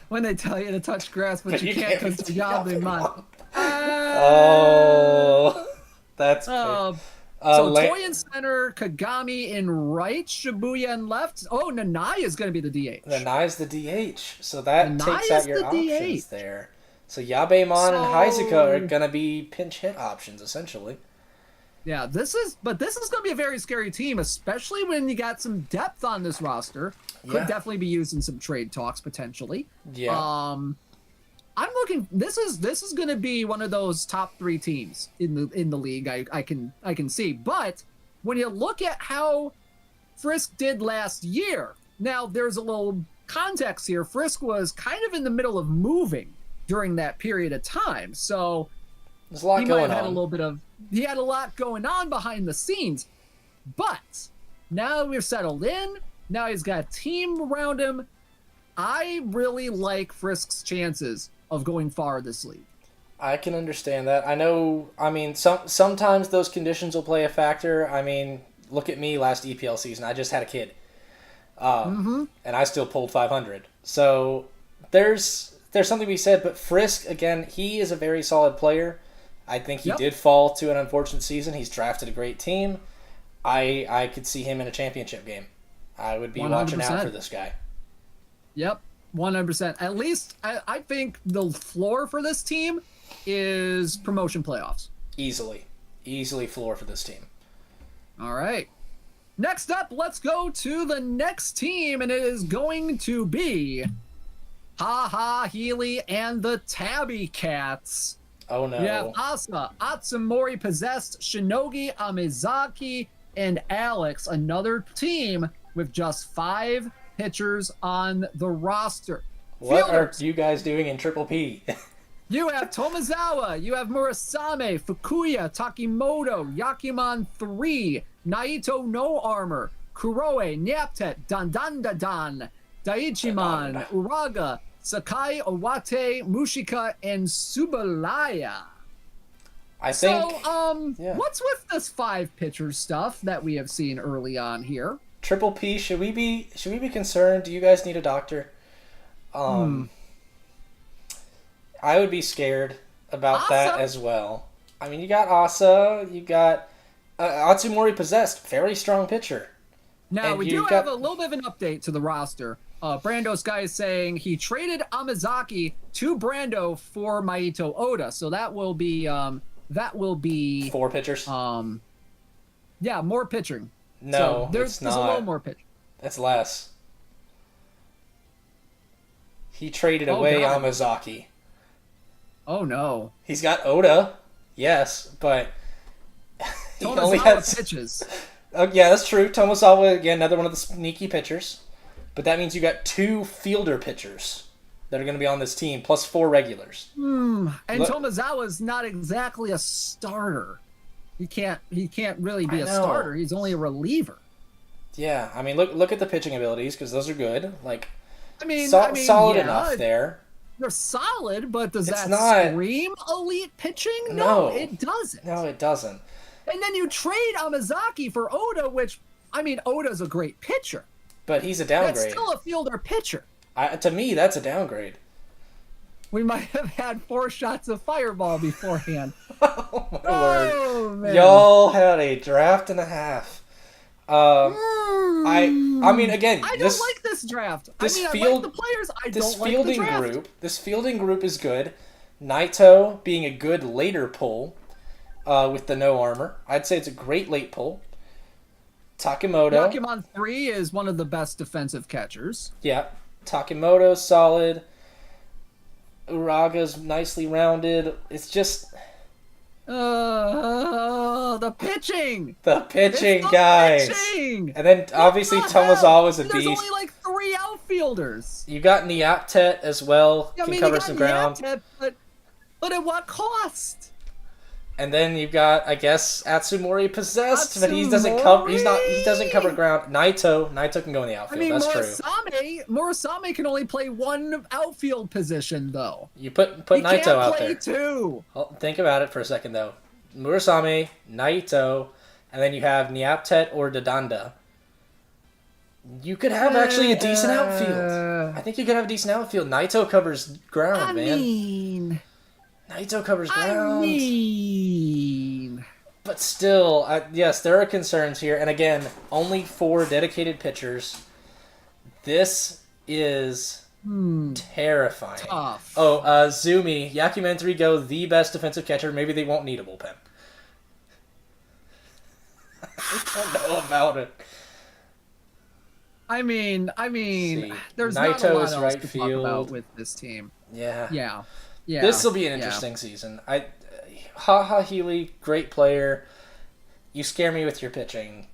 When they tell you to touch grass, but you can't because it's Yabeman. Oh, that's so Toy in center, Kagami in right, Shibuya in left. Oh, Nanai is going to be the DH. Nanai's the DH, so that takes out your options there. So Yabeman and Heizuka are going to be pinch hit options, essentially. Yeah, this is going to be a very scary team, especially when you got some depth on this roster. Could definitely be used in some trade talks potentially. Yeah. I'm looking. This is going to be one of those top 3 teams in the league. I can see. But when you look at how Frisk did last year, now there's a little context here. Frisk was kind of in the middle of moving during that period of time, so there's a lot going on. He had a lot going on behind the scenes, but now we're settled in. Now he's got a team around him. I really like Frisk's chances of going far this league. I can understand that. I know. I mean, sometimes those conditions will play a factor. I mean, look at me last EPL season. I just had a kid, and I still pulled 500. So there's something to be said. But Frisk, again, he is a very solid player. I think he did fall to an unfortunate season. He's drafted a great team. I could see him in a championship game. I would be 100%. Watching out for this guy. Yep, 100%. At least I think the floor for this team is promotion playoffs. Easily floor for this team. All right. Next up, let's go to the next team, and it is going to be Ha Ha Healy and the Tabby Cats. Oh no. You have Asa, Atsumori Possessed, Shinogi Amizaki, and Alex, another team with just 5 pitchers on the roster. What are you guys doing in Triple P? You have Tomizawa, you have Murasame, Fukuya, Takimoto, Yakiman 3, Naito No Armor, Kuroe, Nyaptet, Dandandadan, Daichiman, Uraga, Sakai, Owate, Mushika, and Subalaya. I think. What's with this 5 pitcher stuff that we have seen early on here? Triple P, should we be concerned? Do you guys need a doctor? I would be scared about that as well. I mean, you got Asa, you got Atsumori Possessed, very strong pitcher. Now, and we do have a little bit of an update to the roster. Brando's guy is saying he traded Amizaki to Brando for Maito Oda, so that will be 4 pitchers. Yeah, more pitching. No, so there's not. a little more pitching. That's less. He traded away Amizaki. Oh no. He's got Oda, yes, but he Tomizawa only has pitches. Oh yeah, that's true. Tomizawa, again, another one of the sneaky pitchers. But that means you got 2 fielder pitchers that are going to be on this team, plus 4 regulars. And Tomizawa's not exactly a starter. He can't really be a starter. He's only a reliever. Yeah, I mean, look at the pitching abilities, because those are good. Like, solid enough there. They're solid, but does that scream elite pitching? No, it doesn't. No, it doesn't. And then you trade Amizaki for Oda, which, I mean, Oda's a great pitcher. But he's a downgrade. That's still a fielder pitcher. To me, that's a downgrade. We might have had 4 shots of Fireball beforehand. Oh, my word. Man. Y'all had a draft and a half. I mean, again, I don't like this draft. I like the players. I don't like the draft. This fielding group is good. Naito being a good later pull with the no armor. I'd say it's a great late pull. Takimoto. Yakiman 3 is one of the best defensive catchers. Yeah. Takimoto's solid. Uraga's nicely rounded. It's just... the pitching! The pitching, guys! Pitching! And then, obviously, Tomizawa's a beast. There's only like 3 outfielders. You got Nyaptet as well. Can cover some ground. Nyaptet, but at what cost? And then you've got, I guess, Atsumori Possessed, but he doesn't cover. He doesn't cover ground. Naito can go in the outfield. That's true. Murasame can only play 1 outfield position, though. You put Naito out there. He can't play 2. Well, think about it for a second, though. Murasame, Naito, and then you have Nyaptet or Dadanda. You could have actually a decent outfield. I think you could have a decent outfield. Naito covers ground, man. Naito covers ground. But still, yes, there are concerns here. And again, only 4 dedicated pitchers. This is terrifying. Tough. Oh, Zumi, Yakiman 3 Go, the best defensive catcher. Maybe they won't need a bullpen. I don't know about it. I mean, there's Naito not a lot is else right to field. talk about with this team. Yeah. This will be an interesting season. Ha Ha Healy, great player. You scare me with your pitching.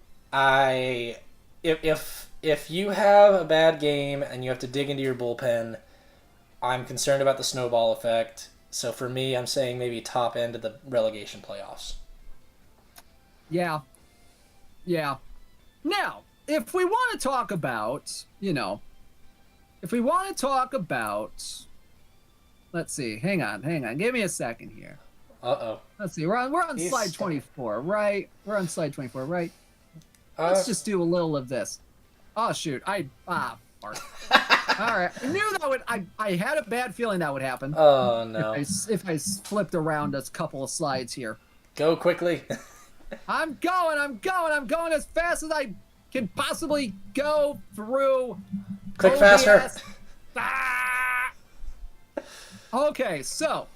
If you have a bad game and you have to dig into your bullpen, I'm concerned about the snowball effect. So for me, I'm saying maybe top end of the relegation playoffs. Yeah. Now, if we want to talk about, if we want to talk about, let's see, hang on, give me a second here. Let's see, we're on slide 24, right? We're on slide 24, right? Let's just do a little of this. Oh shoot, fart. All right, I knew that would. I had a bad feeling that would happen. Oh no! If I flipped around a couple of slides here. Go quickly. I'm going as fast as I can possibly go through. Click OBS. faster. Okay, so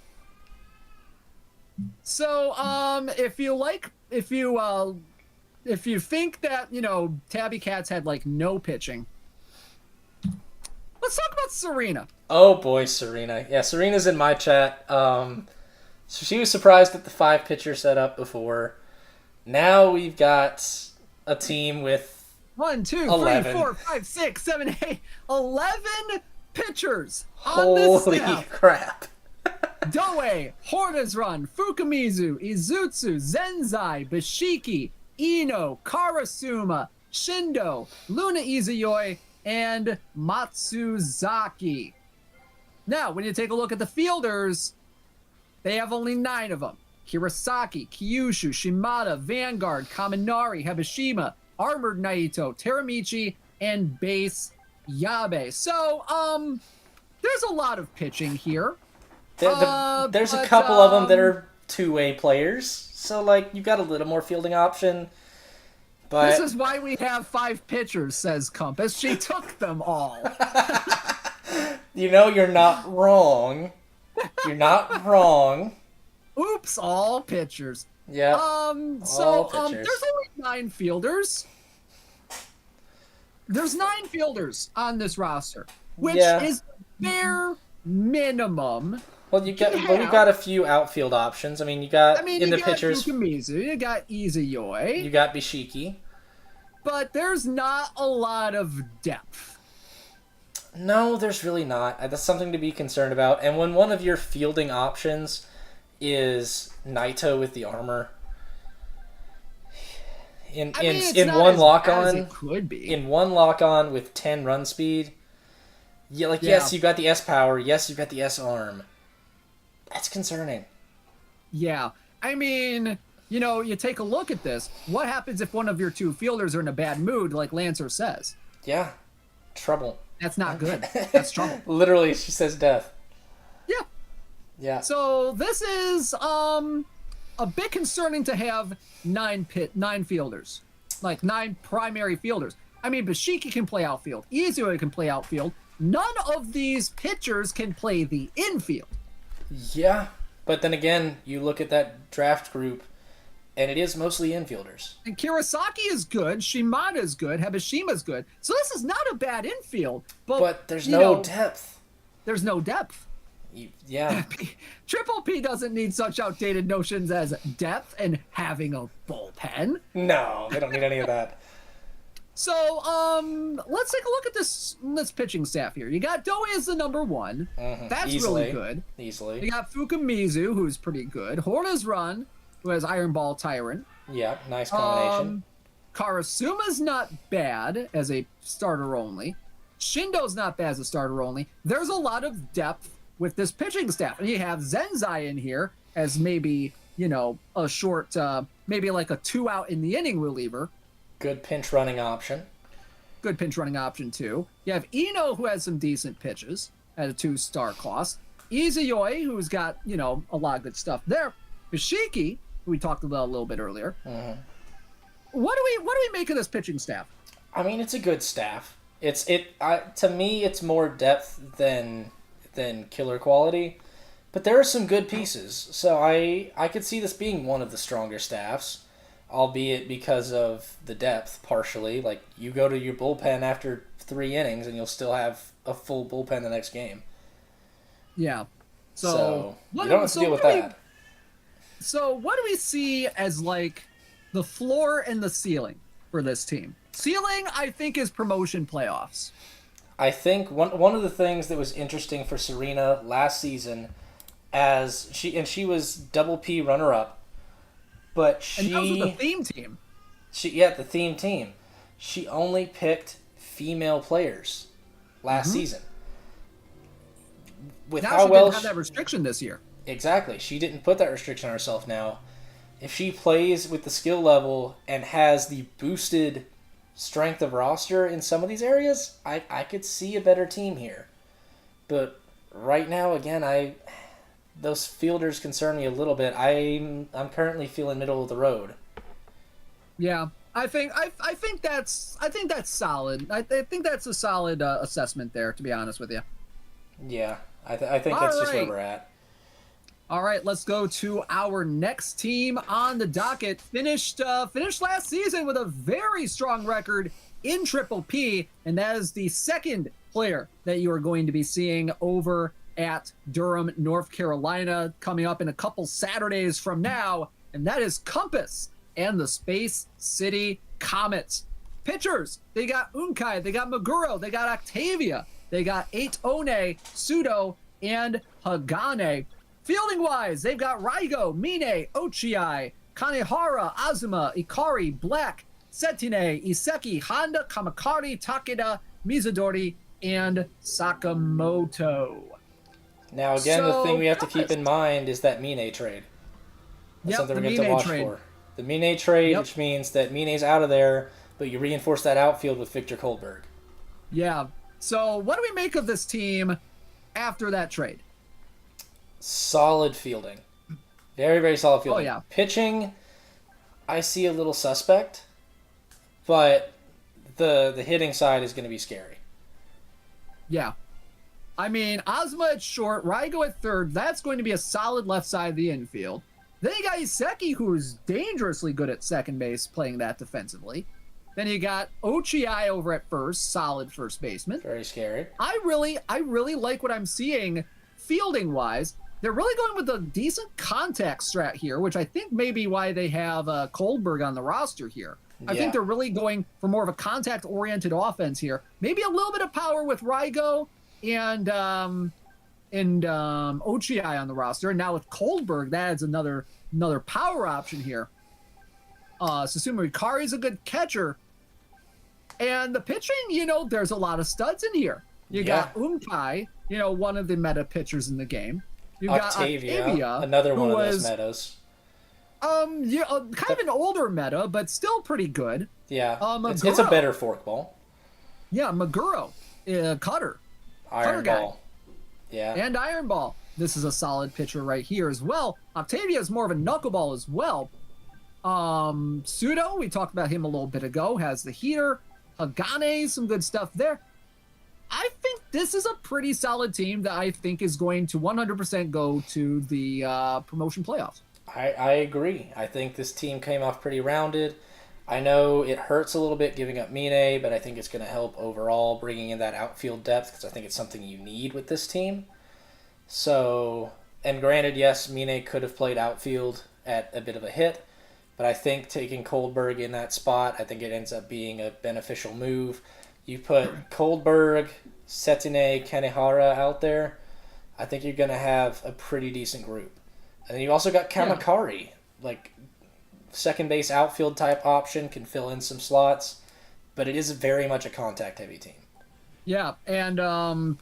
if you think that, Tabby Cats had like no pitching, let's talk about Serena. Oh boy, Serena. Yeah, Serena's in my chat. So she was surprised at the 5 pitcher setup before. Now we've got a team with 1, 2, 11. 3, 4, 5, 6, 7, 8, 11 pitchers on this Holy staff. crap. Doe, Hornizrun, Fukamizu, Izutsu, Zenzai, Bashiki, Ino, Karasuma, Shindo, Luna Izuyoi, and Matsuzaki. Now, when you take a look at the fielders, they have only 9 of them. Hirosaki, Kyushu, Shimada, Vanguard, Kaminari, Habashima, Armored Naito, Teramichi, and Base Yabe. So, there's a lot of pitching here. There's a couple of them that are two-way players, so like you've got a little more fielding option. But this is why we have 5 pitchers, says Compass. She took them all. You're not wrong. You're not wrong. Oops, all pitchers. Yeah. There's only 9 fielders. There's 9 fielders on this roster, which is bare minimum. Well, we've got a few outfield options. I mean, you got pitchers. Fukamizu, you got Izuyoi. You got Bishiki. But there's not a lot of depth. No, there's really not. That's something to be concerned about. And when one of your fielding options is Naito with the armor, in one lock on, could be in one lock on with 10 run speed. Yes, you've got the S power. Yes, you've got the S arm. That's concerning. Yeah. I mean, you take a look at this. What happens if one of your 2 fielders are in a bad mood, like Lancer says? Yeah. Trouble. That's not good. That's trouble. Literally, she says death. Yeah. Yeah. So this is a bit concerning to have 9 fielders. Like 9 primary fielders. I mean, Bashiki can play outfield. Izuyoi can play outfield. None of these pitchers can play the infield. Yeah, but then again, you look at that draft group, and it is mostly infielders. And Kirasaki is good, Shimada is good, Habashima is good. So this is not a bad infield. But there's no depth. There's no depth. Yeah. Triple P doesn't need such outdated notions as depth and having a bullpen. No, they don't need any of that. So, let's take a look at this pitching staff here. You got Doe as the number 1. Mm-hmm. That's Easily. really good. Easily. You got Fukamizu, who's pretty good. Hornizrun, who has Iron Ball Tyrant. Yeah, nice combination. Karasuma's not bad as a starter only. Shindo's not bad as a starter only. There's a lot of depth with this pitching staff. And you have Zenzai in here as maybe, a short, maybe like a 2-out in the inning reliever. Good pinch running option. Good pinch running option, too. You have Ino, who has some decent pitches at a 2-star cost. Izuyoi, who's got, a lot of good stuff there. Bashiki, who we talked about a little bit earlier. Mm-hmm. What do we make of this pitching staff? I mean, it's a good staff. To me, it's more depth than killer quality. But there are some good pieces. So I could see this being one of the stronger staffs. Albeit because of the depth, partially. Like, you go to your bullpen after 3 innings, and you'll still have a full bullpen the next game. Yeah. So you don't have to deal with that. So what do we see as, like, the floor and the ceiling for this team? Ceiling, I think, is promotion playoffs. I think one of the things that was interesting for Serena last season, as she was double P runner-up, but and that was with the theme team. The theme team. She only picked female players last season. with Now how she well didn't have that restriction this year. exactly, she didn't put that restriction on herself now. If she plays with the skill level and has the boosted strength of roster in some of these areas, I could see a better team here. But right now, again, those fielders concern me a little bit. I'm currently feeling middle of the road. Yeah, I think that's solid. I think that's a solid assessment there, to be honest with you. Yeah, I think that's just where we're at. All right, let's go to our next team on the docket. Finished last season with a very strong record in Triple P, and that is the second player that you are going to be seeing over at Durham, North Carolina, coming up in a couple Saturdays from now, and that is Compass and the Space City Comets. Pitchers, they got Unkai, they got Maguro, they got Octavia, they got 8one, Pseudo, and Hagane. Fielding-wise, they've got Raigo, Mine, Ochiai, Kanehara, Azuma, Ikari, Black, Setine, Iseki, Honda, Kamakari, Takeda, Mizudori, and Sakamoto. Now, again, the thing we have to keep in mind is that Mine trade. That's something we have to watch for. The Mine trade, which means that Mine's out of there, but you reinforce that outfield with Victor Kohlberg. Yeah. So what do we make of this team after that trade? Solid fielding. Very, very solid fielding. Oh, yeah. Pitching, I see a little suspect, but the hitting side is going to be scary. Yeah. I mean, Ozma at short, Raigo at third. That's going to be a solid left side of the infield. Then you got Iseki, who's dangerously good at second base, playing that defensively. Then you got Ochiai over at first, solid first baseman. Very scary. I really like what I'm seeing fielding-wise. They're really going with a decent contact strat here, which I think may be why they have Kohlberg on the roster here. I think they're really going for more of a contact-oriented offense here. Maybe a little bit of power with Raigo and Ochiai on the roster. And now with Kohlberg, that adds another power option here. Susumu Ikari's a good catcher. And the pitching, there's a lot of studs in here. You got Umkai, one of the meta pitchers in the game. You got Octavia, another one of those metas. Kind of an older meta, but still pretty good. Yeah, it's a better forkball. Yeah, Maguro, cutter. Iron ball. Yeah. And iron ball. This is a solid pitcher right here as well. Octavia is more of a knuckleball as well. Pseudo, we talked about him a little bit ago, has the heater. Hagane, some good stuff there. I think this is a pretty solid team that I think is going to 100% go to the promotion playoffs. I agree. I think this team came off pretty rounded. I know it hurts a little bit giving up Mine, but I think it's going to help overall bringing in that outfield depth because I think it's something you need with this team. So, and granted, yes, Mine could have played outfield at a bit of a hit, but I think taking Kohlberg in that spot, I think it ends up being a beneficial move. You put Kohlberg, Setine, Kanehara out there, I think you're going to have a pretty decent group. And then you also got Kamakari, like second base outfield type option, can fill in some slots, but it is very much a contact heavy team. Yeah, and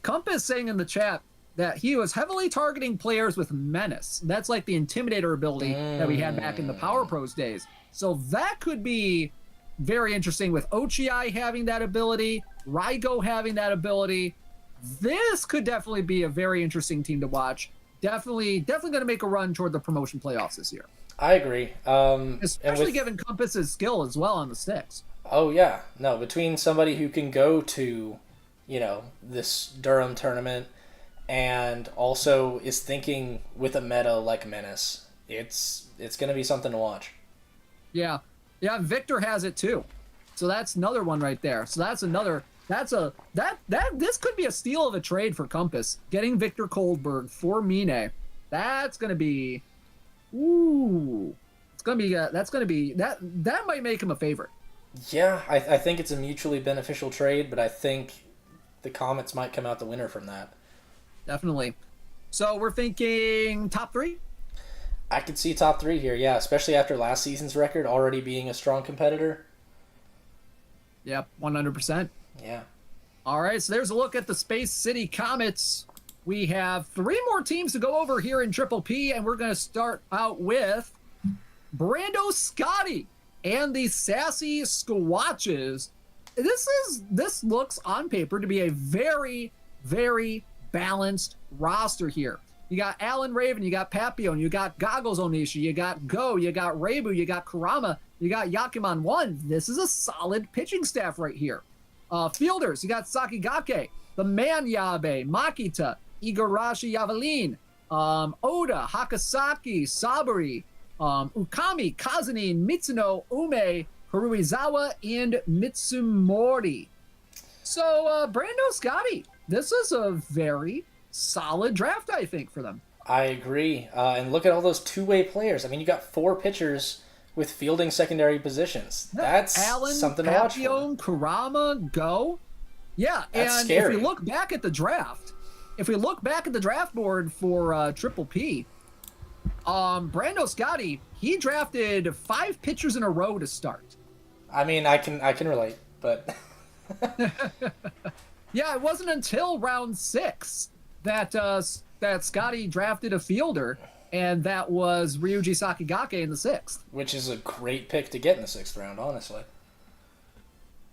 Compass saying in the chat that he was heavily targeting players with menace. That's like the intimidator ability that we had back in the Power Pros days. So that could be very interesting with Ochiai having that ability, Raigo having that ability. This could definitely be a very interesting team to watch. Definitely going to make a run toward the promotion playoffs this year. I agree. Especially given Compass's skill as well on the sticks. Oh, yeah. No, between somebody who can go to, this Durham tournament and also is thinking with a meta like Menace, it's going to be something to watch. Yeah. Yeah, Victor has it too. So that's another one right there. So that's another... This could be a steal of a trade for Compass. Getting Victor Kohlberg for Mine. That's going to be... Ooh. That might make him a favorite. Yeah, I think it's a mutually beneficial trade, but I think the Comets might come out the winner from that. Definitely. So we're thinking top three? I could see top three here, yeah, especially after last season's record already being a strong competitor. Yep, 100%. Yeah. All right, so there's a look at the Space City Comets. we have 3 more teams to go over here in Triple P, and we're going to start out with Brando Scotty and the Sassy Squatches. This looks on paper to be a very, very balanced roster here. You got Alan Raven, you got Papillon, you got Goggles Onishi, you got Go, you got Reibu, you got Kurama, you got Yakiman 1. This is a solid pitching staff right here. Fielders, you got Sakigake, the man Yabe, Makita, Igarashi Yavelin, Oda, Hakasaki, Saburi, Ukami, Kazunin, Mitsuno, Ume, Haruizawa, and Mitsumori. So, Brando Scotty, this is a very solid draft, I think, for them. I agree. And look at all those two-way players. I mean, you got 4 pitchers with fielding secondary positions. That's Alan, something to watch for. Papillon, Kurama, Go. Yeah, That's and scary. if we look back at the draft, board for Triple P, Brando Scotty, he drafted 5 pitchers in a row to start. I mean, I can relate, but Yeah, it wasn't until round 6 that Scotty drafted a fielder, and that was Ryuji Sakigake in the 6th. which is a great pick to get in the 6th round, honestly.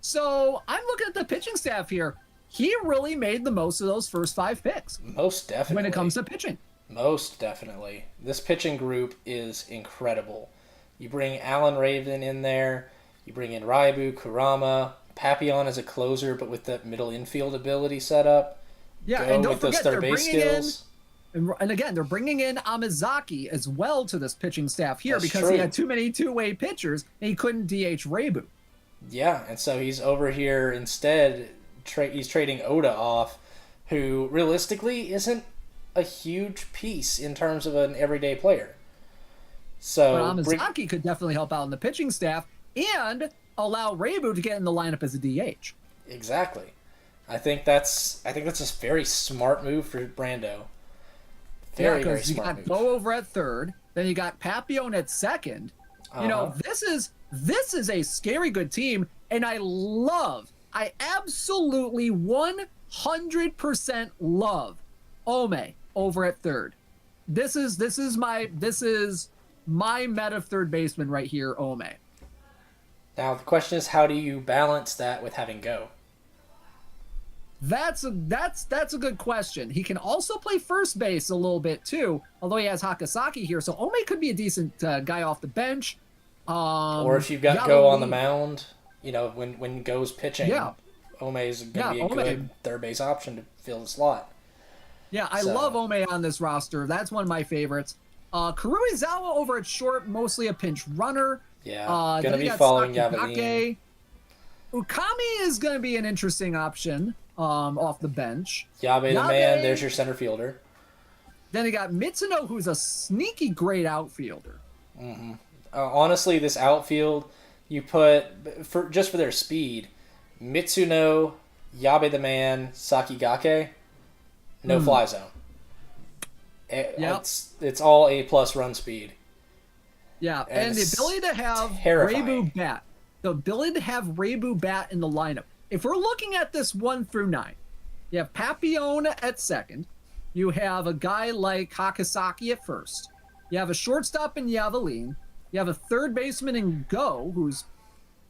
So I'm looking at the pitching staff here. He really made the most of those first 5 picks Most definitely. when it comes to pitching. Most definitely. This pitching group is incredible. You bring Alan Raven in there. You bring in Raibu, Kurama, Papillon as a closer, but with that middle infield ability set up. Yeah, Go and don't with those forget, third they're base bringing skills. and again, they're bringing in Amazaki as well to this pitching staff here That's because true. he had too many two-way pitchers and he couldn't DH Reibu. Yeah, and so he's over here instead. He's trading Oda off, who realistically isn't a huge piece in terms of an everyday player. So But Amazaki could definitely help out in the pitching staff and allow Reibu to get in the lineup as a DH. Exactly. I think that's a very smart move for Brando. Very, very you smart got move. Go over at third, then you got Papillon at second. You know, this is a scary good team, and I absolutely 100% love Ome over at third. This is my meta third baseman right here, Ome. Now the question is, how do you balance that with having Go? That's a good question. He can also play first base a little bit too, although he has Hakasaki here, so Ome could be a decent guy off the bench. Or if you've got Go on the mound, you know, when Go's pitching, Yeah. Ome is going to be a good third base option to fill the slot. Yeah, I love Ome on this roster. That's one of my favorites. Kuruizawa over at short, mostly a pinch runner. Yeah, going to be following Yavelin. Ukami is going to be an interesting option off the bench. Yabe the man, there's your center fielder. Then you got Mitsuno, who's a sneaky great outfielder. Mm-hmm. Honestly, this outfield, you put, for their speed, Mitsuno, Yabe the man, Sakigake, no fly zone. It's all A+ run speed. Yeah, and the ability to have terrifying. Reibu bat. The ability to have Reibu bat in the lineup. If we're looking at this 1 through 9, you have Papillon at second. You have a guy like Hakasaki at first. You have a shortstop in Yavelin. You have a third baseman in Go, who's,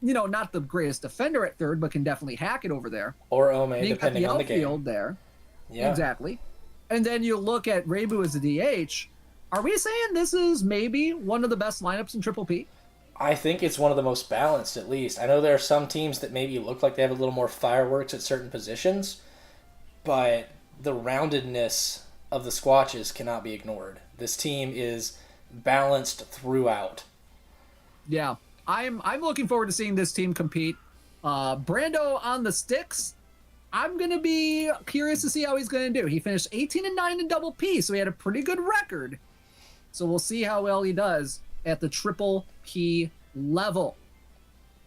you know, not the greatest defender at third, but can definitely hack it over there. Or Ome, And you depending got on the the game. outfield there. Yeah. Exactly. And then you look at Reibu as a DH. Are we saying this is maybe one of the best lineups in Triple P? I think it's one of the most balanced, at least. I know there are some teams that maybe look like they have a little more fireworks at certain positions, but the roundedness of the Squatches cannot be ignored. This team is balanced throughout. Yeah, I'm looking forward to seeing this team compete. Brando on the sticks. I'm gonna be curious to see how he's gonna do. He finished 18-9 in Double P, so he had a pretty good record. So we'll see how well he does at the Triple P level.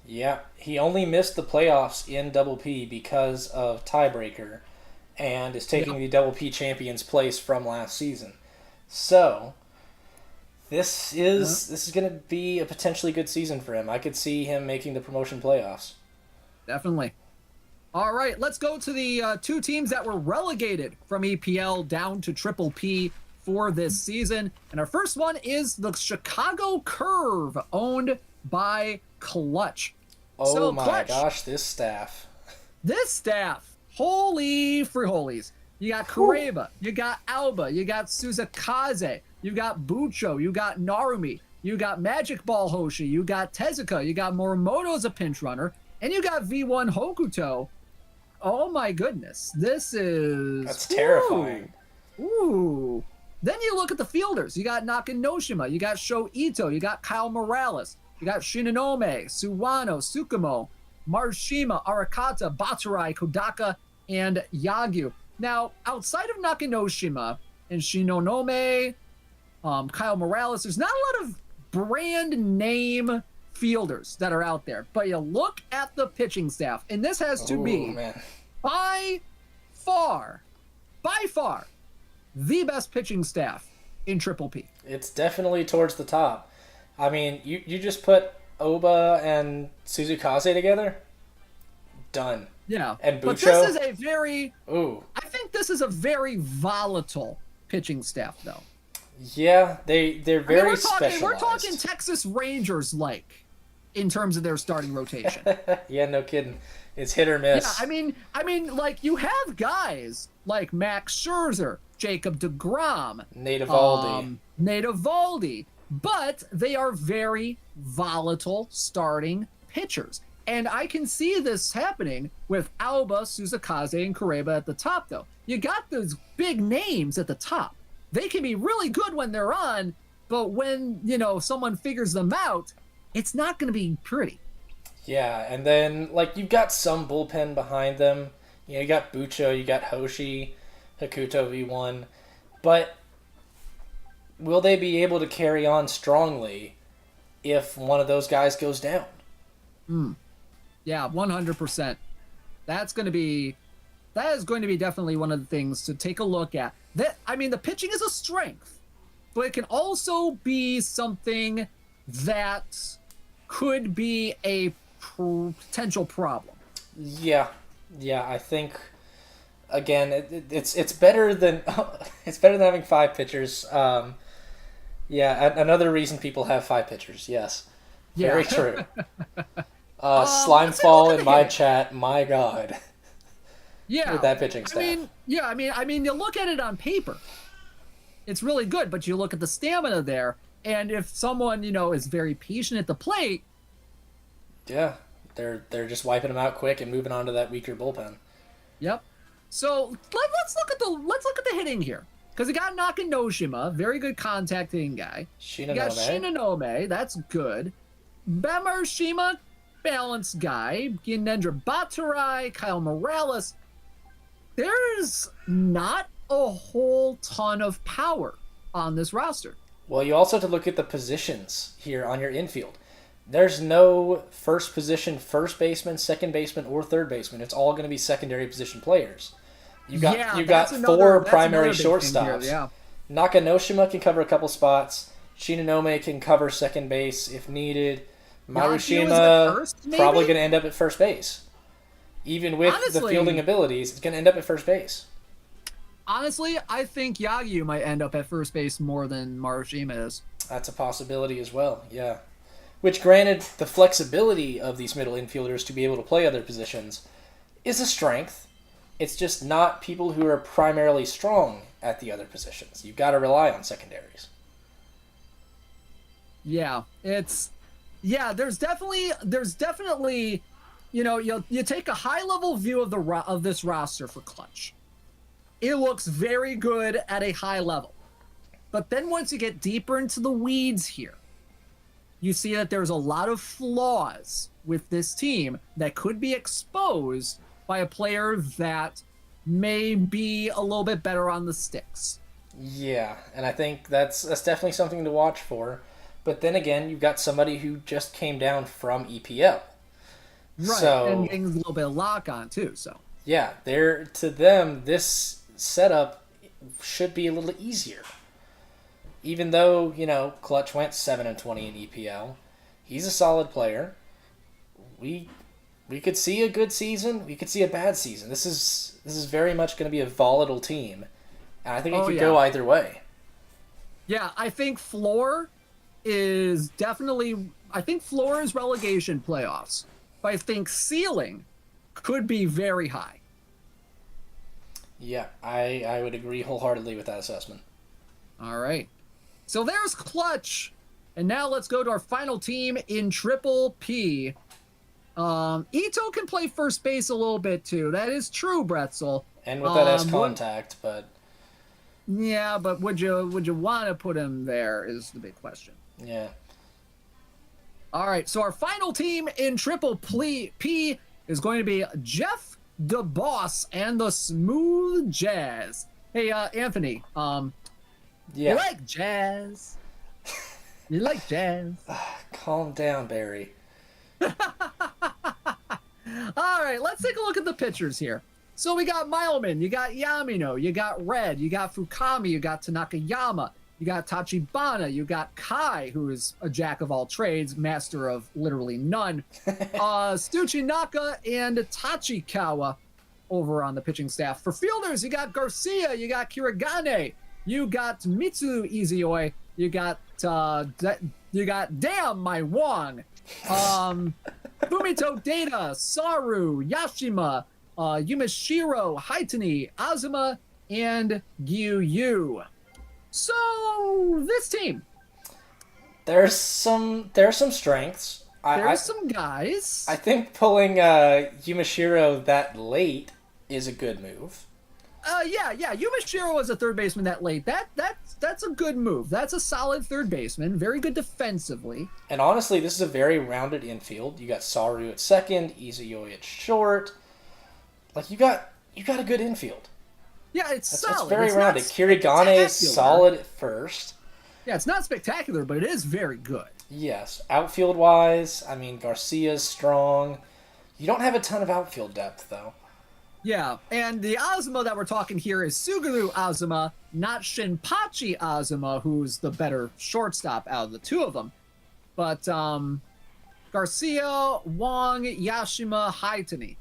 Yeah, he only missed the playoffs in Double P because of tiebreaker, and is taking the Double P champion's place from last season. So this is going to be a potentially good season for him. I could see him making the promotion playoffs. Definitely. All right, let's go to the two teams that were relegated from EPL down to Triple P for this season. And our first one is the Chicago Curve, owned by Clutch. Oh so, my Clutch, gosh, this staff. This staff, holy holies. You got Kureba, you got Alba, you got Suzakaze, you got Bucho, you got Narumi, you got Magic Ball Hoshi, you got Tezuka, you got Morimoto as a pinch runner, and you got V1 Hokuto. Oh my goodness, this is... That's terrifying. Ooh. Then you look at the fielders. You got Nakanoshima, you got Sho Ito, you got Kyle Morales, you got Shinonome, Suwano, Tsukumo, Marishima, Arakata, Baturai, Kodaka, and Yagyu. Now, outside of Nakanoshima and Shinonome, Kyle Morales, there's not a lot of brand name fielders that are out there. But you look at the pitching staff, and this has to be by far, the best pitching staff in Triple P. It's definitely towards the top. I mean, you just put Oba and Suzukaze together, done. Yeah, and Bucho. But this is a very... Ooh. I think this is a very volatile pitching staff, though. Yeah, they're very specialized. We're talking Texas Rangers-like in terms of their starting rotation. Yeah, no kidding. It's hit or miss. Yeah, I mean, like, you have guys like Max Scherzer, Jacob deGrom, Nate Eovaldi, but they are very volatile starting pitchers. And I can see this happening with Alba, Suzakaze, and Kureba at the top, though. You got those big names at the top. They can be really good when they're on, but when, someone figures them out, it's not going to be pretty. Yeah, and then, you've got some bullpen behind them. You got Bucho, you got Hoshi, Hakuto V1. But will they be able to carry on strongly if one of those guys goes down? Yeah, 100%. That is going to be definitely one of the things to take a look at. The pitching is a strength, but it can also be something that could be a potential problem. Yeah, I think again it's better than having 5 pitchers. Another reason people have 5 pitchers. Yes, very true. Slimefall in my chat. My God. Yeah, with that pitching staff. I mean, you look at it on paper, it's really good, but you look at the stamina there, and if someone is very patient at the plate, yeah, they're just wiping them out quick and moving on to that weaker bullpen. Yep. So let's look at the hitting here, because you got Nakanoshima, very good contact hitting guy. You got Shinonome, that's good. Bemarshima, balanced guy. Ginendra Baturai, Kyle Morales. There's not a whole ton of power on this roster. Well, you also have to look at the positions here on your infield. There's no first position first baseman, second baseman, or third baseman. It's all going to be secondary position players. You got 4 primary shortstops. Yeah. Nakanoshima can cover a couple spots. Shinonome can cover second base if needed. Marishima probably going to end up at first base. Even with the fielding abilities, it's going to end up at first base. Honestly, I think Yagyu might end up at first base more than Marishima is. That's a possibility as well, yeah. Which, granted, the flexibility of these middle infielders to be able to play other positions is a strength. It's just not people who are primarily strong at the other positions. You've got to rely on secondaries. Yeah, there's definitely you take a high level view of this roster for Clutch. It looks very good at a high level. But then once you get deeper into the weeds here, you see that there's a lot of flaws with this team that could be exposed by a player that may be a little bit better on the sticks. Yeah, and I think that's definitely something to watch for. But then again, you've got somebody who just came down from EPL. Right, so, and getting a little bit of lock on too. So yeah, to them, this setup should be a little easier. Even though, Clutch went 7-20 in EPL, he's a solid player. We we could see a good season. We could see a bad season. This is very much going to be a volatile team, and I think it could go either way. Yeah, I think floor is definitely. I think floor is relegation playoffs, but I think ceiling could be very high. Yeah, I would agree wholeheartedly with that assessment. All right. So there's Clutch. And now let's go to our final team in Triple P. Ito can play first base a little bit too. That is true, Bretzel. And with that S contact, but yeah, but would you want to put him there is the big question. Yeah. All right, so our final team in Triple P is going to be Jeff the Boss and the Smooth Jazz. Hey, Anthony. You like jazz? You like jazz? Calm down, Barry. All right, let's take a look at the pitchers here. So we got Mileman, you got Yamino, you got Red, you got Fukami, you got Tanakayama, you got Tachibana, you got Kai, who is a jack of all trades, master of literally none. Tsuchinaka and Tachikawa over on the pitching staff. For fielders, you got Garcia, you got Kirigane, you got Mitsu Izioi, you got Damn My Wong, Fumito Data, Saru, Yashima, Yumashiro, Haitani, Azuma, and Gyu. So this team, there's some strengths. There's some guys. I think pulling Yumashiro that late is a good move. Yeah. Yumashiro was a third baseman that late. That's a good move. That's a solid third baseman. Very good defensively. And honestly, this is a very rounded infield. You got Saru at second, Izuyoi at short. Like you got a good infield. Yeah, it's solid. It's very rounded. Kirigane is solid at first. Yeah, it's not spectacular, but it is very good. Yes. Outfield wise, I mean Garcia's strong. You don't have a ton of outfield depth though. Yeah, and the Azuma that we're talking here is Suguru Azuma, not Shinpachi Azuma, who's the better shortstop out of the two of them. But Garcia, Wong, Yashima, Haitani.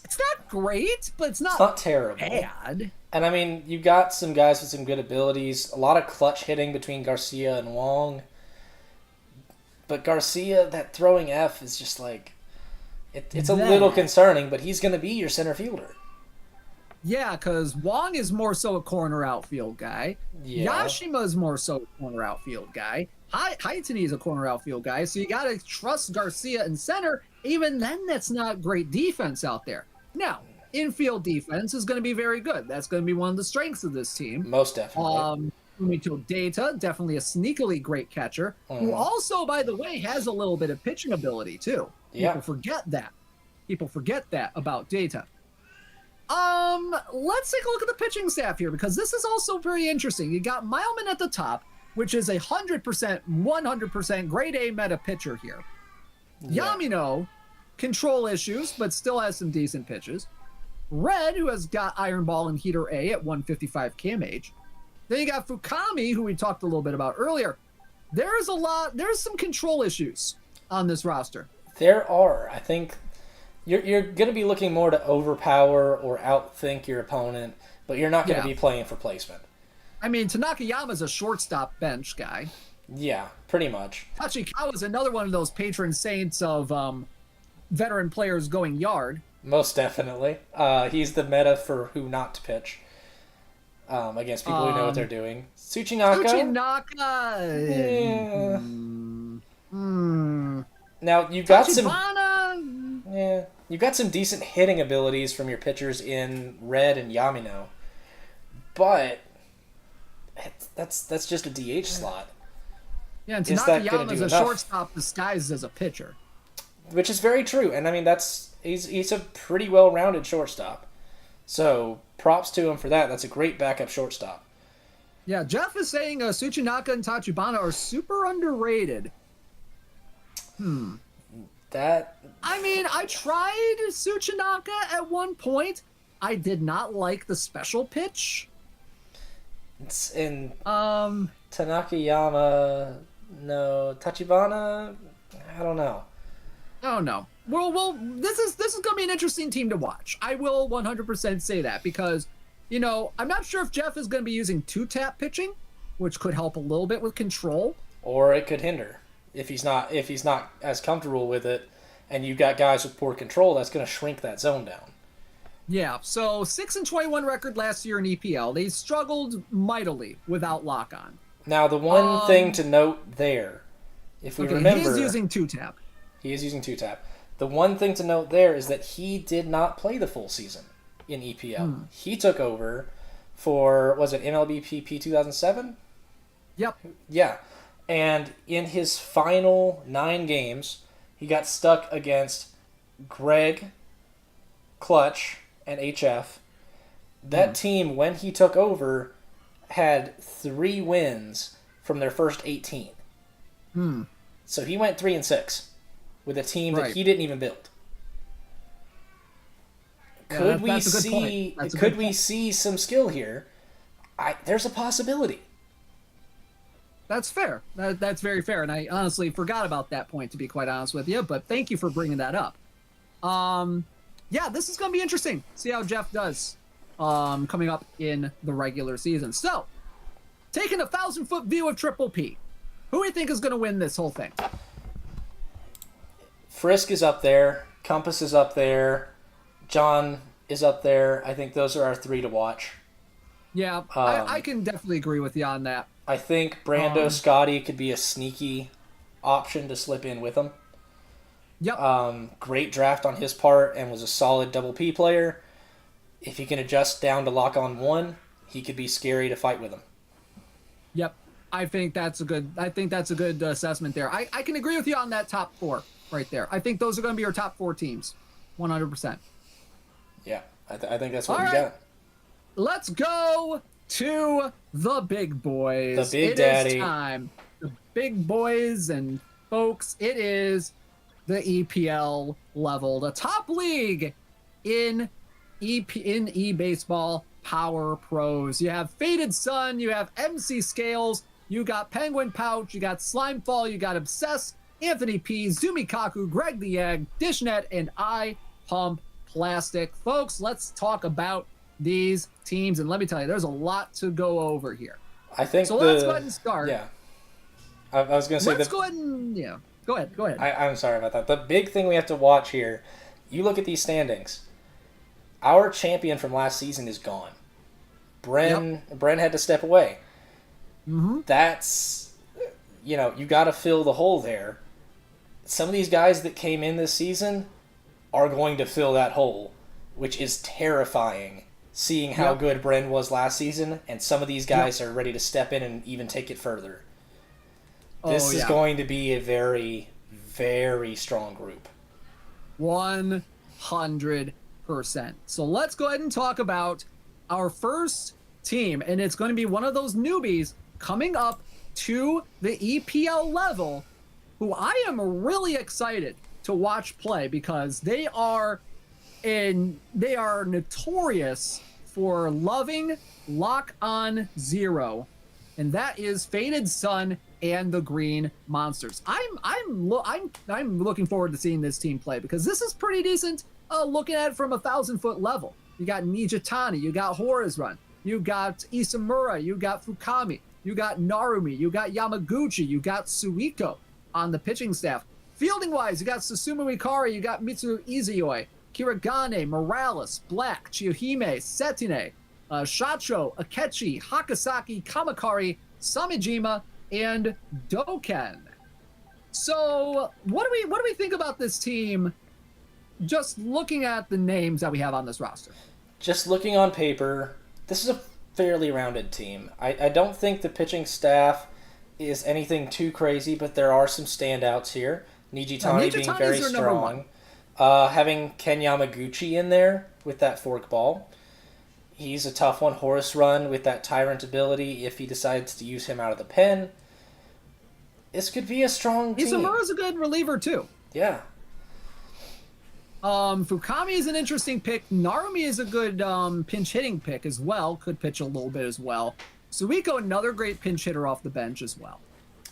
It's not great, but it's not terrible. Bad. And I mean, you got some guys with some good abilities. A lot of clutch hitting between Garcia and Wong. But Garcia, that throwing F is just like... It's a little concerning, but he's going to be your center fielder. Yeah, because Wong is more so a corner outfield guy. Yeah. Yashima is more so a corner outfield guy. Haitani is a corner outfield guy, so you got to trust Garcia in center. Even then, that's not great defense out there. Now, infield defense is going to be very good. That's going to be one of the strengths of this team. Most definitely. Fumito Data, definitely a sneakily great catcher, who also, by the way, has a little bit of pitching ability, too. People forget that. People forget that about Data. Let's take a look at the pitching staff here, because this is also very interesting. You got Mileman at the top, which is 100% grade A meta pitcher here. Yeah. Yamino, control issues, but still has some decent pitches. Red, who has got Iron Ball and Heater A at 155 KMH. Then you got Fukami, who we talked a little bit about earlier. There's some control issues on this roster. There are. I think you're going to be looking more to overpower or outthink your opponent, but you're not going to be playing for placement. I mean, Tanakayama's a shortstop bench guy. Yeah, pretty much. Tachikawa is another one of those patron saints of veteran players going yard. Most definitely. He's the meta for who not to pitch against people who know what they're doing. Tsuchinaka. Yeah. Now you've got Tachibana. you've got some decent hitting abilities from your pitchers in Red and Yamino, but that's just a DH slot. Yeah, and Tanakayama is a shortstop disguised as a pitcher, which is very true. And I mean he's a pretty well-rounded shortstop. So props to him for that. That's a great backup shortstop. Yeah, Jeff is saying Tsuchinaka and Tachibana are super underrated. I tried Tsuchinaka at one point. I did not like the special pitch. It's in Tanakayama, no. Tachibana, I don't know. Oh no. Well, this is going to be an interesting team to watch. I will 100% say that because, I'm not sure if Jeff is going to be using two-tap pitching, which could help a little bit with control, or it could hinder if he's not as comfortable with it, and you've got guys with poor control. That's going to shrink that zone down. Yeah. So 6-21 record last year in EPL. They struggled mightily without lock on. Now the one thing to note there, if we remember, he is using two-tap. He is using two-tap. The one thing to note there is that he did not play the full season in EPL. He took over for, was it MLBPP 2007? Yep. Yeah. And in his final 9 games, he got stuck against Greg, Clutch, and HF. That team, when he took over, had 3 wins from their first 18. So he went 3-6 with a team that he didn't even build. Could we see some skill here? There's a possibility. That's fair. That's very fair, and I honestly forgot about that point, to be quite honest with you. But thank you for bringing that up. Yeah, this is going to be interesting. See how Jeff does coming up in the regular season. So, taking a 1,000-foot view of Triple P, who do you think is going to win this whole thing? Frisk is up there. Compass is up there. John is up there. I think those are our 3 to watch. Yeah, I can definitely agree with you on that. I think Brando Scotty could be a sneaky option to slip in with him. Yep. Great draft on his part and was a solid double P player. If he can adjust down to lock on 1, he could be scary to fight with him. Yep. I think that's a good assessment there. I can agree with you on that top 4 right there. I think those are going to be our top 4 teams. 100%. Yeah. I think that's what we got. Let's go to the big boys. The big daddy. It is time. The big boys and folks, it is the EPL level, the top league in eBaseball Power Pros. You have Faded Sun, you have MC Scales, you got Penguin Pouch, you got Slimefall, you got Obsess, Anthony P, Zumikaku, Greg the Egg, Dishnet, and I Pump Plastic. Folks, let's talk about these teams, and let me tell you, there's a lot to go over here. I think so. Let's go ahead and start. Yeah, I was going to say. Let's go ahead and go ahead. I'm sorry about that. The big thing we have to watch here. You look at these standings. Our champion from last season is gone. Bren had to step away. That's, you got to fill the hole there. Some of these guys that came in this season are going to fill that hole, which is terrifying. Seeing how good Bren was last season, and some of these guys are ready to step in and even take it further. This is going to be a very, very strong group. 100%. So let's go ahead and talk about our first team, and it's going to be one of those newbies coming up to the EPL level, who I am really excited to watch play because they are notorious for loving Lock on Zero, and that is Faded Sun and the Green Monsters. I'm looking forward to seeing this team play because this is pretty decent. Looking at it from 1,000-foot level, you got Nijitani, you got Horizon, you got Isamura, you got Fukami, you got Narumi, you got Yamaguchi, you got Suiko on the pitching staff. Fielding wise, you got Susumu Ikari, you got Mitsu Izuyoi, Kirigane, Morales, Black, Chiyohime, Setine, Shacho, Akechi, Hakasaki, Kamakari, Samijima, and Doken. So, what do we think about this team? Just looking at the names that we have on this roster. Just looking on paper, this is a fairly rounded team. I don't think the pitching staff is anything too crazy, but there are some standouts here. Nijitani being very strong. Having Ken Yamaguchi in there with that fork ball. He's a tough one. Horace Run with that tyrant ability if he decides to use him out of the pen. This could be a strong team. Isamura's a good reliever too. Yeah. Fukami is an interesting pick. Narumi is a good pinch hitting pick as well. Could pitch a little bit as well. Suiko, another great pinch hitter off the bench as well.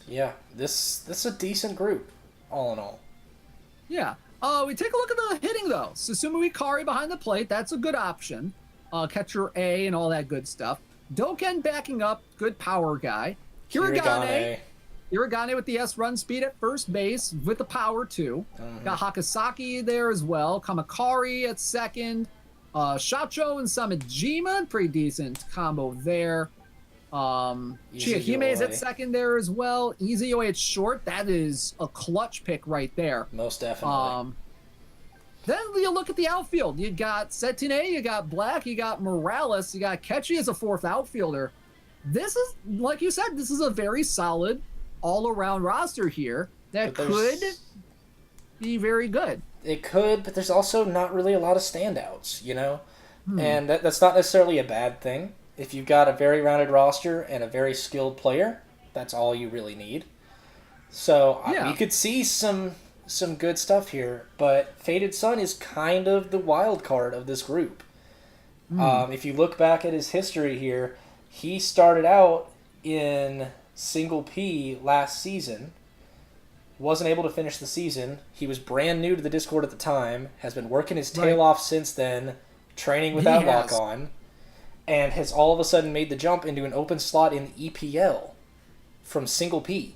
Yeah, this is a decent group, all in all. Yeah. We take a look at the hitting though. Susumu Ikari behind the plate. That's a good option. Catcher A and all that good stuff. Doken backing up. Good power guy. Hiragane with the S run speed at first base with the power too. Got Hakasaki there as well. Kamakari at second. Shacho and Samejima. Pretty decent combo there. Chiahime's at second there as well. Izuyoi at short. That is a clutch pick right there. Most definitely. Then you look at the outfield. You got Setine, you got Black, you got Morales, you got Kechi as a fourth outfielder. This is, like you said, this is a very solid all-around roster here that could be very good. It could, but there's also not really a lot of standouts, you know? And that's not necessarily a bad thing. If you've got a very rounded roster and a very skilled player, that's all you really need. So we could see some good stuff here, but Faded Sun is kind of the wild card of this group. If you look back at his history here, he started out in single P last season, wasn't able to finish the season. He was brand new to the Discord at the time, has been working his tail off since then, training without walk-on, and has all of a sudden made the jump into an open slot in the EPL from single P.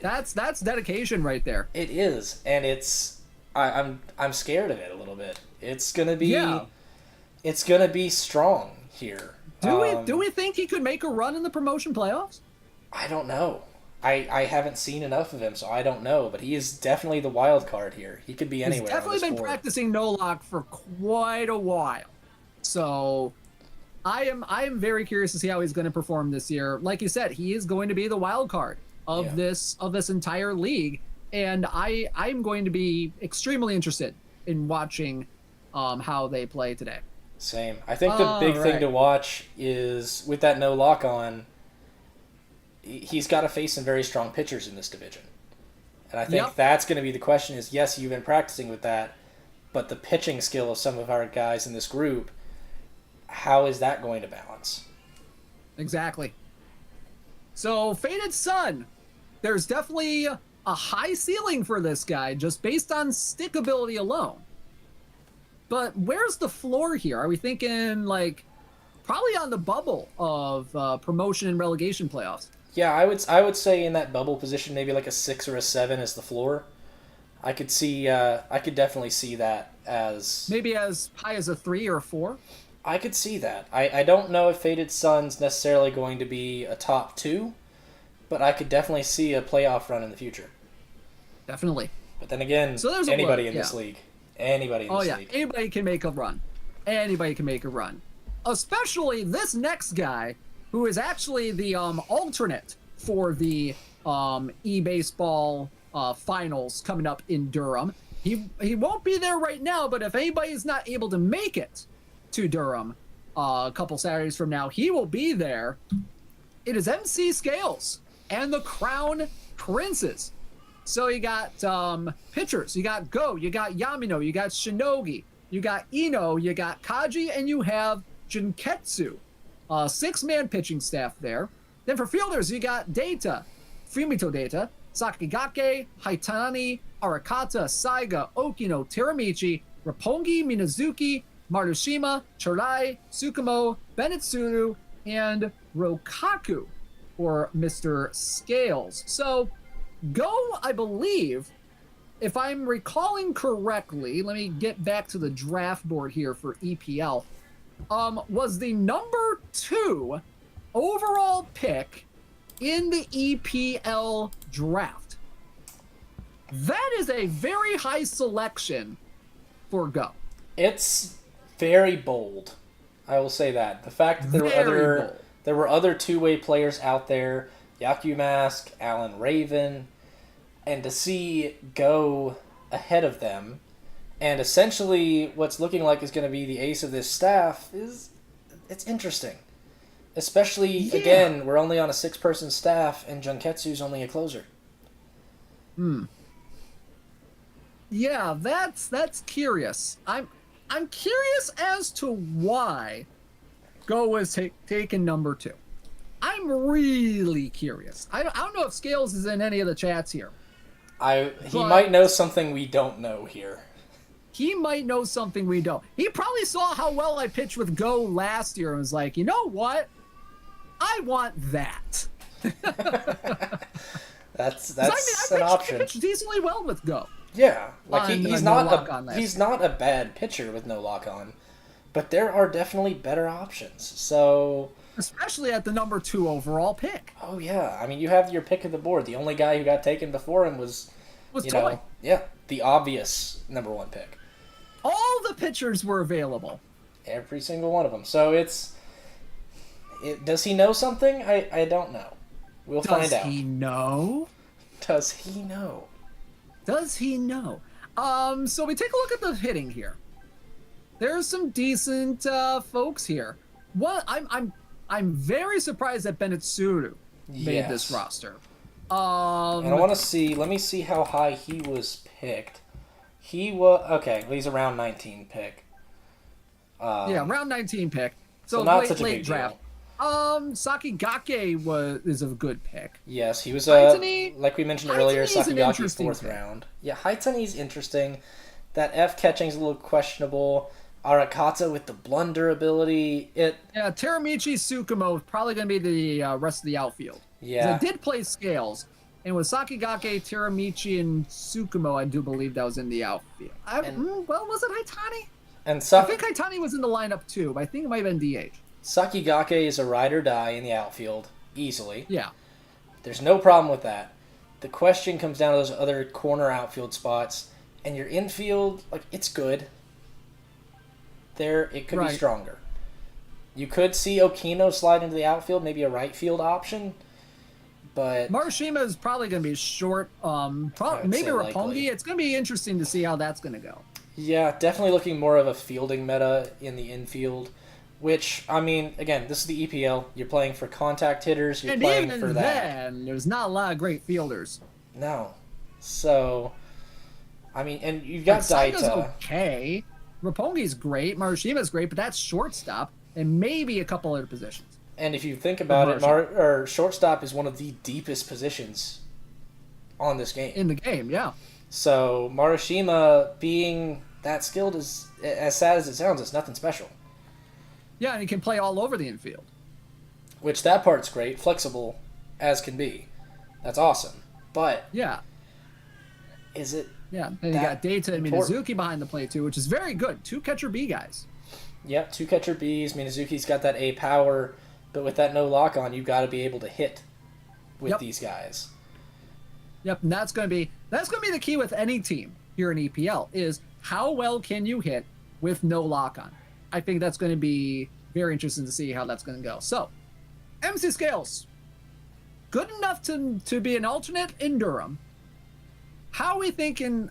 That's dedication right there. It is, and I'm scared of it a little bit. It's gonna be strong here. Do we think he could make a run in the promotion playoffs? I don't know. I haven't seen enough of him, so I don't know. But he is definitely the wild card here. He could be anywhere. He's definitely been practicing no lock for quite a while, so I am very curious to see how he's going to perform this year. Like you said, he is going to be the wild card of this entire league, and I'm going to be extremely interested in watching how they play today. Same. I think the big thing to watch is with that no lock on, he's got to face some very strong pitchers in this division. And I think that's going to be the question is, yes, you've been practicing with that, but the pitching skill of some of our guys in this group, how is that going to balance? Exactly. So, Faded Sun, there's definitely a high ceiling for this guy just based on stick ability alone. But where's the floor here? Are we thinking, like, probably on the bubble of promotion and relegation playoffs? Yeah, I would say in that bubble position, maybe like a 6 or a 7 is the floor. I could definitely see that as... Maybe as high as a 3 or a 4? I could see that. I don't know if Faded Sun's necessarily going to be a top 2, but I could definitely see a playoff run in the future. Definitely. But then again, anybody in this league. Anybody in this league. Anybody can make a run. Anybody can make a run. Especially this next guy, who is actually the alternate for the eBaseball finals coming up in Durham. He won't be there right now, but if anybody's not able to make it to Durham a couple Saturdays from now, he will be there. It is MC Scales and the Crown Princes. So you got pitchers, you got Go, you got Yamino, you got Shinogi, you got Ino, you got Kaji, and you have Jinketsu. 6-man pitching staff there. Then for fielders, you got Data, Fumito Data, Sakigake, Haitani, Arakata, Saiga, Okino, Teramichi, Roppongi, Minazuki, Marushima, Chorai, Tsukumo, Benetsuru, and Rokaku for Mr. Scales. So, Go, I believe, if I'm recalling correctly, let me get back to the draft board here for EPL, was the number 2 overall pick in the EPL draft. That is a very high selection for Go. It's very bold. I will say that. The fact that there were other two-way players out there, Yaku Mask, Alan Raven, and to see Go ahead of them, and essentially what's looking like is going to be the ace of this staff, it's interesting. Especially, again, we're only on a 6-person staff, and Junketsu's only a closer. Yeah, that's curious. I'm curious as to why Go was taken number 2. I'm really curious. I don't know if Scales is in any of the chats here. He might know something we don't know here. He might know something we don't. He probably saw how well I pitched with Go last year and was like, you know what? I want that. That's I an option. I pitched decently well with Go. Yeah, like he's not a bad pitcher with no lock on, but there are definitely better options. So especially at the number 2 overall pick. Oh yeah, I mean you have your pick of the board. The only guy who got taken before him was Toy. The obvious number 1 pick. All the pitchers were available. Every single one of them. So does he know something? I don't know. We'll find out. Does he know? Does he know? Does he know? So we take a look at the hitting here. There's some decent folks here. I'm very surprised that Bennett Sudu made this roster. And I want to see. Let me see how high he was picked. He was okay. He's a round 19 pick. Round 19 pick. So not late, such a late big draft. Sakigake is a good pick. Yes, he was Haitani, like we mentioned earlier, Sakigake's 4th pick. round. Yeah, Haitani's interesting. That F catching's a little questionable. Arakata with the blunder ability. Teramichi Tsukumo is probably going to be the rest of the outfield. Yeah. They did play scales. And with Sakigake, Teramichi, and Tsukumo, I do believe that was in the outfield. Was it Haitani? I think Haitani was in the lineup too, but I think it might have been DH. Sakigake is a ride or die in the outfield, easily. Yeah. There's no problem with that. The question comes down to those other corner outfield spots, and your infield, it's good. It could be stronger. You could see Okino slide into the outfield, maybe a right field option, but Marashima is probably going to be short. Maybe Roppongi. Likely. It's going to be interesting to see how that's going to go. Yeah, definitely looking more of a fielding meta in the infield. Which, I mean, again, this is the EPL. You're playing for contact hitters. You're playing for that. And then, there's not a lot of great fielders. No. So, I mean, and you've got Saiga's Daita. okay. Roppongi's great. Marashima's great, but that's shortstop and maybe a couple other positions. And if you think about it, shortstop is one of the deepest positions on this game. In the game, yeah. So, Marashima being that skilled is, as sad as it sounds, it's nothing special. Yeah, and he can play all over the infield. Which, that part's great. Flexible as can be. That's awesome. But... yeah. Is it... yeah, and you got Daita and Minazuki behind the plate, too, which is very good. 2 catcher B guys. Yep, 2 catcher Bs. Minazuki's got that A power, but with that no lock on, you've got to be able to hit with these guys. Yep, and that's going to be the key with any team here in EPL, is how well can you hit with no lock on? I think that's going to be very interesting to see how that's going to go. So, MC Scales, good enough to be an alternate in Durham. How are we thinking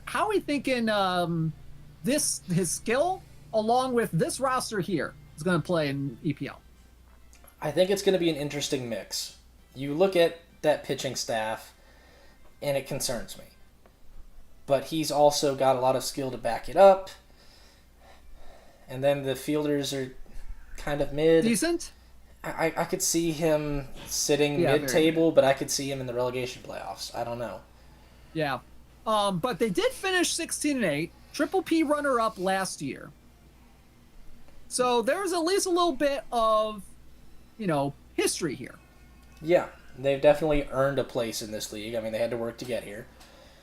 his skill along with this roster here is going to play in EPL? I think it's going to be an interesting mix. You look at that pitching staff, and it concerns me. But he's also got a lot of skill to back it up. And then the fielders are kind of mid. Decent? I could see him sitting mid-table, but I could see him in the relegation playoffs. I don't know. Yeah. But they did finish 16-8, Triple P runner-up last year. So there's at least a little bit of, history here. Yeah, they've definitely earned a place in this league. I mean, they had to work to get here.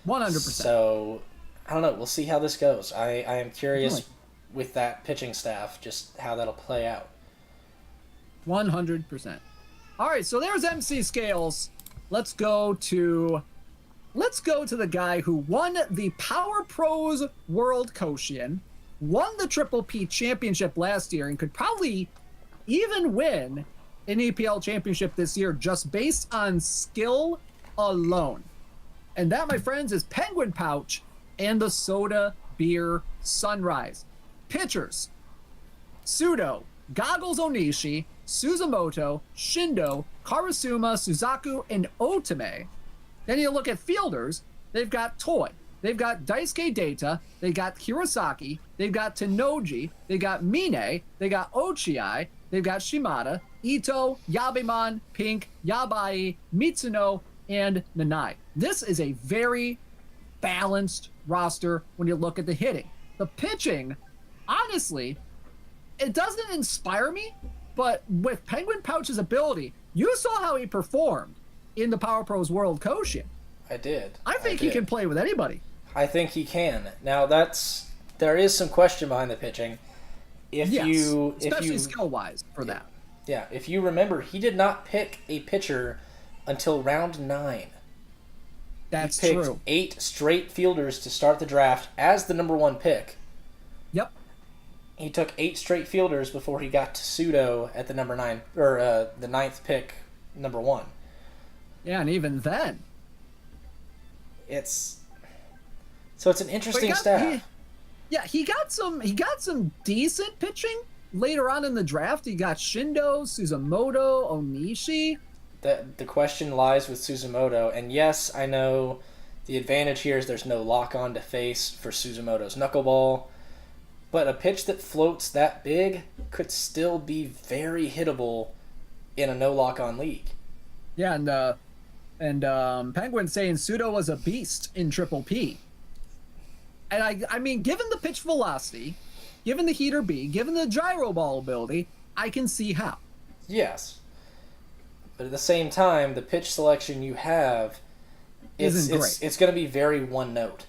100%. So, I don't know. We'll see how this goes. I am curious with that pitching staff, just how that'll play out. 100%. All right, so there's MC Scales. Let's go to the guy who won the Power Pros World Koshian, won the Triple P Championship last year, and could probably even win an EPL Championship this year just based on skill alone. And that, my friends, is Penguin Pouch and the Soda Beer Sunrise. Pitchers: Sudo, Goggles Onishi, Suzumoto, Shindo, Karasuma, Suzaku, and Otame. Then you look at fielders, they've got Toy, they've got Daisuke Data, they got Hirosaki, they've got Tenoji, they got Mine, they got Ochiai, they've got Shimada, Ito, Yabeman, Pink, Yabai, Mitsuno, and Nanai. This is a very, balanced roster when you look at the hitting. The pitching, honestly, it doesn't inspire me, but with Penguin Pouch's ability, you saw how he performed in the Power Pros World Coaching. I did. I think he can play with anybody. I think he can. Now there is some question behind the pitching. Especially skill-wise for that. Yeah, if you remember, he did not pick a pitcher until round 9. That's he picked true. 8 straight fielders to start the draft as the number 1 pick. Yep. He took 8 straight fielders before he got to Pseudo at the number 9 or the 9th pick, number 1. Yeah, and even then, it's an interesting staff. He got some decent pitching later on in the draft. He got Shindo, Suzumoto, Onishi. The question lies with Suzumoto, and yes, I know the advantage here is there's no lock-on to face for Suzumoto's knuckleball, but a pitch that floats that big could still be very hittable in a no lock-on league. Yeah, and Penguin saying Pseudo was a beast in Triple P. And I mean, given the pitch velocity, given the heater B, given the gyro ball ability, I can see how. Yes. But at the same time, the pitch selection you have isn't great. It's going to be very one note.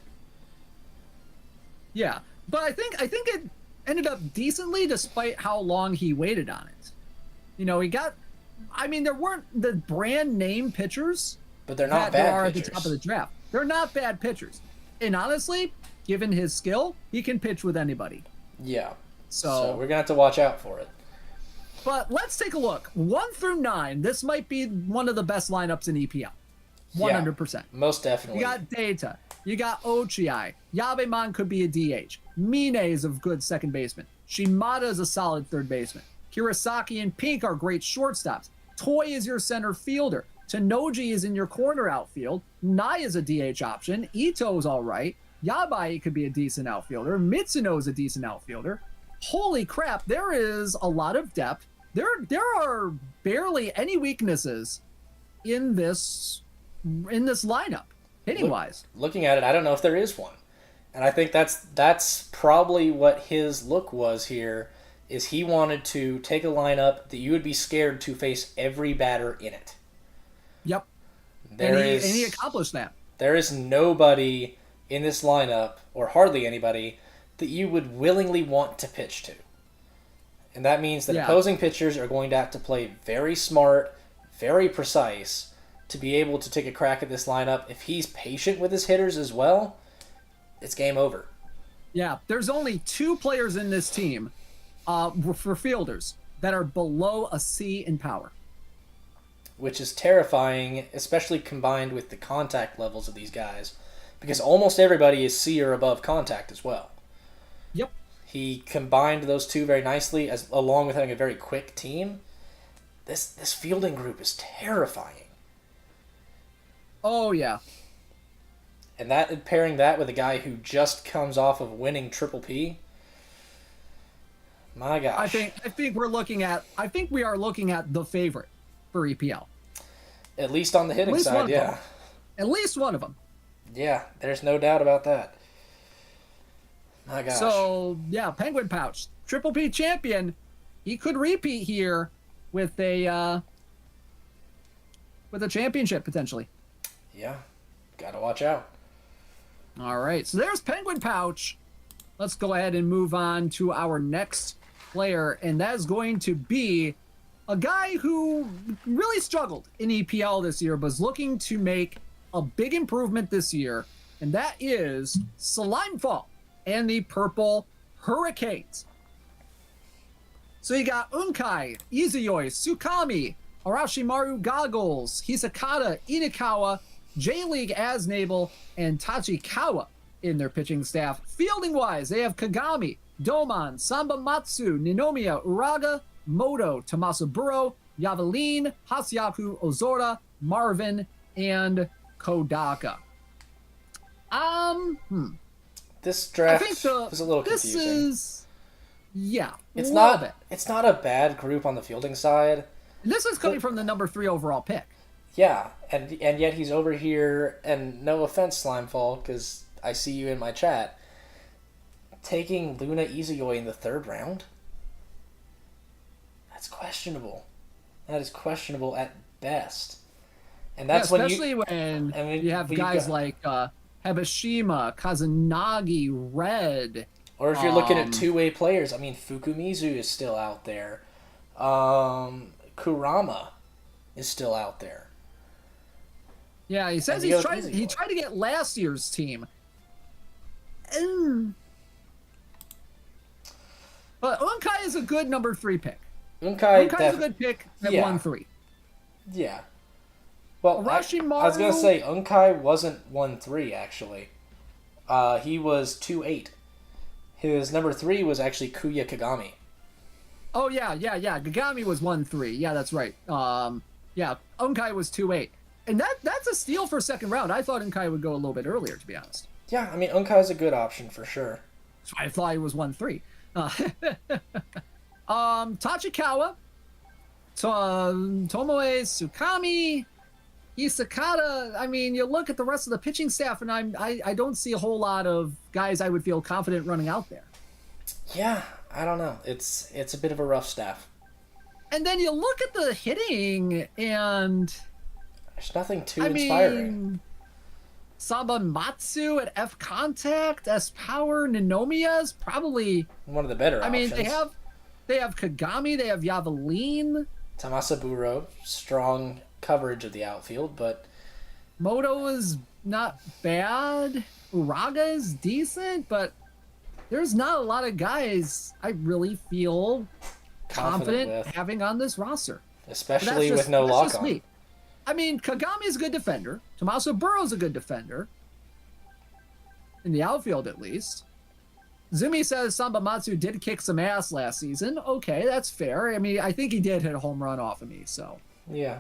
Yeah, but I think it ended up decently despite how long he waited on it. You know, there weren't the brand name pitchers, but they're not bad are pitchers. At the top of the draft. They're not bad pitchers, and honestly, given his skill, he can pitch with anybody. Yeah. So we're gonna have to watch out for it. But let's take a look. 1 through 9. This might be one of the best lineups in EPL. 100%. Yeah, most definitely. You got Data. You got Ochiai. Yabemon could be a DH. Mine is a good second baseman. Shimada is a solid third baseman. Kirasaki and Pink are great shortstops. Toy is your center fielder. Tanoji is in your corner outfield. Nai is a DH option. Ito's all right. Yabai could be a decent outfielder. Mitsuno is a decent outfielder. Holy crap, there is a lot of depth. There are barely any weaknesses in this lineup, hitting wise. Looking at it, I don't know if there is one. And I think that's probably what his look was here, is he wanted to take a lineup that you would be scared to face every batter in it. Yep. And he accomplished that. There is nobody in this lineup, or hardly anybody, that you would willingly want to pitch to. And that means that opposing pitchers are going to have to play very smart, very precise, to be able to take a crack at this lineup. If he's patient with his hitters as well, it's game over. Yeah, there's only 2 players in this team for fielders that are below a C in power. Which is terrifying, especially combined with the contact levels of these guys, because almost everybody is C or above contact as well. Yep. He combined those two very nicely, along with having a very quick team. This fielding group is terrifying. Oh, yeah. And pairing that with a guy who just comes off of winning Triple P, my gosh. I think we are looking at the favorite for EPL. At least on the hitting side, yeah. At least one of them. Yeah, there's no doubt about that. My gosh. So, yeah, Penguin Pouch, Triple P champion. He could repeat here with a championship, potentially. Yeah, gotta watch out. All right, so there's Penguin Pouch. Let's go ahead and move on to our next player, and that is going to be a guy who really struggled in EPL this year, but is looking to make a big improvement this year, and that is Slimefall and the Purple Hurricanes. So you got Unkai, Izuyoi, Tsukami, Arashimaru Goggles, Hisakata, Inakawa, J-League Asnable, and Tachikawa in their pitching staff. Fielding-wise, they have Kagami, Doman, Samba Matsu, Ninomiya, Uraga, Moto, Tommaso Burrow, Yavelin, Hasiaku, Ozora, Marvin, and Kodaka. This draft was a little confusing. It's not a bad group on the fielding side. This is coming from the number 3 overall pick. Yeah, and yet he's over here, and no offense, Slimefall, because I see you in my chat. Taking Luna Izuyoi in the 3rd round? That's questionable. That is questionable at best. And that's especially when you have guys like Hebashima, Kazunagi, Red. Or if you're looking at two-way players, I mean, Fukumizu is still out there. Kurama is still out there. Yeah, he says he tried to get last year's team. But Unkai is a good number 3 pick. Unkai is a good pick at 1-3. Yeah. Well, I was going to say, Unkai wasn't 1-3, actually. He was 2-8. His number 3 was actually Kuya Kagami. Oh, yeah. Kagami was 1-3. Yeah, that's right. Unkai was 2-8. And that's a steal for 2nd round. I thought Unkai would go a little bit earlier, to be honest. Yeah, I mean, Unkai is a good option for sure. That's why I thought he was 1-3. Tachikawa, Tomoe Tsukami, Isakata. I mean, you look at the rest of the pitching staff, and I don't see a whole lot of guys I would feel confident running out there. Yeah, I don't know. It's a bit of a rough staff. And then you look at the hitting, and there's nothing too inspiring. Samba Matsu at F Contact, S Power, Ninomiya is probably one of the better options. I mean, they have Kagami, they have Yavaline. Tamasaburo, strong coverage of the outfield, but Moto is not bad. Uraga is decent, but there's not a lot of guys I really feel confident having on this roster. Especially with no lock-on. I mean, Kagami is a good defender. Tommaso Burrow's a good defender. In the outfield, at least. Zumi says Samba Matsu did kick some ass last season. Okay, that's fair. I mean, I think he did hit a home run off of me, so. Yeah.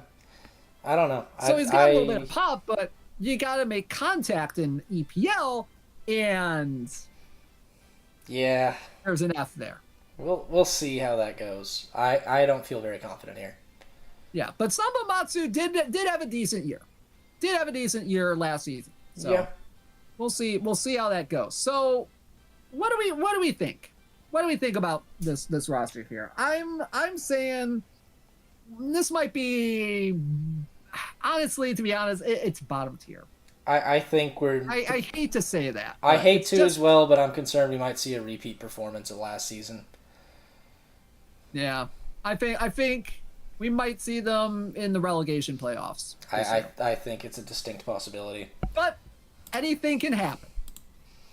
I don't know. So he's got a little bit of pop, but you got to make contact in EPL, and yeah, there's an F there. We'll see how that goes. I don't feel very confident here. Yeah, but Samba Matsu did have a decent year. Did have a decent year last season. So yeah. We'll see how that goes. So what do we think? What do we think about this roster here? I'm saying this might be, honestly, to be honest, it's bottom tier. I think we're. I hate to say that. I hate to as well, but I'm concerned we might see a repeat performance of last season. Yeah, I think we might see them in the relegation playoffs. I think it's a distinct possibility. But anything can happen.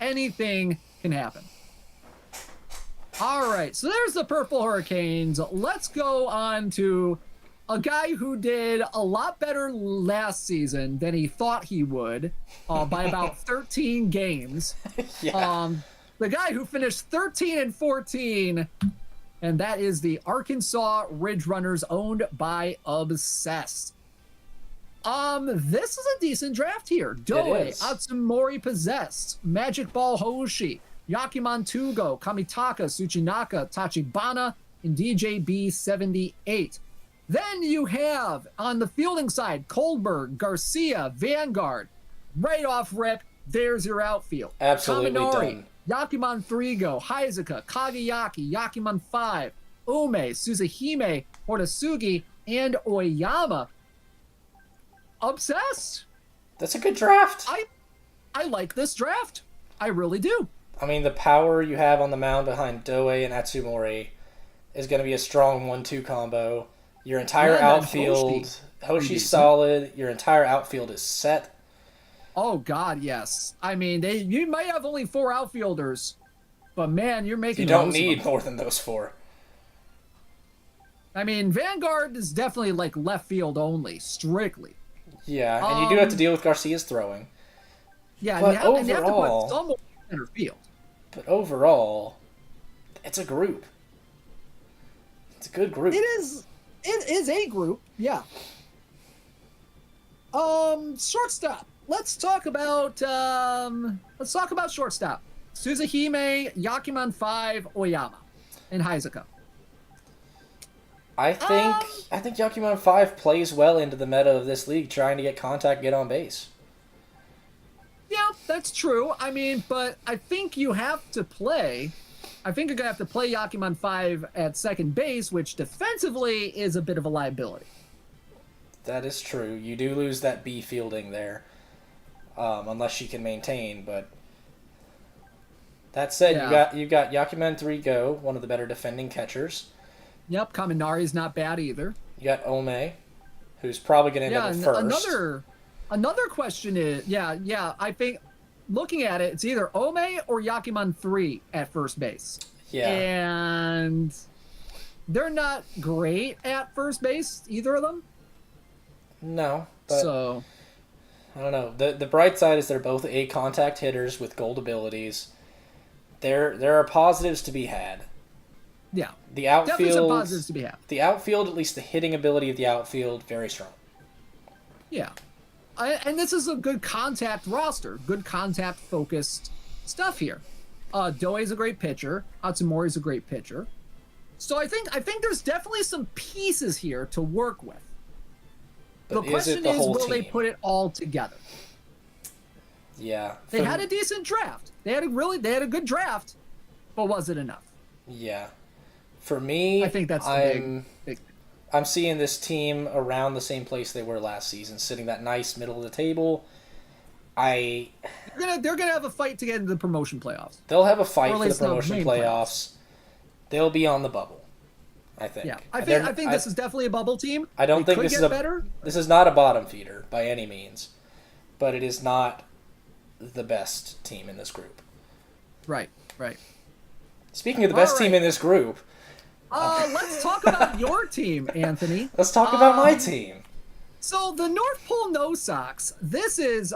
Anything can happen. All right, so there's the Purple Hurricanes. Let's go on to a guy who did a lot better last season than he thought he would by about 13 games. Yeah. The guy who finished 13-14, and that is the Arkansas Ridge Runners, owned by Obsessed. This is a decent draft here. Doe, Atsumori Possessed, Magic Ball Hoshi, Yakiman Tugo, Kamitaka, Tsuchinaka, Tachibana, and DJB78. Then you have, on the fielding side, Kohlberg, Garcia, Vanguard. Right off rip, there's your outfield. Absolutely Kaminari, done. Yakiman 3-go, Heizuka, Kagayaki, Yakiman 5, Ume, Suzahime, Hortasugi, and Oyama. Obsessed. That's a good draft. I like this draft. I really do. I mean, the power you have on the mound behind Doe and Atsumori is going to be a strong 1-2 combo. Your entire outfield, Hoshi's solid. Your entire outfield is set. Oh, God, yes. I mean, you might have only 4 outfielders, but, man, you're making. You don't need more than those 4. I mean, Vanguard is definitely like left field only, strictly. Yeah, and you do have to deal with Garcia's throwing. Yeah, but and you have to put someone in center field. But overall, it's a group. It's a good group. It is a group, yeah. Shortstop. Let's talk about shortstop. Suzahime, Yakiman 5, Oyama, and Heizuka. I think Yakiman 5 plays well into the meta of this league, trying to get contact, get on base. Yeah, That's true. I mean, but I think you have to play. I think you're gonna have to play Yakimon 5 at second base, which defensively is a bit of a liability. That is true. You do lose that B fielding there, unless she can maintain. But that said, you've got Yakimen 3 Go, one of the better defending catchers. Yep, Kaminari's not bad either. You got Ome, who's probably going to end up at first. Another question is, I think looking at it, it's either Ome or Yakimon 3 at first base. Yeah. And they're not great at first base, either of them. No, but so I don't know. The bright side is they're both A contact hitters with gold abilities. There are positives to be had. Yeah. The outfield, definitely some positives to be had. The outfield, at least the hitting ability of the outfield, very strong. Yeah. And this is a good contact roster, good contact focused stuff here. Doei's a great pitcher. Hatsumori's a great pitcher. So I think there's definitely some pieces here to work with. But the question is, will they put it all together? Yeah. They had a decent draft. They had a good draft, but was it enough? Yeah. For me, I think that's the big. I'm seeing this team around the same place they were last season, sitting that nice middle of the table. They're gonna have a fight to get into the promotion playoffs. They'll have a fight for the promotion playoffs. They'll be on the bubble, I think. Yeah, I think this is definitely a bubble team. I don't think this is better. This is not a bottom feeder by any means, but it is not the best team in this group. Right. Speaking of the best team in this group, let's talk about your team, Anthony. Let's talk about my team. So the North Pole No Sox. This is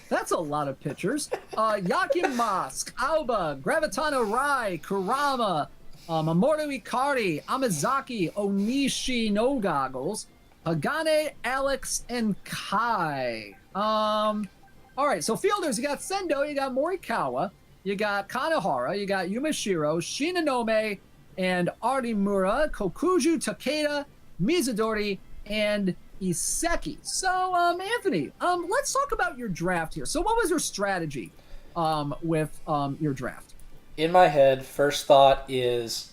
that's a lot of pitchers. Yakin Mask, Alba, Gravitano Rai, Kurama, Mamoru Ikari, Amazaki, Onishi No Goggles, Hagane, Alex, and Kai. All right, so fielders, you got Sendo, you got Morikawa, you got Kanehara, you got Yumashiro, Shinonome, and Arimura, Kokuju, Takeda, Mizudori, and Iseki. So, Anthony, let's talk about your draft here. So what was your strategy with your draft? In my head, first thought is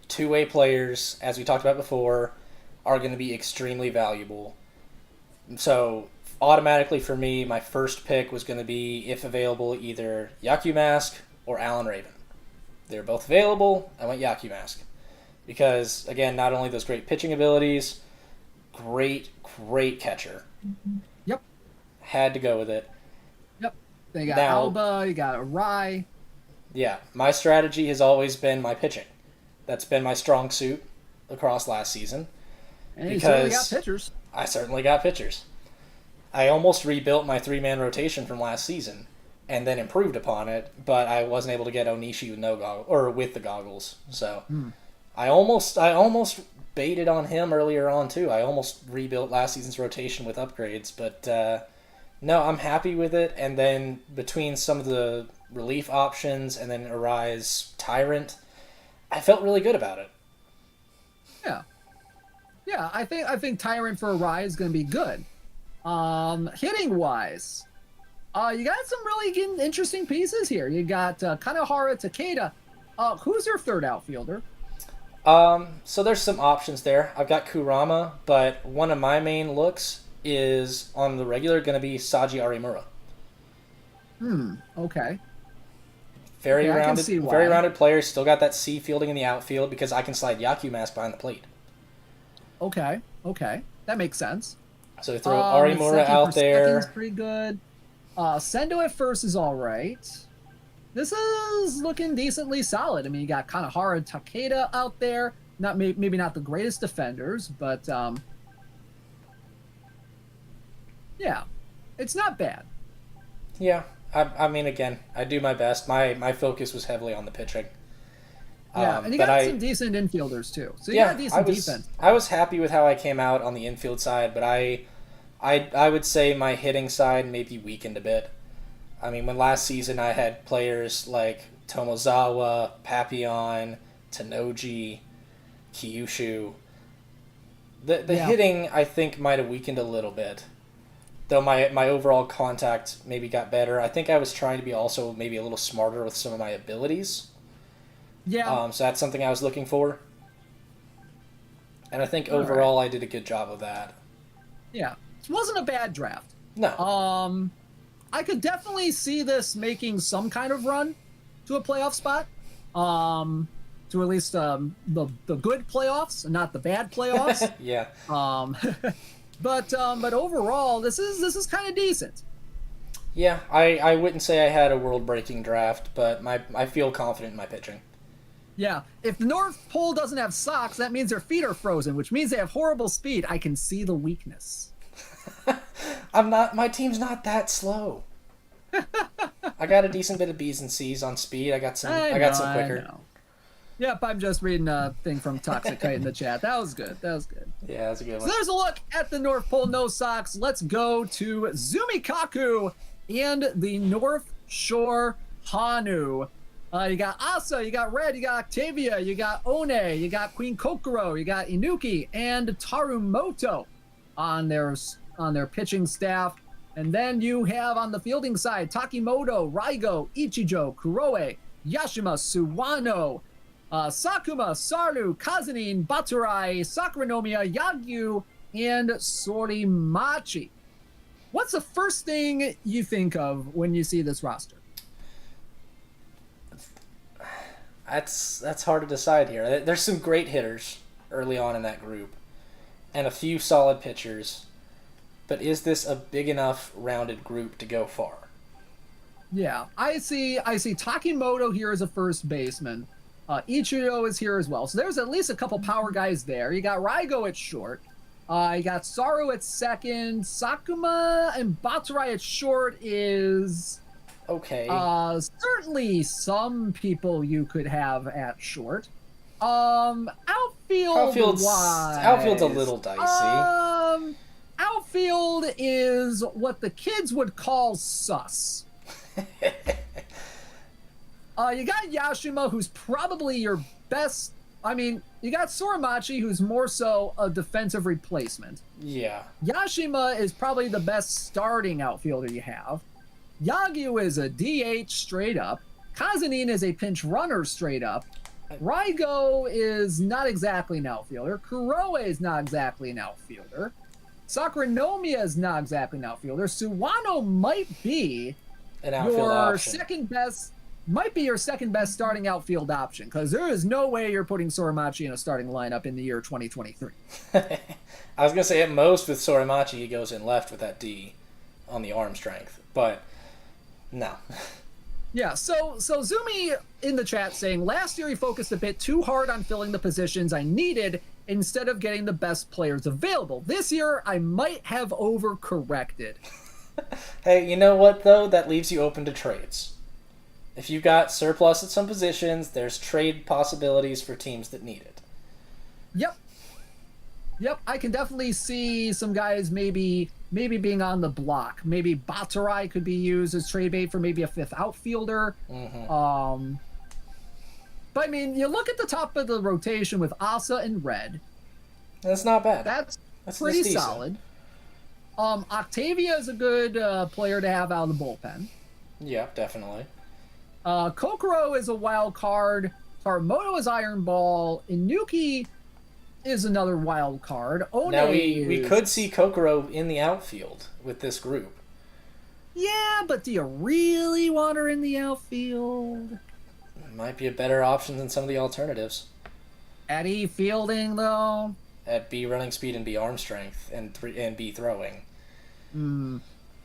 two-way players, as we talked about before, are going to be extremely valuable. So automatically for me, my first pick was going to be, if available, either Yaku Mask or Alan Raven. They were both available. I went Yaku Mask because, again, not only those great pitching abilities, great catcher. Yep. Had to go with it. Yep. They got Alba, you got Rai. Yeah, my strategy has always been my pitching. That's been my strong suit across last season. And you certainly got pitchers. I certainly got pitchers. I almost rebuilt my three-man rotation from last season and then improved upon it, but I wasn't able to get Onishi with the goggles. So I almost baited on him earlier on too. I almost rebuilt last season's rotation with upgrades, but no, I'm happy with it. And then between some of the relief options and then Arai's Tyrant, I felt really good about it. Yeah, I think Tyrant for Arai is going to be good. Hitting wise, you got some really interesting pieces here. You got Kanehara, Takeda. Who's your third outfielder? So there's some options there. I've got Kurama, but one of my main looks is on the regular going to be Saji Arimura. Okay. Very rounded player. Still got that C fielding in the outfield because I can slide Yaku Mask behind the plate. Okay. That makes sense. So throw Arimura out there. Pretty good. Sendo at first is all right. This is looking decently solid. I mean, you got Kanehara and Takeda out there. Maybe not the greatest defenders, but yeah, it's not bad. Yeah, I mean, again, I do my best. My focus was heavily on the pitching. Yeah, and you got some decent infielders too. So you got decent defense. I was happy with how I came out on the infield side, but I would say my hitting side maybe weakened a bit. I mean, when last season I had players like Tomozawa, Papillon, Tanoji, Kyushu, the hitting I think might have weakened a little bit. Though my overall contact maybe got better. I think I was trying to be also maybe a little smarter with some of my abilities. Yeah. So that's something I was looking for. And I think All overall I did a good job of that. Yeah. It wasn't a bad draft. No. I could definitely see this making some kind of run to a playoff spot. To at least the good playoffs and not the bad playoffs. Yeah. But overall, this is kind of decent. Yeah, I wouldn't say I had a world-breaking draft, but I feel confident in my pitching. Yeah, if the North Pole doesn't have socks, that means their feet are frozen, which means they have horrible speed. I can see the weakness. My team's not that slow. I got a decent bit of B's and C's on speed. I got some quicker. Yep, I'm just reading a thing from Toxic Kite in the chat. That was good. Yeah, that's a good one. So there's a look at the North Pole no socks. Let's go to Zumikaku and the North Shore Hanu. You got Asa, you got Red, you got Octavia, you got One, you got Queen Kokoro, you got Inuki and Tarumoto on their pitching staff. And then you have on the fielding side Takimoto, Raigo, Ichijo, Kuroe, Yashima, Suwano, Sakuma, Saru, Kazunin, Baturai, Sakuranomiya, Yagyu, and Sorimachi. What's the first thing you think of when you see this roster? That's hard to decide here. There's some great hitters early on in that group, and a few solid pitchers. But is this a big enough rounded group to go far? Yeah, I see Takimoto here as a first baseman. Ichiro is here as well. So there's at least a couple power guys there. You got Raigo at short. You got Saru at second. Sakuma and Baturai at short is... okay. Certainly some people you could have at short. Outfield's a little dicey. Outfield is what the kids would call sus. You got Yashima, who's probably your best. I mean, you got Sorimachi, who's more so a defensive replacement. Yeah. Yashima is probably the best starting outfielder you have. Yagyu is a DH straight up. Kazunin is a pinch runner straight up. Raigo is not exactly an outfielder. Kuroe is not exactly an outfielder. Sakuranomiya is not exactly an outfielder. Suwano might be an outfield your option. your second best starting outfield option, because there is no way you're putting Sorimachi in a starting lineup in the year 2023. I was going to say at most with Sorimachi he goes in left with that D on the arm strength, but no. Yeah, so Zumi in the chat saying, last year he focused a bit too hard on filling the positions I needed instead of getting the best players available. This year I might have overcorrected. Hey, you know what though? That leaves you open to trades. If you've got surplus at some positions, there's trade possibilities for teams that need it. Yep, I can definitely see some guys maybe being on the block. Maybe Baturai could be used as trade bait for maybe a fifth outfielder. Mm-hmm. But I mean, you look at the top of the rotation with Asa and Red. That's not bad. That's pretty decent. solid. Octavia is a good player to have out of the bullpen. Yeah, definitely. Kokoro is a wild card. Taramoto is Iron Ball. Inuki is another wild card. Now we could see Kokoro in the outfield with this group. Yeah, but do you really want her in the outfield? Might be a better option than some of the alternatives. At E fielding though? At B running speed and B arm strength and B throwing.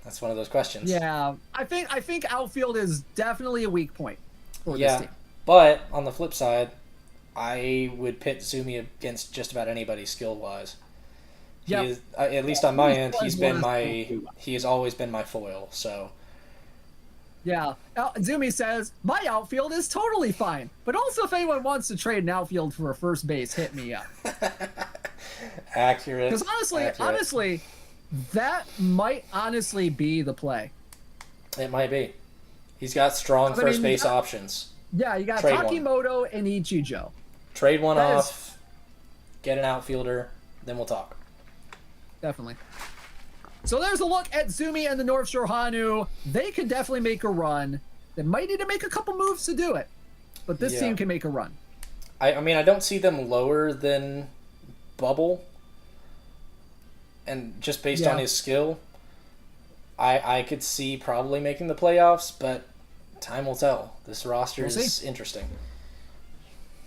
That's one of those questions. Yeah, I think outfield is definitely a weak point for this team. But on the flip side, I would pit Zumi against just about anybody skill-wise. Yeah. At least on my end, he has always been my foil. So. Yeah, Zumi says my outfield is totally fine, but also if anyone wants to trade an outfield for a first base, hit me up. Accurate. Because honestly, that might honestly be the play. It might be. He's got strong first base options. Yeah, you got Takimoto and Ichijo. Trade one off, get an outfielder, then we'll talk. Definitely. So there's a look at Zumi and the North Shore Hanu. They could definitely make a run. They might need to make a couple moves to do it, but this team can make a run. I mean, I don't see them lower than Bubble, and just based on his skill, I could see probably making the playoffs, but time will tell. This roster is interesting.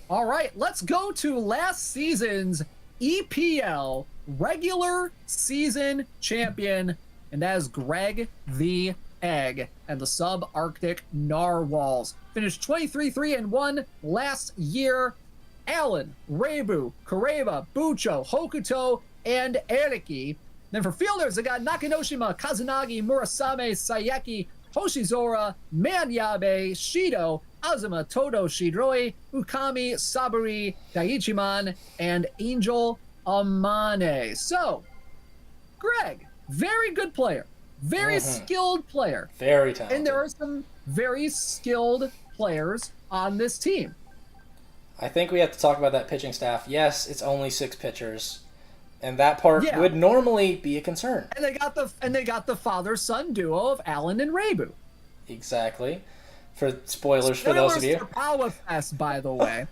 All right, let's go to last season's EPL regular season champion, and that is Greg the Egg and the Subarctic Narwhals. Finished 23-3-1 last year. Allen, Reibu, Kareba, Bucho, Hokuto, and Eriki. Then for fielders, they got Nakanoshima, Kazunagi, Murasame, Sayeki, Hoshizora, Manyabe, Shido, Azuma, Todo, Shiroi, Ukami, Saburi, Daiichiman, and Angel Amane. So, Greg, very good player. Very skilled player. Very talented. And there are some very skilled players on this team. I think we have to talk about that pitching staff. Yes, it's only 6 pitchers, and that part would normally be a concern. And they got the father-son duo of Allen and Reibu. Exactly. For spoilers for those of you. For Power Fest, by the way.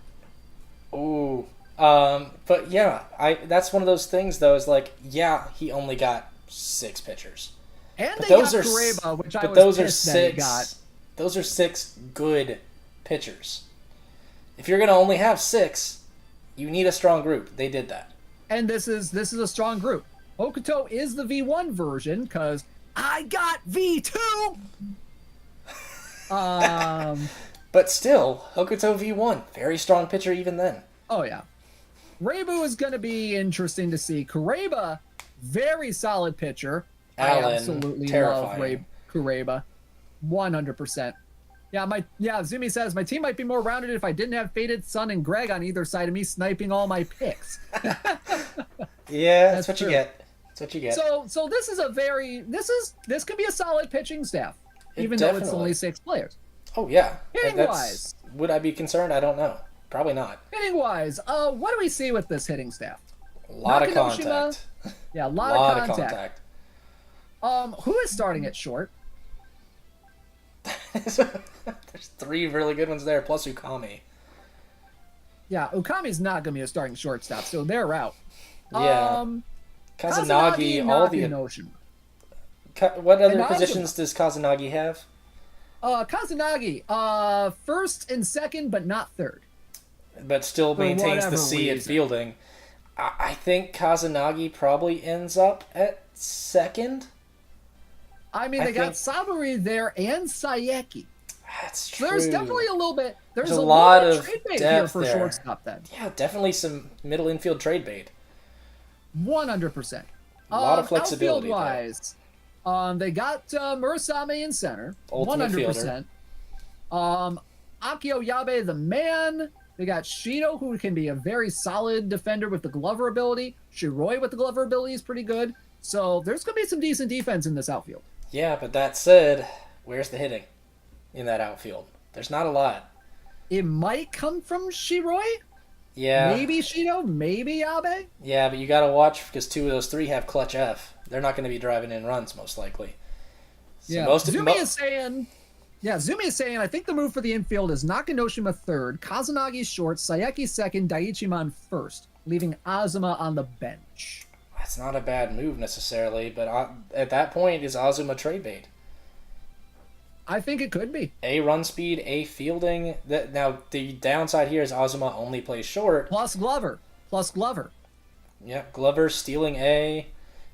Ooh. But yeah, that's one of those things though. Is like, he only got 6 pitchers. And but they got Kareba, which I was pissed that he got. Those are 6 good pitchers. If you're gonna only have 6, you need a strong group. They did that. And this is a strong group. Hokuto is the V1 version because I got V2. But still, Hokuto V1, very strong pitcher even then. Oh yeah. Reibu is going to be interesting to see. Kareba, very solid pitcher. Allen, I absolutely terrifying. love Kareba. 100%. Zumi says, my team might be more rounded if I didn't have Faded Sun and Greg on either side of me sniping all my picks. That's what you get. That's what you get. So this is this could be a solid pitching staff, even though it's only 6 players. Oh yeah. Hitting-wise. Would I be concerned? I don't know. Probably not. Hitting-wise, what do we see with this hitting staff? A lot of contact. Yeah, a lot of contact. Who is starting at short? There's 3 really good ones there, plus Ukami. Yeah, Ukami's not going to be a starting shortstop, so they're out. Yeah. Kazunagi, all the... What other positions does Kazunagi have? Kazunagi, first and second, but not third. But still maintains the C at fielding. I think Kazunagi probably ends up at second. I mean, they got Saburi there and Sayeki. That's true. So there's definitely a little bit. There's a lot of of trade bait depth here for there. shortstop. Then definitely some middle infield trade bait. 100%. A lot of flexibility. Outfield wise, they got Murasame in center. Ultimate 100%. Akio Yabe, the man. They got Shido, who can be a very solid defender with the Glover ability. Shiroi with the Glover ability is pretty good. So there's going to be some decent defense in this outfield. Yeah, but that said, where's the hitting in that outfield? There's not a lot. It might come from Shiroi. Yeah. Maybe Shido, maybe Abe. Yeah, but you got to watch because 2 of those 3 have clutch F. They're not going to be driving in runs, most likely. So Zumi is saying, I think the move for the infield is Nakanoshima third, Kazunagi short, Sayeki second, Daiichiman first, leaving Azuma on the bench. That's not a bad move necessarily, but at that point, is Azuma trade bait? I think it could be. A run speed, A fielding. Now, the downside here is Azuma only plays short. Plus Glover. Yeah, Glover stealing A.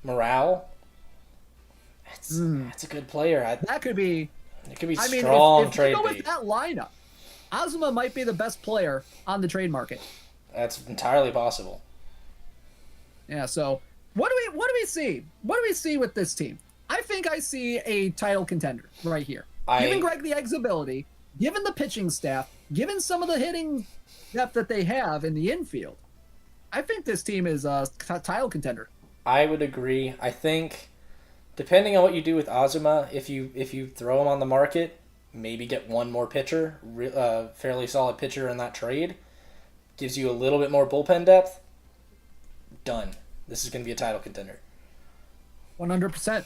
Morale. That's a good player. That could be... It could be strong if trade you go bait. with that lineup, Azuma might be the best player on the trade market. That's entirely possible. Yeah, so what do we see? What do we see with this team? I think I see a title contender right here. Given Greg the Egg's ability, given the pitching staff, given some of the hitting depth that they have in the infield, I think this team is a title contender. I would agree. I think, depending on what you do with Azuma, if you throw him on the market, maybe get one more pitcher, fairly solid pitcher in that trade, gives you a little bit more bullpen depth, done. This is going to be a title contender. 100%.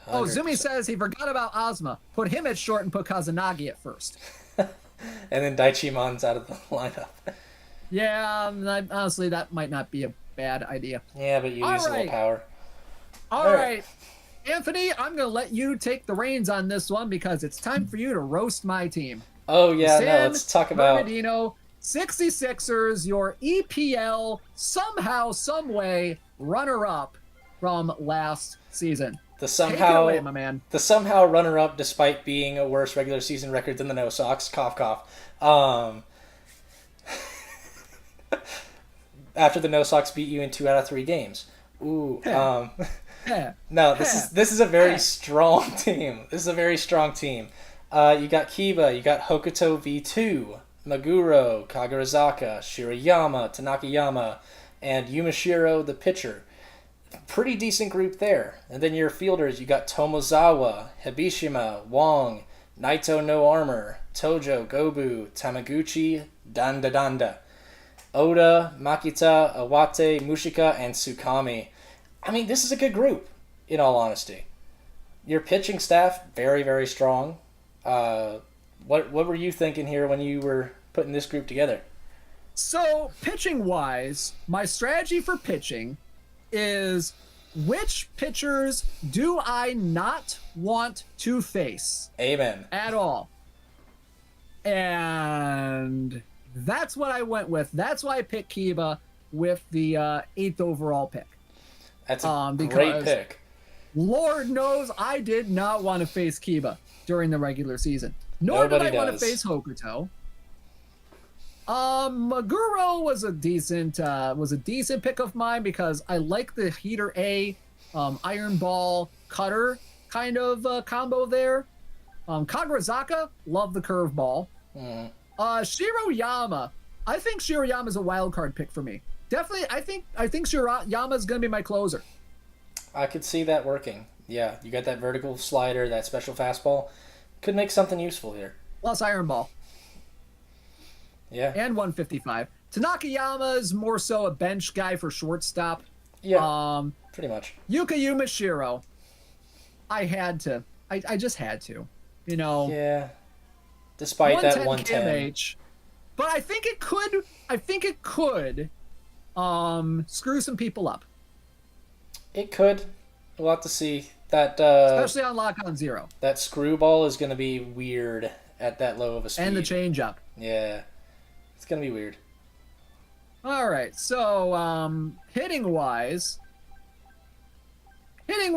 Oh, Zumi 100%. says he forgot about Ozma. Put him at short and put Kazanagi at first. And then Daichimon's out of the lineup. Yeah, honestly, that might not be a bad idea. Yeah, but you use a little power. All right. Anthony, I'm going to let you take the reins on this one because it's time for you to roast my team. Oh, yeah, let's talk about... Bernardino, 66ers, your EPL, somehow, someway, runner-up from last season. Take it away, my man. The somehow runner-up despite being a worse regular season record than the No Sox. Cough, cough. After the No Sox beat you in 2 out of 3 games. Ooh. No, this is a very strong team. This is a very strong team. You got Kiba, you got Hokuto V2, Maguro, Kagarizaka, Shirayama, Tanakayama, and Yumashiro the pitcher. Pretty decent group there. And then your fielders, you got Tomozawa, Hibishima, Wong, Naito No Armor, Tojo, Gobu, Tamaguchi, Danda, Oda, Makita, Awate, Mushika, and Tsukami. I mean, this is a good group, in all honesty. Your pitching staff, very, very strong. What were you thinking here when you were putting this group together? So, pitching-wise, my strategy for pitching is which pitchers do I not want to face? Amen. At all. And that's what I went with. That's why I picked Kiba with the 8th overall pick. That's a great pick. Lord knows I did not want to face Kiba during the regular season. Nor did I want to face Hokuto. Maguro was a decent pick of mine because I like the Heater A, Iron Ball Cutter kind of combo there. Kagarizaka, love the curveball. Shiroyama, I think Shiroyama's a wild card pick for me. Definitely, I think Shiroyama's gonna be my closer. I could see that working. Yeah, you got that vertical slider, that special fastball. Could make something useful here. Plus Iron Ball. Yeah. And 155. Tanakayama is more so a bench guy for shortstop. Yeah. Pretty much. Yuka Yumashiro. I just had to. You know. Yeah. Despite that 110 KMH. But I think it could screw some people up. It could. We'll have to see. That especially on Lock on Zero. That screwball is going to be weird at that low of a speed. And the changeup. Yeah. It's going to be weird. All right. So, hitting wise, I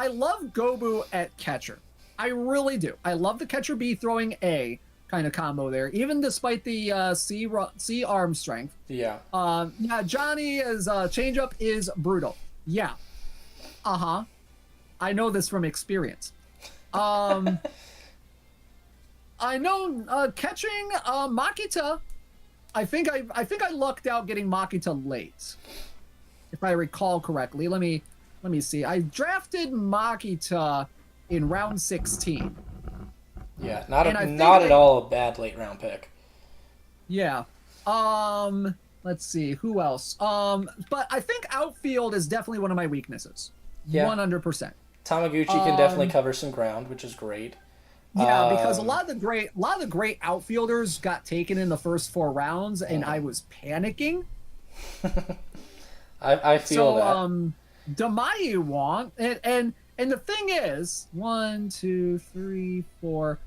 love Gobu at catcher. I really do. I love the catcher B throwing A kind of combo there, even despite the C arm strength. Yeah. Yeah, Johnny as changeup is brutal. Yeah. Uh-huh. I know this from experience. I know catching Makita. I think I lucked out getting Makita late, if I recall correctly. Let me see. I drafted Makita in round 16. Yeah, not at all a bad late round pick. Yeah. Let's see who else. But I think outfield is definitely one of my weaknesses. Yeah. 100%. Tamaguchi can definitely cover some ground, which is great. Yeah, because a lot of the great outfielders got taken in the first 4 rounds, and I was panicking. I feel that. Damayi won, and the thing is, 1, 2, 3, 4,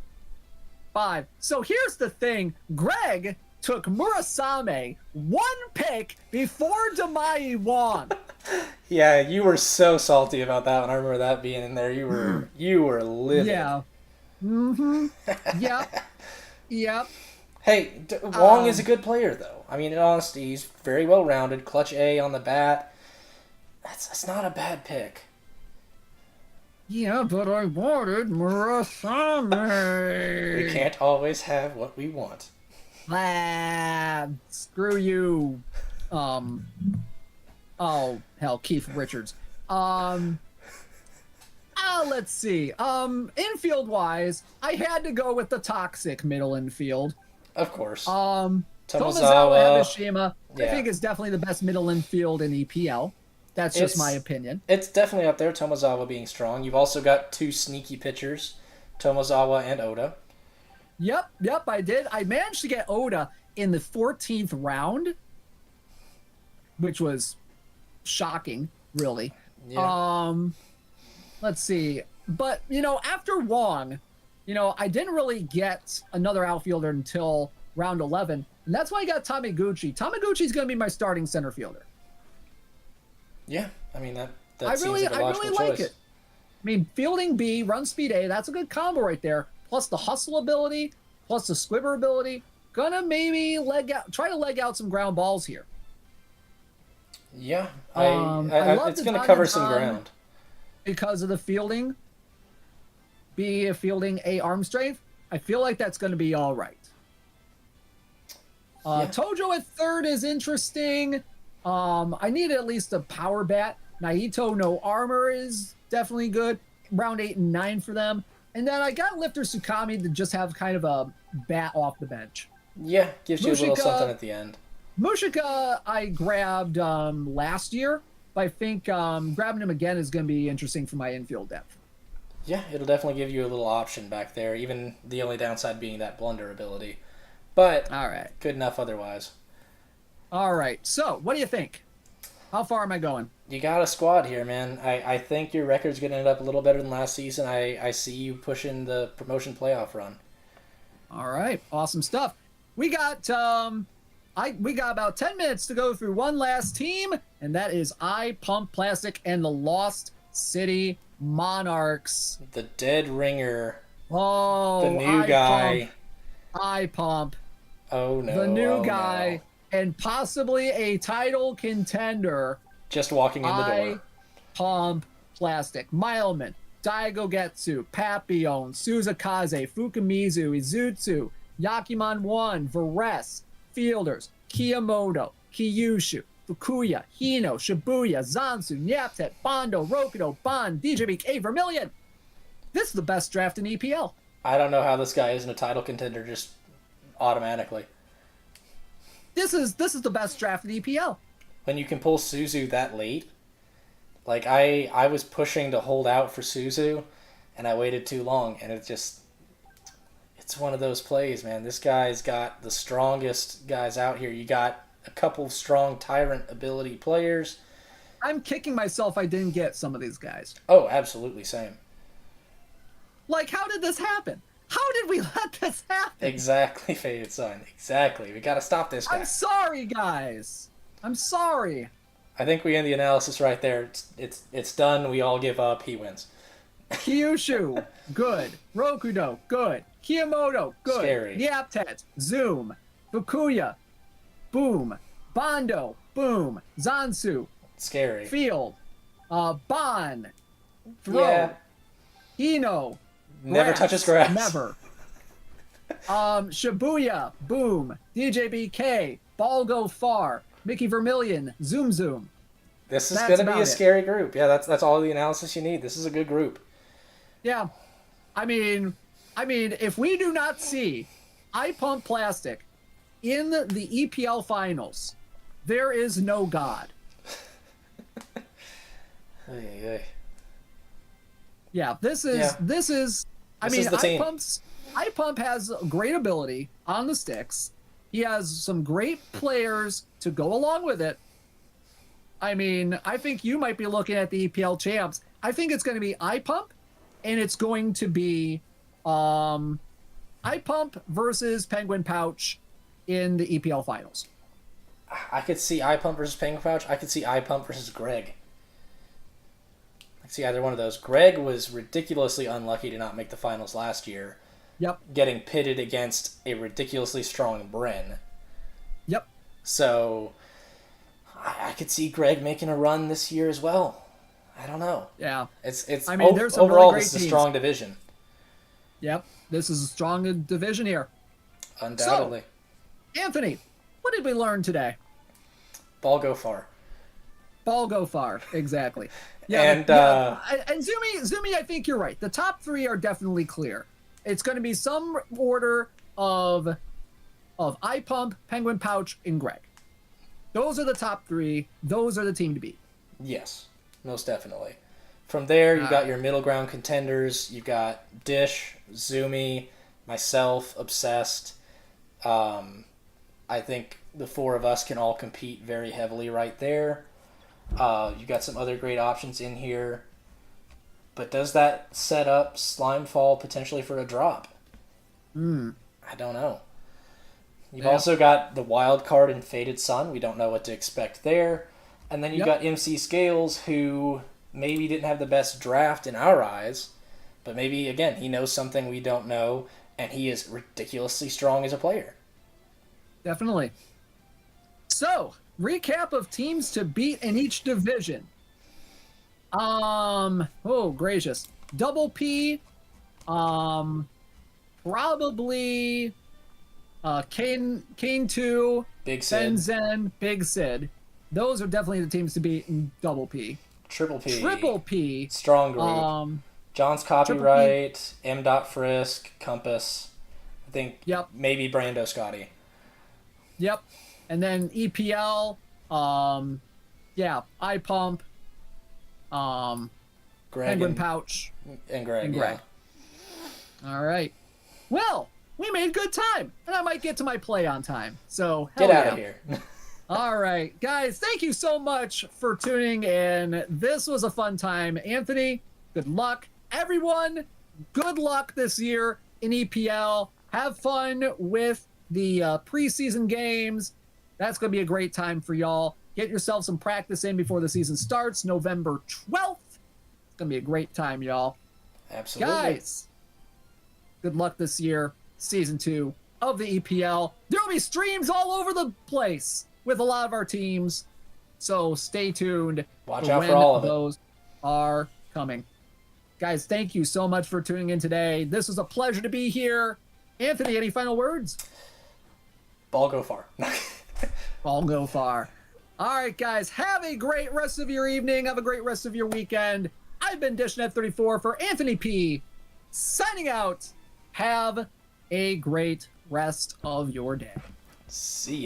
5. So here's the thing: Greg took Murasame 1 pick before Damayi won. Yeah, you were so salty about that one. I remember that being in there. You were livid. Yeah. Mm-hmm. Yep. Yep. Hey, Wong is a good player, though. I mean, in honesty, he's very well rounded. Clutch A on the bat. That's not a bad pick. Yeah, but I wanted Murasame. We can't always have what we want. Screw you. Oh hell, Keith Richards. Let's see. Infield wise, I had to go with the toxic middle infield. Of course. Tomozawa Hibishima, yeah. I think is definitely the best middle infield in EPL. That's just my opinion. It's definitely up there, Tomozawa being strong. You've also got two sneaky pitchers, Tomozawa and Oda. Yep, I did. I managed to get Oda in the 14th round, which was shocking, really. Yeah. Let's see. But, after Wong, I didn't really get another outfielder until round 11, and that's why I got Tamiguchi. Tamiguchi's going to be my starting center fielder. Yeah, I mean, that I seems like a logical choice. like it. I mean, fielding B, run speed A, that's a good combo right there. Plus the hustle ability, plus the squibber ability. Gonna maybe try to leg out some ground balls here. Yeah, it's going to cover some ground. Because of the fielding. B, fielding A, arm strength. I feel like that's going to be all right. Tojo at third is interesting. I need at least a power bat. Naito, no armor is definitely good. Round 8 and 9 for them. And then I got Lifter Tsukami to just have kind of a bat off the bench. Yeah, gives you a little something at the end. Mushika I grabbed last year, but I think grabbing him again is going to be interesting for my infield depth. Yeah, it'll definitely give you a little option back there, even the only downside being that blunder ability. But all right, good enough otherwise. All right, so what do you think? How far am I going? You got a squad here, man. I think your record's going to end up a little better than last season. I see you pushing the promotion playoff run. All right, awesome stuff. We got about 10 minutes to go through one last team, and that is I Pump Plastic and the Lost City Monarchs. The dead ringer. Oh, the new guy. I Pump. Oh no. The new guy, and possibly a title contender. Just walking in the door. I Pump Plastic. Mileman, Daigo Getsu, Papillon, Suzakaze, Fukamizu, Izutsu, Yakiman 1, Vares, Fielders, Kiyamoto, Kyushu, Fukuya, Hino, Shibuya, Zansu, Nyaptet, Bondo, Rokudo, Bond, DJBK, Vermilion. This is the best draft in EPL. I don't know how this guy isn't a title contender just automatically. This is the best draft in EPL. When you can pull Suzu that late, like I was pushing to hold out for Suzu, and I waited too long, and it's one of those plays, man. This guy's got the strongest guys out here. You got a couple strong Tyrant ability players. I'm kicking myself I didn't get some of these guys. Oh, absolutely, same. Like, how did this happen? How did we let this happen? Exactly, Faded Sun. Exactly. We got to stop this guy. I'm sorry, guys. I'm sorry. I think we end the analysis right there. It's done. We all give up. He wins. Kyushu, good. Rokudo, good. Kiyamoto, good. Scary. Nyaptet, zoom. Fukuya, boom. Bondo, boom. Zansu, scary. Field, Bon, throw. Yeah. Hino, never grass, touches grass. Never. Shibuya, boom. DJBK, ball go far. Mickey Vermilion, zoom zoom. This is going to be a scary group. Yeah, that's all the analysis you need. This is a good group. Yeah. I mean, if we do not see I Pump Plastic in the EPL finals, there is no God. Yeah, this is I mean, I Pump has great ability on the sticks. He has some great players to go along with it. I mean, I think you might be looking at the EPL champs. I think it's going to be I Pump, and it's going to be I Pump versus Penguin Pouch in the EPL finals. I could see I Pump versus Penguin Pouch. I could see I Pump versus Greg. I could see either one of those. Greg was ridiculously unlucky to not make the finals last year. Yep. Getting pitted against a ridiculously strong Bren. Yep. So I could see Greg making a run this year as well. I don't know. Yeah. It's I mean, there's some overall really great this is a teams. strong division. Yep. This is a strong division here. Undoubtedly. So, Anthony, what did we learn today? Ball go far. Ball go far. Exactly. Yeah. And Zumi, I think you're right. The top three are definitely clear. It's going to be some order of I Pump, Penguin Pouch, and Greg. Those are the top three. Those are the team to beat. Yes, most definitely. From there, you got your middle ground contenders. You've got Dish, Zumi, myself, Obsessed. I think the four of us can all compete very heavily right there. You got some other great options in here. But does that set up Slimefall potentially for a drop? I don't know. You've also got the wild card in Faded Sun. We don't know what to expect there. And then you've got MC Scales, who maybe didn't have the best draft in our eyes, but maybe, again, he knows something we don't know, and he is ridiculously strong as a player. Definitely. So, recap of teams to beat in each division. Oh, gracious. Double P, probably Kane 2, Big Sid. Benzen, Big Sid. Those are definitely the teams to beat in Double P. Triple P. Triple P. Strong group. John's Copyright, M. Frisk, Compass. I think maybe Brando Scotty. Yep. And then EPL, iPump, Greg Penguin Pouch. And Greg. Yeah. All right. Well, we made good time, and I might get to my play on time. So get out of here. All right, guys, thank you so much for tuning in. This was a fun time. Anthony, good luck. Everyone, good luck this year in EPL. Have fun with the preseason games. That's going to be a great time for y'all. Get yourself some practice in before the season starts, November 12th. It's going to be a great time, y'all. Absolutely. Guys, good luck this year, season 2 of the EPL. There will be streams all over the place with a lot of our teams, so stay tuned. Watch out for all of those are coming. Guys, thank you so much for tuning in today. This was a pleasure to be here. Anthony, any final words? Ball go far. Ball go far. All right, guys, have a great rest of your evening. Have a great rest of your weekend. I've been dishnet34 for Anthony P. Signing out. Have a great rest of your day. See ya.